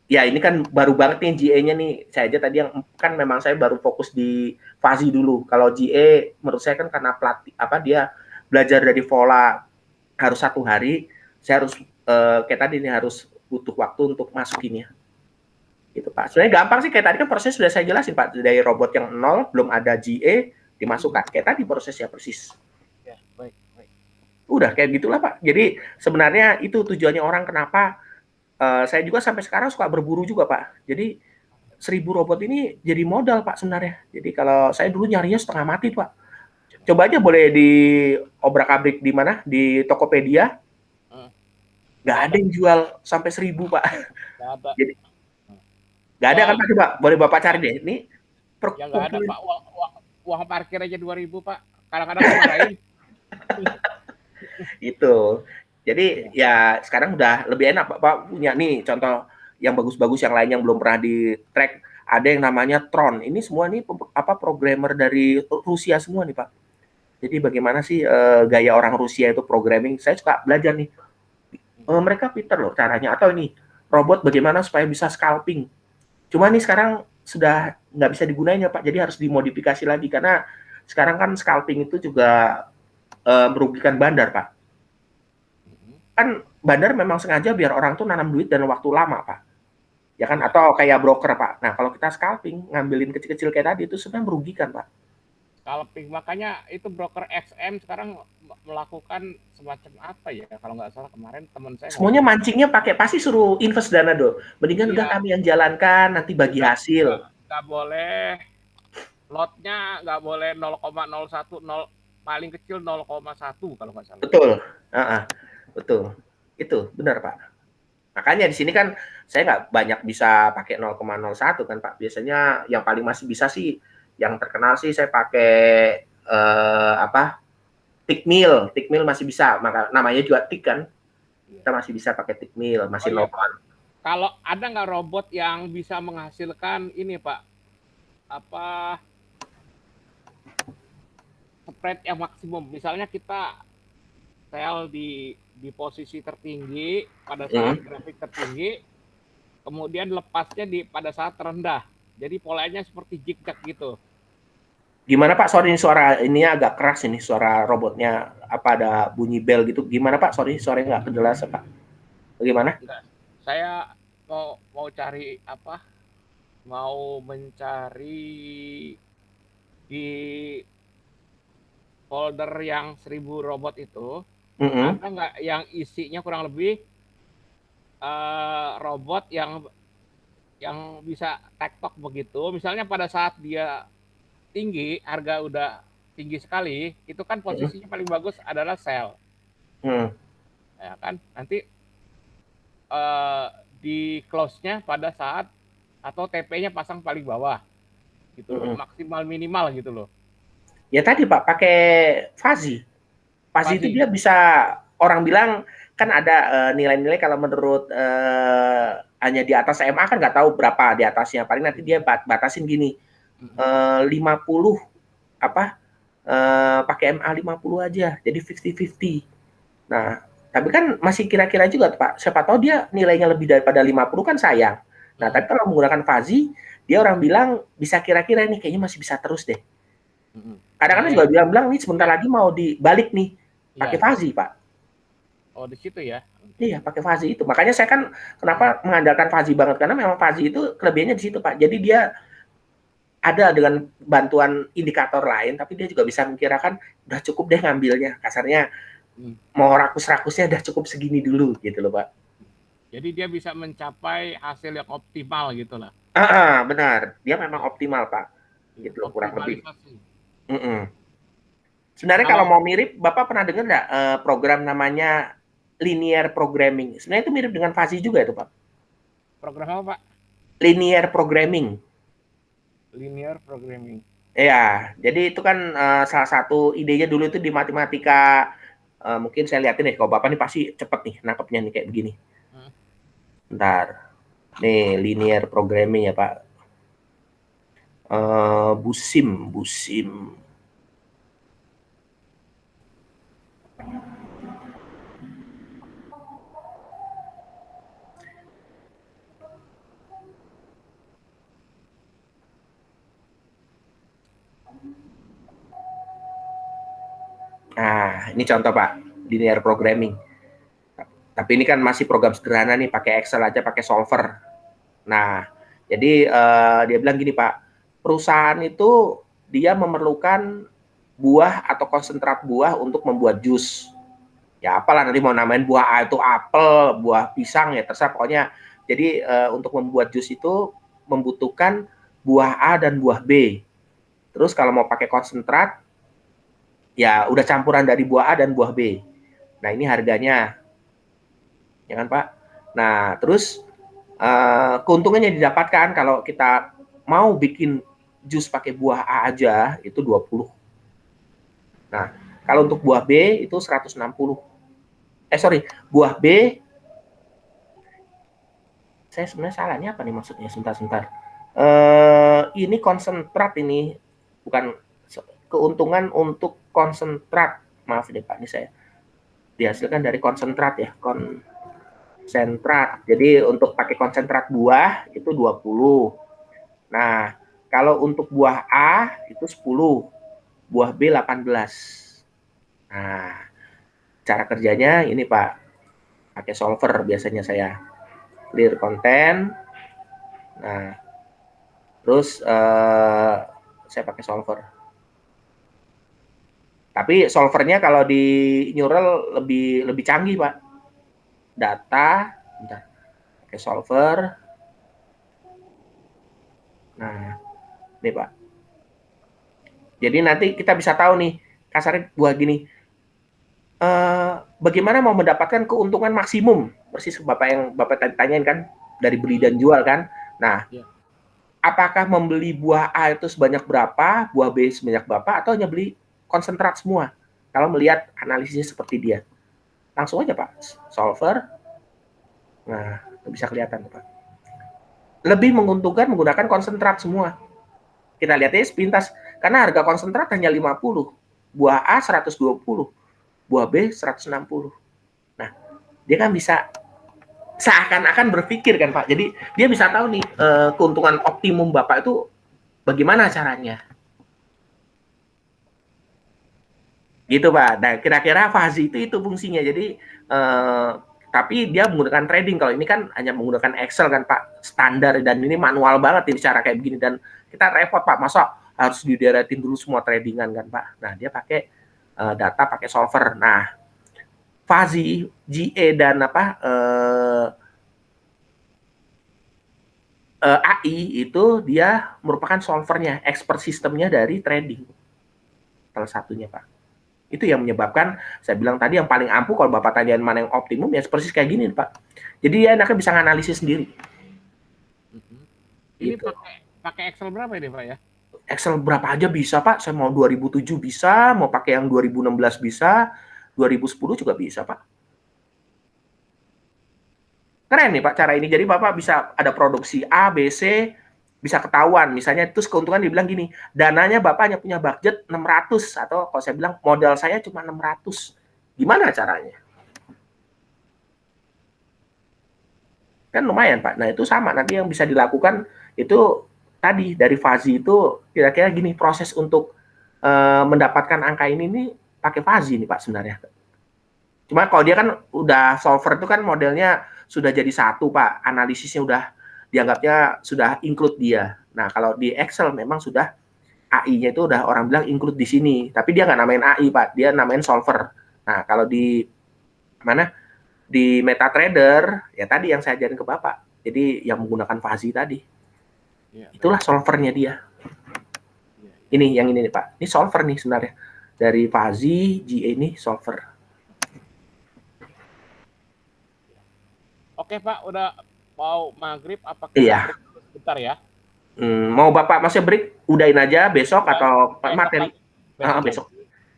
Speaker 1: ya ini kan baru banget nih GA-nya nih. Saya aja tadi yang kan memang saya baru fokus di Fuzzy dulu. Kalau GA menurut saya kan karena pelatih apa dia belajar dari Vola harus 1 hari, saya harus kayak tadi nih harus butuh waktu untuk masukinnya. Gitu Pak. Sebenarnya gampang sih kayak tadi kan proses sudah saya jelasin Pak, dari robot yang nol belum ada GA dimasukkan. Kayak tadi prosesnya persis.
Speaker 2: Ya, baik, baik.
Speaker 1: Udah kayak gitulah Pak. Jadi sebenarnya itu tujuannya orang kenapa saya juga sampai sekarang suka berburu juga Pak. Jadi 1.000 robot ini jadi modal Pak sebenarnya. Jadi kalau saya dulu nyarinya setengah mati Pak. Coba aja boleh di obrak-abrik di mana di Tokopedia, nggak ada yang jual sampai 1.000 Pak.
Speaker 2: Nggak ada.
Speaker 1: Jadi nggak ada kan Pak, coba boleh Bapak cari deh. Ini
Speaker 2: Ya nggak ada Pak, uang parkir aja 2.000 Pak. Kadang-kadang dimarahin.
Speaker 1: Itu. Jadi ya sekarang udah lebih enak Pak punya nih contoh yang bagus-bagus yang lain yang belum pernah di track. Ada yang namanya Tron. Ini semua nih apa programmer dari Rusia semua nih Pak. Jadi bagaimana sih gaya orang Rusia itu programming? Saya suka belajar nih. Mereka pinter loh caranya. Atau ini robot bagaimana supaya bisa scalping. Cuma nih sekarang sudah nggak bisa digunain ya Pak. Jadi harus dimodifikasi lagi karena sekarang kan scalping itu juga merugikan bandar Pak. Kan bandar memang sengaja biar orang tuh nanam duit dalam waktu lama Pak. Ya kan, atau kayak broker Pak. Nah kalau kita scalping ngambilin kecil-kecil kayak tadi itu sebenarnya merugikan Pak.
Speaker 2: Scalping, makanya itu broker XM sekarang melakukan semacam apa ya, kalau nggak salah kemarin teman saya
Speaker 1: Semuanya mancingnya pakai pasti suruh invest dana do. Mendingan udah
Speaker 2: iya,
Speaker 1: kami yang jalankan nanti bagi hasil.
Speaker 2: nggak boleh lotnya, nggak boleh 0,01, paling kecil 0,1 kalau nggak salah.
Speaker 1: Betul. Betul. Itu benar Pak. Makanya di sini kan saya nggak banyak bisa pakai 0,01 kan Pak. Biasanya yang paling masih bisa sih yang terkenal sih saya pakai apa? Tickmill. Tickmill masih bisa. Maka namanya juga tick kan. Kita masih bisa pakai tickmill, masih
Speaker 2: iya,
Speaker 1: 0,
Speaker 2: Pak. Kalau ada nggak robot yang bisa menghasilkan ini Pak, apa spread yang maksimum? Misalnya kita sell di posisi tertinggi pada saat grafik tertinggi, kemudian lepasnya pada saat terendah. Jadi polanya seperti zigzag gitu.
Speaker 1: Gimana Pak? Sorry, suara ini agak keras ini suara robotnya. Apa ada bunyi bel gitu? Gimana Pak? Sorry, suaranya nggak kejelas Pak. Bagaimana?
Speaker 2: Enggak. Saya mau cari apa? Mau mencari di folder yang 1.000 robot itu, ada nggak yang isinya kurang lebih robot yang bisa tektok begitu. Misalnya pada saat dia tinggi, harga udah tinggi sekali, itu kan posisinya paling bagus adalah sell. Ya kan? Nanti di close-nya pada saat atau TP-nya pasang paling bawah. Gitu loh, maksimal minimal gitu loh.
Speaker 1: Ya tadi Pak, pakai Fuzzy. Fuzzy itu dia bisa, orang bilang kan ada nilai-nilai kalau menurut hanya di atas MA kan nggak tahu berapa di atasnya. Paling nanti dia batasin gini, 50 apa pakai MA 50 aja, jadi 50-50. Nah, tapi kan masih kira-kira juga Pak. Siapa tahu dia nilainya lebih daripada 50 kan sayang. Nah, tapi kalau menggunakan Fuzzy, dia orang bilang bisa kira-kira nih kayaknya masih bisa terus deh. Kadang-kadang juga bilang nih sebentar lagi mau dibalik nih pakai Fuzzy Pak.
Speaker 2: Oh di situ ya?
Speaker 1: Iya pakai Fuzzy itu. Makanya saya kan kenapa mengandalkan Fuzzy banget karena memang Fuzzy itu kelebihannya di situ Pak. Jadi dia ada dengan bantuan indikator lain, tapi dia juga bisa mengkirakan udah cukup deh ngambilnya. Kasarnya mau rakus-rakusnya udah cukup segini dulu gitu loh Pak.
Speaker 2: Jadi dia bisa mencapai hasil yang optimal gitu lah.
Speaker 1: Benar. Dia memang optimal Pak. Gitu loh kurang lebih. Sebenarnya kalau mau mirip, Bapak pernah dengar nggak program namanya linear programming? Sebenarnya itu mirip dengan Fuzzy juga itu Pak.
Speaker 2: Program apa Pak?
Speaker 1: Linear programming.
Speaker 2: Linear programming.
Speaker 1: Ya, jadi itu kan salah satu idenya dulu itu di matematika. Mungkin saya lihatin deh, kalau Bapak nih pasti cepet nih nangkepnya nih kayak begini. Bentar. Nih, linear programming ya Pak. Busim. Nah, ini contoh Pak, linear programming. Tapi ini kan masih program sederhana nih, pakai Excel aja, pakai solver. Nah, jadi dia bilang gini Pak, perusahaan itu dia memerlukan buah atau konsentrat buah untuk membuat jus. Ya apalah nanti mau namain buah A itu apel, buah pisang ya terserah pokoknya. Jadi untuk membuat jus itu membutuhkan buah A dan buah B. Terus kalau mau pakai konsentrat, ya udah campuran dari buah A dan buah B. Nah ini harganya, ya kan Pak? Nah terus keuntungannya didapatkan kalau kita mau bikin jus pakai buah A aja itu 20. Nah, kalau untuk buah B itu 160. Buah B saya sebenarnya salah ini apa nih maksudnya? Sebentar. Ini konsentrat ini bukan keuntungan untuk konsentrat. Maaf deh Pak, ini saya dihasilkan dari konsentrat ya, konsentrat. Jadi untuk pakai konsentrat buah itu 20. Nah, kalau untuk buah A itu 10, buah B 18. Nah, cara kerjanya ini Pak, pakai solver biasanya saya. Clear content. Nah, terus saya pakai solver. Tapi solvernya kalau di Neural lebih canggih Pak. Data, bentar, pakai solver. Nah, ini Pak. Jadi nanti kita bisa tahu nih, kasarnya buah gini. Bagaimana mau mendapatkan keuntungan maksimum? Persis Bapak yang Bapak tanyain kan, dari beli dan jual kan. Nah, apakah membeli buah A itu sebanyak berapa, buah B sebanyak berapa, atau hanya beli konsentrat semua? Kalau melihat analisisnya seperti dia. Langsung aja Pak, solver. Nah, bisa kelihatan Pak. Lebih menguntungkan menggunakan konsentrat semua. Kita lihat aja sepintas, karena harga konsentrat hanya 50, buah A 120, buah B 160. Nah, dia kan bisa seakan-akan berpikir kan Pak. Jadi dia bisa tahu nih keuntungan optimum Bapak itu bagaimana caranya. Gitu Pak. Nah, kira-kira Fazi itu fungsinya. Jadi tapi dia menggunakan trading. Kalau ini kan hanya menggunakan Excel kan Pak, standar, dan ini manual banget ini cara kayak begini, dan kita repot Pak, masa harus dideretin dulu semua tradingan kan Pak. Nah, dia pakai data, pakai solver. Nah, Fazi, GA dan AI itu dia merupakan solvernya, expert sistemnya dari trading. Salah satunya Pak. Itu yang menyebabkan saya bilang tadi yang paling ampuh kalau Bapak tanyain mana yang optimum ya persis kayak gini Pak. Jadi dia anaknya bisa nganalisis sendiri.
Speaker 2: Ini gitu. pakai Excel berapa ini Pak ya?
Speaker 1: Excel berapa aja bisa Pak. Saya mau 2007 bisa, mau pakai yang 2016 bisa, 2010 juga bisa Pak. Keren nih Pak cara ini. Jadi Bapak bisa ada produksi A, B, C, bisa ketahuan. Misalnya terus keuntungan dibilang gini, dananya Bapak hanya punya budget 600, atau kalau saya bilang modal saya cuma 600. Gimana caranya? Kan lumayan Pak. Nah itu sama, nanti yang bisa dilakukan itu tadi dari Fazi itu kira-kira gini, proses untuk mendapatkan angka ini nih pakai Fazi nih Pak sebenarnya. Cuma kalau dia kan udah solver itu kan modelnya sudah jadi satu Pak, analisisnya udah dianggapnya sudah include dia. Nah kalau di Excel memang sudah AI-nya itu udah orang bilang include di sini, tapi dia nggak namain AI Pak, dia namain solver. Nah kalau di mana di MetaTrader ya tadi yang saya ajarin ke Bapak, jadi yang menggunakan Fazi tadi, itulah solvernya dia. Ini yang ini nih Pak, ini solver nih sebenarnya dari Fazi GA ini solver.
Speaker 2: Oke Pak, udah mau maghrib apa kita break sebentar ya?
Speaker 1: Mau Bapak masih break, udahin aja besok atau materi besok.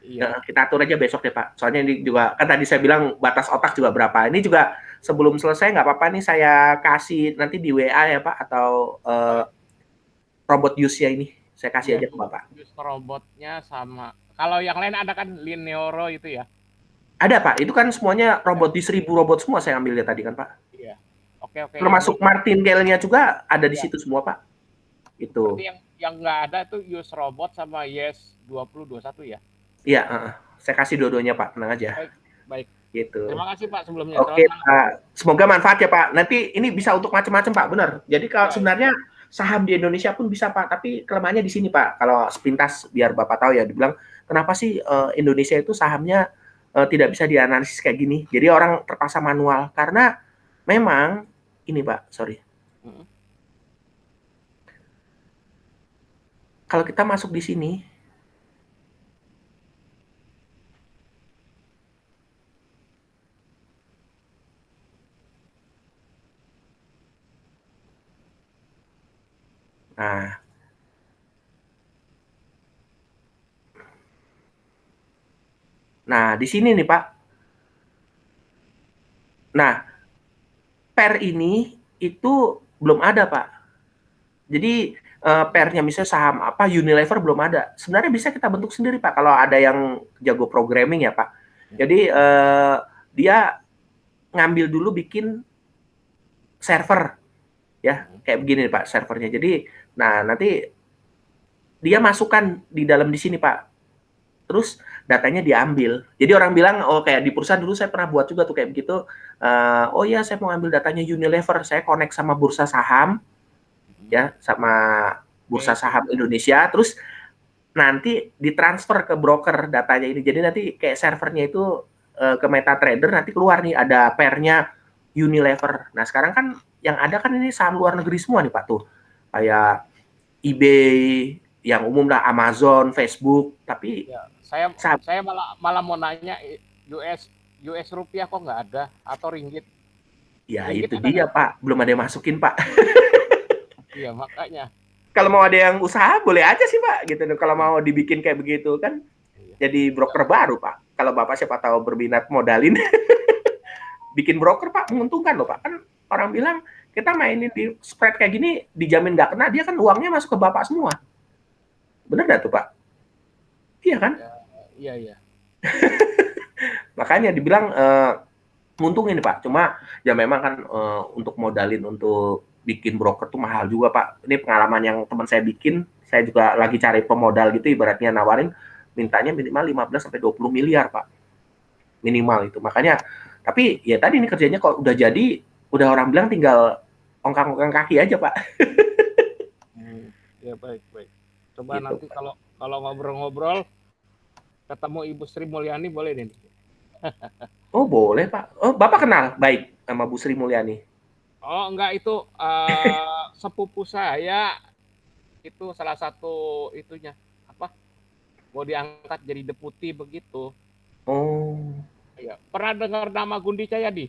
Speaker 1: Iya. Kita atur aja besok deh Pak. Soalnya ini juga kan tadi saya bilang batas otak juga berapa. Ini juga sebelum selesai nggak apa-apa nih saya kasih nanti di WA ya Pak, atau robot use-nya ini. Saya kasih
Speaker 2: Iya,
Speaker 1: aja ke Bapak.
Speaker 2: use robotnya sama. Kalau yang lain ada kan Lineoro itu ya.
Speaker 1: Ada Pak, itu kan semuanya robot di 1000 robot semua saya ambilnya tadi kan Pak.
Speaker 2: Iya. Oke oke yang
Speaker 1: Termasuk martingale-nya juga ada di
Speaker 2: ya.
Speaker 1: situ semua Pak.
Speaker 2: Berarti
Speaker 1: Itu.
Speaker 2: yang nggak ada tuh use robot sama Yes 2021 ya.
Speaker 1: Iya, saya kasih dua-duanya Pak, tenang aja.
Speaker 2: Baik baik.
Speaker 1: Gitu.
Speaker 2: Terima kasih Pak sebelumnya.
Speaker 1: Oke
Speaker 2: Selamat malam.
Speaker 1: Pak, semoga manfaat ya Pak. Nanti ini bisa untuk macam-macam Pak, benar. Jadi kalau
Speaker 2: Ya, ya.
Speaker 1: sebenarnya saham di Indonesia pun bisa Pak, tapi kelemahannya di sini Pak. Kalau sepintas biar Bapak tahu ya, dibilang kenapa sih Indonesia itu sahamnya tidak bisa dianalisis kayak gini. Jadi orang terpaksa manual karena memang ini Pak, sorry.
Speaker 2: Hmm.
Speaker 1: Kalau kita masuk di sini, nah, di sini nih Pak. Nah, per ini itu belum ada Pak. Jadi pernya misalnya saham apa Unilever belum ada. Sebenarnya bisa kita bentuk sendiri Pak kalau ada yang jago programming ya Pak. Jadi dia ngambil dulu bikin server ya kayak begini Pak servernya. Jadi nah nanti dia masukkan di dalam di sini Pak. Terus datanya diambil. Jadi orang bilang oh kayak di perusahaan dulu saya pernah buat juga tuh kayak begitu. Oh ya saya mau ambil datanya Unilever, saya connect sama bursa saham ya sama bursa
Speaker 2: Oke.
Speaker 1: saham Indonesia. Terus nanti ditransfer ke broker datanya ini. Jadi nanti kayak servernya itu ke MetaTrader nanti keluar nih ada pairnya Unilever. Nah sekarang kan yang ada kan ini saham luar negeri semua nih Pak tuh. Kayak eBay, yang umum lah Amazon, Facebook, tapi
Speaker 2: Ya, saya malah mau nanya US rupiah kok nggak ada atau ringgit?
Speaker 1: ya
Speaker 2: Ringgit
Speaker 1: itu
Speaker 2: ada
Speaker 1: dia
Speaker 2: nggak?
Speaker 1: Pak, belum ada yang masukin Pak.
Speaker 2: Iya makanya.
Speaker 1: Kalau mau ada yang usaha boleh aja sih Pak, gitu. Kalau
Speaker 2: Iya.
Speaker 1: mau dibikin kayak begitu kan
Speaker 2: Iya.
Speaker 1: jadi broker baru Pak. Kalau Bapak siapa tahu berminat modalin, bikin broker Pak menguntungkan loh Pak. Kan orang bilang kita mainin di spread kayak gini dijamin nggak kena, dia kan uangnya masuk ke Bapak semua. Bener nggak tuh Pak? Iya kan?
Speaker 2: Ya, iya iya.
Speaker 1: Makanya dibilang nguntungin Pak. Cuma ya memang kan untuk modalin untuk bikin broker tuh mahal juga Pak. Ini pengalaman yang teman saya bikin, saya juga lagi cari pemodal gitu ibaratnya nawarin mintanya minimal 15 sampai 20 miliar Pak. Minimal itu. Makanya tapi ya tadi ini kerjanya kalau udah jadi udah orang bilang tinggal ongkang-ongkang kaki aja Pak.
Speaker 2: Ya baik baik. Coba
Speaker 1: Gitu.
Speaker 2: nanti kalau ngobrol-ngobrol ketemu Ibu Sri Mulyani boleh nih.
Speaker 1: Oh boleh Pak. Oh Bapak kenal baik sama Bu Sri Mulyani.
Speaker 2: Oh enggak itu sepupu saya itu salah satu itunya apa mau diangkat jadi deputi begitu.
Speaker 1: Oh,
Speaker 2: Ya. Pernah dengar nama Gundi Cahyadi?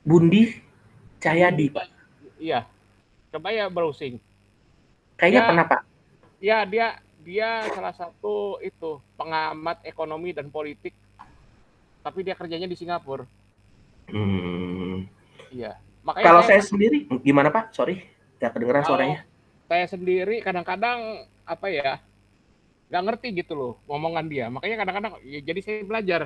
Speaker 1: Bundi Cahyadi
Speaker 2: Gundi
Speaker 1: Pak.
Speaker 2: iya. Coba ya browsing.
Speaker 1: Kayaknya
Speaker 2: Dia
Speaker 1: pernah Pak.
Speaker 2: ya dia salah satu itu pengamat ekonomi dan politik tapi dia kerjanya di Singapura.
Speaker 1: Hmm.
Speaker 2: Iya. Makanya
Speaker 1: Kalau
Speaker 2: saya
Speaker 1: saya sendiri, gimana Pak? Sorry, nggak kedengeran
Speaker 2: kalau
Speaker 1: suaranya.
Speaker 2: saya sendiri kadang-kadang apa ya nggak ngerti gitu loh ngomongan dia. Makanya kadang-kadang ya, jadi saya belajar.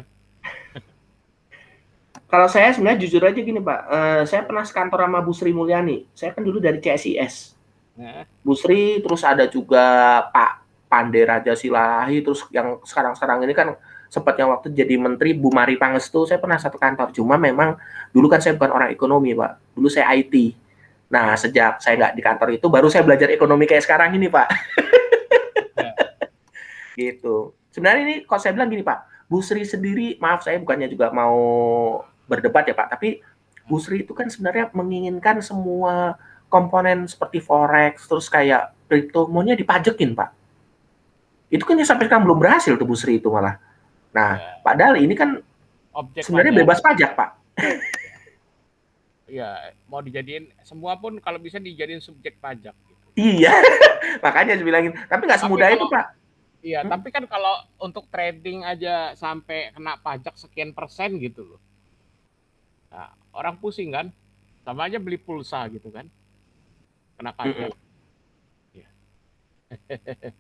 Speaker 1: Kalau saya sebenarnya jujur aja gini Pak, saya pernah sekantor sama Bu Sri Mulyani. Saya kan dulu dari CSIS.
Speaker 2: Nah,
Speaker 1: Bu Sri, terus ada juga Pak Pande Raja Silahi, terus yang sekarang-sekarang ini kan sempat yang waktu jadi menteri Bu Mari Pangestu, saya pernah satu kantor. Cuma memang dulu kan saya bukan orang ekonomi Pak, dulu saya IT. Nah sejak saya nggak di kantor itu, baru saya belajar ekonomi kayak sekarang ini Pak.
Speaker 2: ya.
Speaker 1: Gitu. Sebenarnya ini kalau saya bilang gini Pak, Bu Sri sendiri, maaf saya bukannya juga mau berdebat ya Pak, tapi Bu Sri itu kan sebenarnya menginginkan semua komponen seperti forex, terus kayak kripto, maunya dipajekin Pak. Itu kan yang sampai sekarang belum berhasil tuh Bu Sri itu malah. Nah,
Speaker 2: Ya,
Speaker 1: padahal ini kan
Speaker 2: objek
Speaker 1: sebenarnya
Speaker 2: pajak.
Speaker 1: bebas pajak Pak.
Speaker 2: Ya, mau dijadiin semua pun kalau bisa dijadiin subjek pajak gitu.
Speaker 1: Iya, makanya saya bilangin. Tapi nggak
Speaker 2: Tapi
Speaker 1: semudah itu
Speaker 2: kalau
Speaker 1: Pak.
Speaker 2: iya, tapi kan kalau untuk trading aja sampai kena pajak sekian persen gitu loh. Nah, orang pusing kan? Sama aja beli pulsa gitu kan, kena pajak.
Speaker 1: Mm-mm.
Speaker 2: Ya.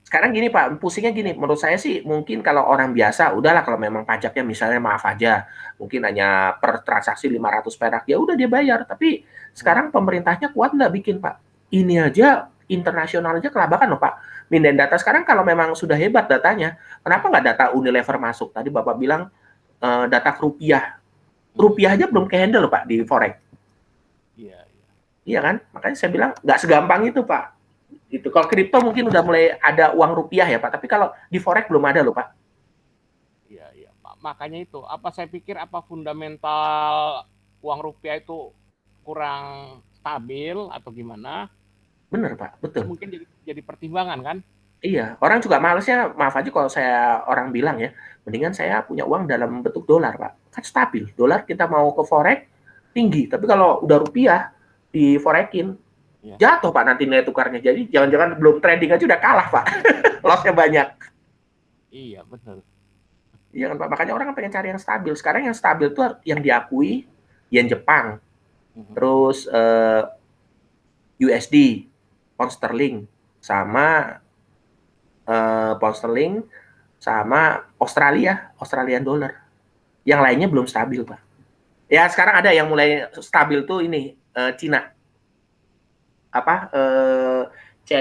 Speaker 1: Sekarang gini Pak, pusingnya gini, menurut saya sih mungkin kalau orang biasa, udahlah kalau memang pajaknya misalnya maaf aja, mungkin hanya per transaksi 500 perak, ya udah dia bayar. Tapi sekarang pemerintahnya kuat nggak bikin Pak? Ini aja internasional aja kelabakan loh Pak. Mindahin data sekarang kalau memang sudah hebat datanya, kenapa nggak data Unilever masuk? Tadi Bapak bilang data rupiah. Rupiah aja belum ke-handle loh Pak di Forex.
Speaker 2: Iya, iya.
Speaker 1: Iya kan? Makanya saya bilang nggak segampang itu Pak. Gitu. Kalau kripto mungkin udah mulai ada uang rupiah ya Pak, tapi kalau di forex belum ada loh Pak.
Speaker 2: Iya, iya. Makanya itu, apa saya pikir apa fundamental uang rupiah itu kurang stabil atau gimana?
Speaker 1: Bener Pak,
Speaker 2: Itu
Speaker 1: betul.
Speaker 2: mungkin jadi pertimbangan kan?
Speaker 1: Iya, orang juga malesnya, maaf aja kalau saya orang bilang ya, mendingan saya punya uang dalam bentuk dolar Pak. Kan stabil, dolar kita mau ke forex tinggi, tapi kalau udah rupiah di forex-in,
Speaker 2: Iya.
Speaker 1: jatuh Pak nanti nilai tukarnya. Jadi jangan-jangan belum trading aja udah kalah Pak, loss-nya banyak.
Speaker 2: Iya, betul.
Speaker 1: Iya kan Pak, makanya orang kan pengen cari yang stabil. Sekarang yang stabil tuh yang diakui yen Jepang, terus USD, pound sterling, sama pound sterling, sama Australian dollar. Yang lainnya belum stabil, Pak. Ya sekarang ada yang mulai stabil tuh ini Cina, apa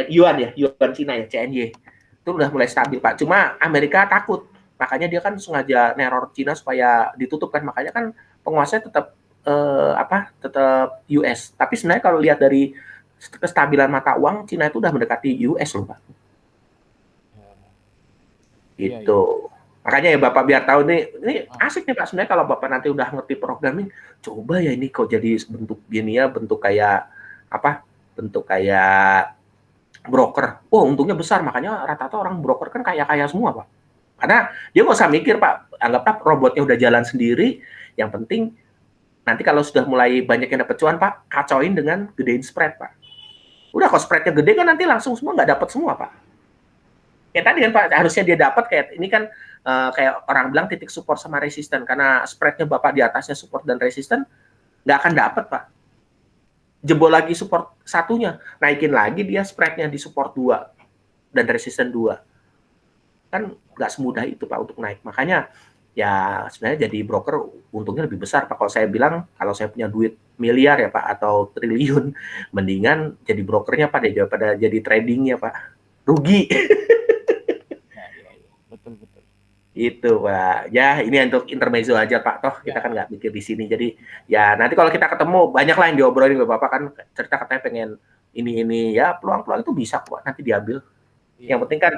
Speaker 1: yuan ya, yuan Cina ya, CNY. Itu udah mulai stabil, Pak. Cuma Amerika takut, makanya dia kan sengaja neror Cina supaya ditutup kan, makanya kan penguasanya tetap tetap US. Tapi sebenarnya kalau lihat dari kestabilan mata uang, Cina itu udah mendekati US loh, Pak.
Speaker 2: Iya, iya.
Speaker 1: Gitu. Makanya ya Bapak biar tahu nih, ini
Speaker 2: Ah,
Speaker 1: asik nih Pak sebenarnya kalau Bapak nanti udah ngerti programming, coba ya ini kok jadi bentuk gini ya, bentuk kayak apa? Bentuk kayak broker. Oh, untungnya besar, makanya rata-rata orang broker kan kaya-kaya semua, Pak. Karena dia nggak usah mikir, Pak. Anggaplah robotnya udah jalan sendiri, yang penting nanti kalau sudah mulai banyak yang dapat cuan, Pak, kacauin dengan gedein spread, Pak. Udah kalau spreadnya gede kan nanti langsung semua nggak dapat semua, Pak. Kayak tadi kan Pak, harusnya dia dapat kayak ini kan kayak orang bilang titik support sama resisten karena spreadnya Bapak di atasnya support dan resisten nggak akan dapat Pak. Jebol lagi support satunya, naikin lagi dia spreadnya di support 2 dan resisten 2. Kan nggak semudah itu Pak untuk naik. Makanya ya sebenarnya jadi broker untungnya lebih besar Pak. Kalau saya bilang kalau saya punya duit miliar ya Pak atau triliun, mendingan jadi brokernya Pak daripada jadi tradingnya Pak. Rugi.
Speaker 2: iya, iya, iya. Betul, betul.
Speaker 1: Itu Pak. Ya ini untuk intermezzo aja Pak. Toh kita kan
Speaker 2: Ya,
Speaker 1: nggak mikir di sini. Jadi ya nanti kalau kita ketemu banyak lah yang diobrolin Bapak kan cerita katanya pengen ini ya peluang-peluang itu bisa kok nanti diambil. Yang
Speaker 2: iya,
Speaker 1: penting kan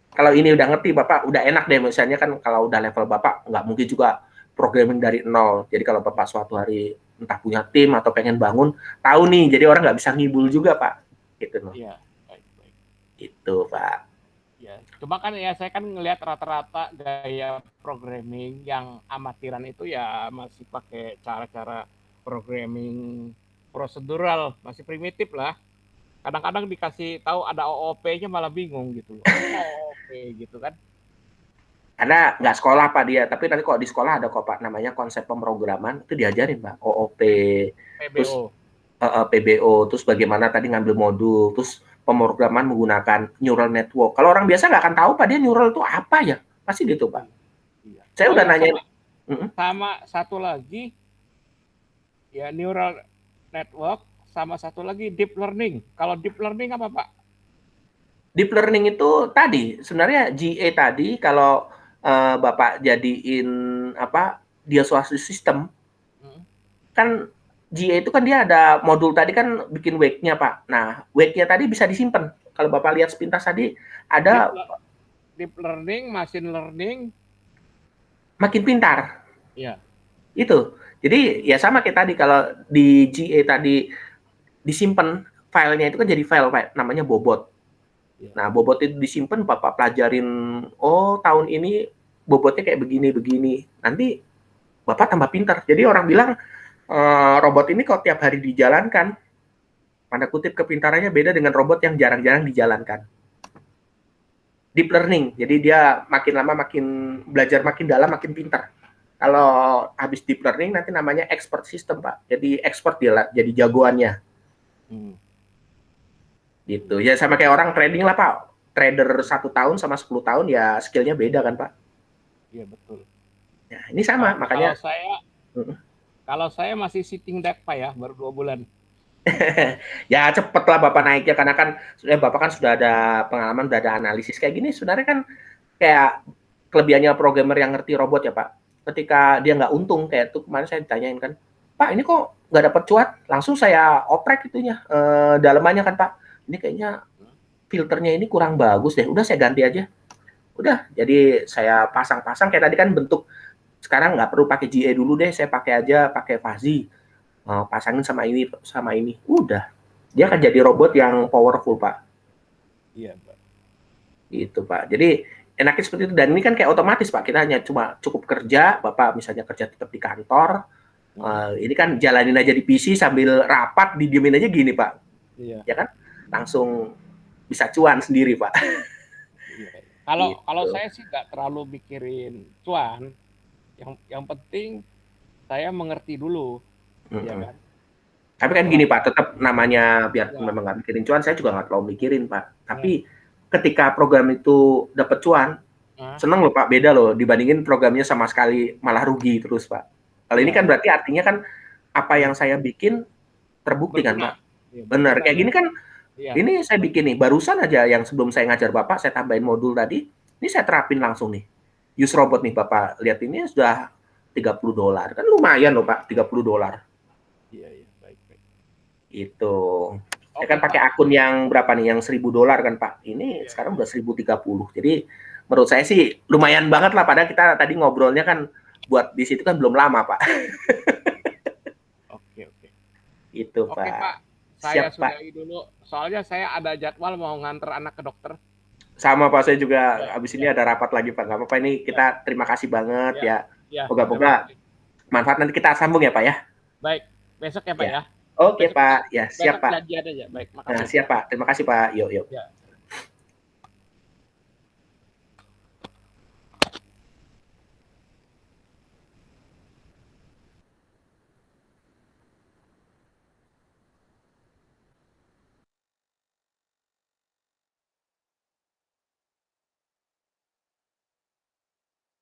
Speaker 1: kalau ini udah ngerti Bapak udah enak deh misalnya kan kalau udah level Bapak nggak mungkin juga programming dari nol. Jadi kalau Bapak suatu hari entah punya tim atau pengen bangun tahu nih jadi orang nggak bisa ngibul juga Pak. Gitu loh.
Speaker 2: iya. Baik, baik.
Speaker 1: Itu Pak.
Speaker 2: Ya, cuma kan ya saya kan ngelihat rata-rata gaya programming yang amatiran itu ya masih pakai cara-cara programming prosedural, masih primitif lah. Kadang-kadang dikasih tahu ada OOP-nya malah bingung gitu. Apa OOP gitu kan?
Speaker 1: Karena nggak sekolah Pak dia, tapi nanti kalau di sekolah ada kok Pak namanya konsep pemrograman itu diajarin Pak, OOP, terus
Speaker 2: PBO.
Speaker 1: PBO, terus bagaimana tadi ngambil modul, terus pemrograman menggunakan neural network. Kalau orang biasa nggak akan tahu Pak dia neural itu apa ya, pasti gitu Pak.
Speaker 2: Iya.
Speaker 1: Saya
Speaker 2: Oh
Speaker 1: udah
Speaker 2: ya,
Speaker 1: nanyain,
Speaker 2: sama sama satu lagi ya neural network, sama satu lagi deep learning. Kalau deep learning apa, Pak?
Speaker 1: deep learning itu tadi sebenarnya GA tadi kalau Bapak jadiin apa dia suatu sistem
Speaker 2: Hmm.
Speaker 1: kan GA itu kan dia ada modul tadi kan bikin wake-nya Pak. Nah, wake-nya tadi bisa disimpan. Kalau Bapak lihat sepintas tadi
Speaker 2: Deep,
Speaker 1: ada
Speaker 2: deep learning, machine learning,
Speaker 1: makin pintar.
Speaker 2: ya.
Speaker 1: Itu. Jadi ya sama kayak tadi kalau di GA tadi disimpan filenya itu kan jadi file Pak, namanya bobot.
Speaker 2: Ya.
Speaker 1: Nah, bobot itu disimpan Bapak pelajarin oh tahun ini bobotnya kayak begini-begini. Nanti Bapak tambah pintar. Jadi orang bilang robot ini kalau tiap hari dijalankan tanda kutip kepintarannya beda dengan robot yang jarang-jarang dijalankan. Deep learning, jadi dia makin lama makin belajar makin dalam makin pintar. Kalau habis deep learning nanti namanya expert system Pak. Jadi expert dia jadi jagoannya
Speaker 2: Hmm.
Speaker 1: gitu. Ya sama kayak orang trading lah Pak. trader 1 tahun sama 10 tahun ya skillnya beda kan Pak.
Speaker 2: Iya betul.
Speaker 1: Nah, ini sama
Speaker 2: Kalau
Speaker 1: makanya.
Speaker 2: kalau saya masih sitting duck Pak ya, baru 2 bulan.
Speaker 1: Ya cepet lah Bapak naiknya karena kan Bapak kan sudah ada pengalaman, sudah ada analisis kayak gini. Sebenarnya kan kayak kelebihannya programmer yang ngerti robot ya Pak. Ketika dia nggak untung kayak tuh kemarin saya ditanyain kan, Pak ini kok nggak dapat cuat? Langsung saya oprek itunya dalemannya kan Pak. Ini kayaknya filternya ini kurang bagus deh. Udah saya ganti aja. Udah, jadi saya pasang-pasang kayak tadi kan bentuk. Sekarang nggak perlu pakai GA dulu deh, saya pakai aja pakai Fuzzy. Pasangin sama ini. Udah. Dia akan jadi robot yang powerful, Pak.
Speaker 2: Iya, Pak.
Speaker 1: Gitu, Pak. Jadi enaknya seperti itu. Dan ini kan kayak otomatis, Pak. Kita hanya cuma cukup kerja, Bapak misalnya kerja tetap di kantor. Ini kan jalanin aja di PC sambil rapat, didiemin aja gini, Pak.
Speaker 2: Iya.
Speaker 1: Ya kan? Langsung bisa cuan sendiri, Pak.
Speaker 2: Iya. Kalau saya sih nggak terlalu mikirin cuan. Yang penting saya mengerti dulu, ya kan.
Speaker 1: Tapi kan gini Pak, tetap namanya biar memang nggak mikirin cuan, saya juga nggak terlalu mikirin Pak. Tapi ketika program itu dapat cuan, seneng loh Pak, beda loh dibandingin programnya sama sekali malah rugi terus Pak. Kalau ini kan berarti artinya kan apa yang saya bikin terbukti kan Pak. Bener, kayak gini kan, ini saya bikin nih, barusan aja yang sebelum saya ngajar Bapak, saya tambahin modul tadi, ini saya terapin langsung nih. Use robot nih Bapak, lihat ini sudah $30. Kan lumayan loh Pak, $30.
Speaker 2: Iya, baik.
Speaker 1: Itu. Saya kan pakai akun yang berapa nih? Yang $1.000 kan Pak. Ini sekarang udah 1.030. Jadi menurut saya sih lumayan banget lah. Padahal kita tadi ngobrolnya kan buat di situ kan belum lama Pak.
Speaker 2: Oke.
Speaker 1: Itu Pak.
Speaker 2: Oke Pak, saya sudahi dulu. Soalnya saya ada jadwal mau nganter anak ke dokter.
Speaker 1: Sama Pak, saya juga habis ini ada rapat lagi Pak. Nggak apa-apa, ini kita terima kasih banget ya. Moga-moga manfaat, nanti kita sambung ya Pak ya.
Speaker 2: Baik, besok ya Pak ya.
Speaker 1: Oke Pak, ya siap Pak.
Speaker 2: Aja. Baik,
Speaker 1: makasih. Siap Pak, terima kasih Pak. Yuk.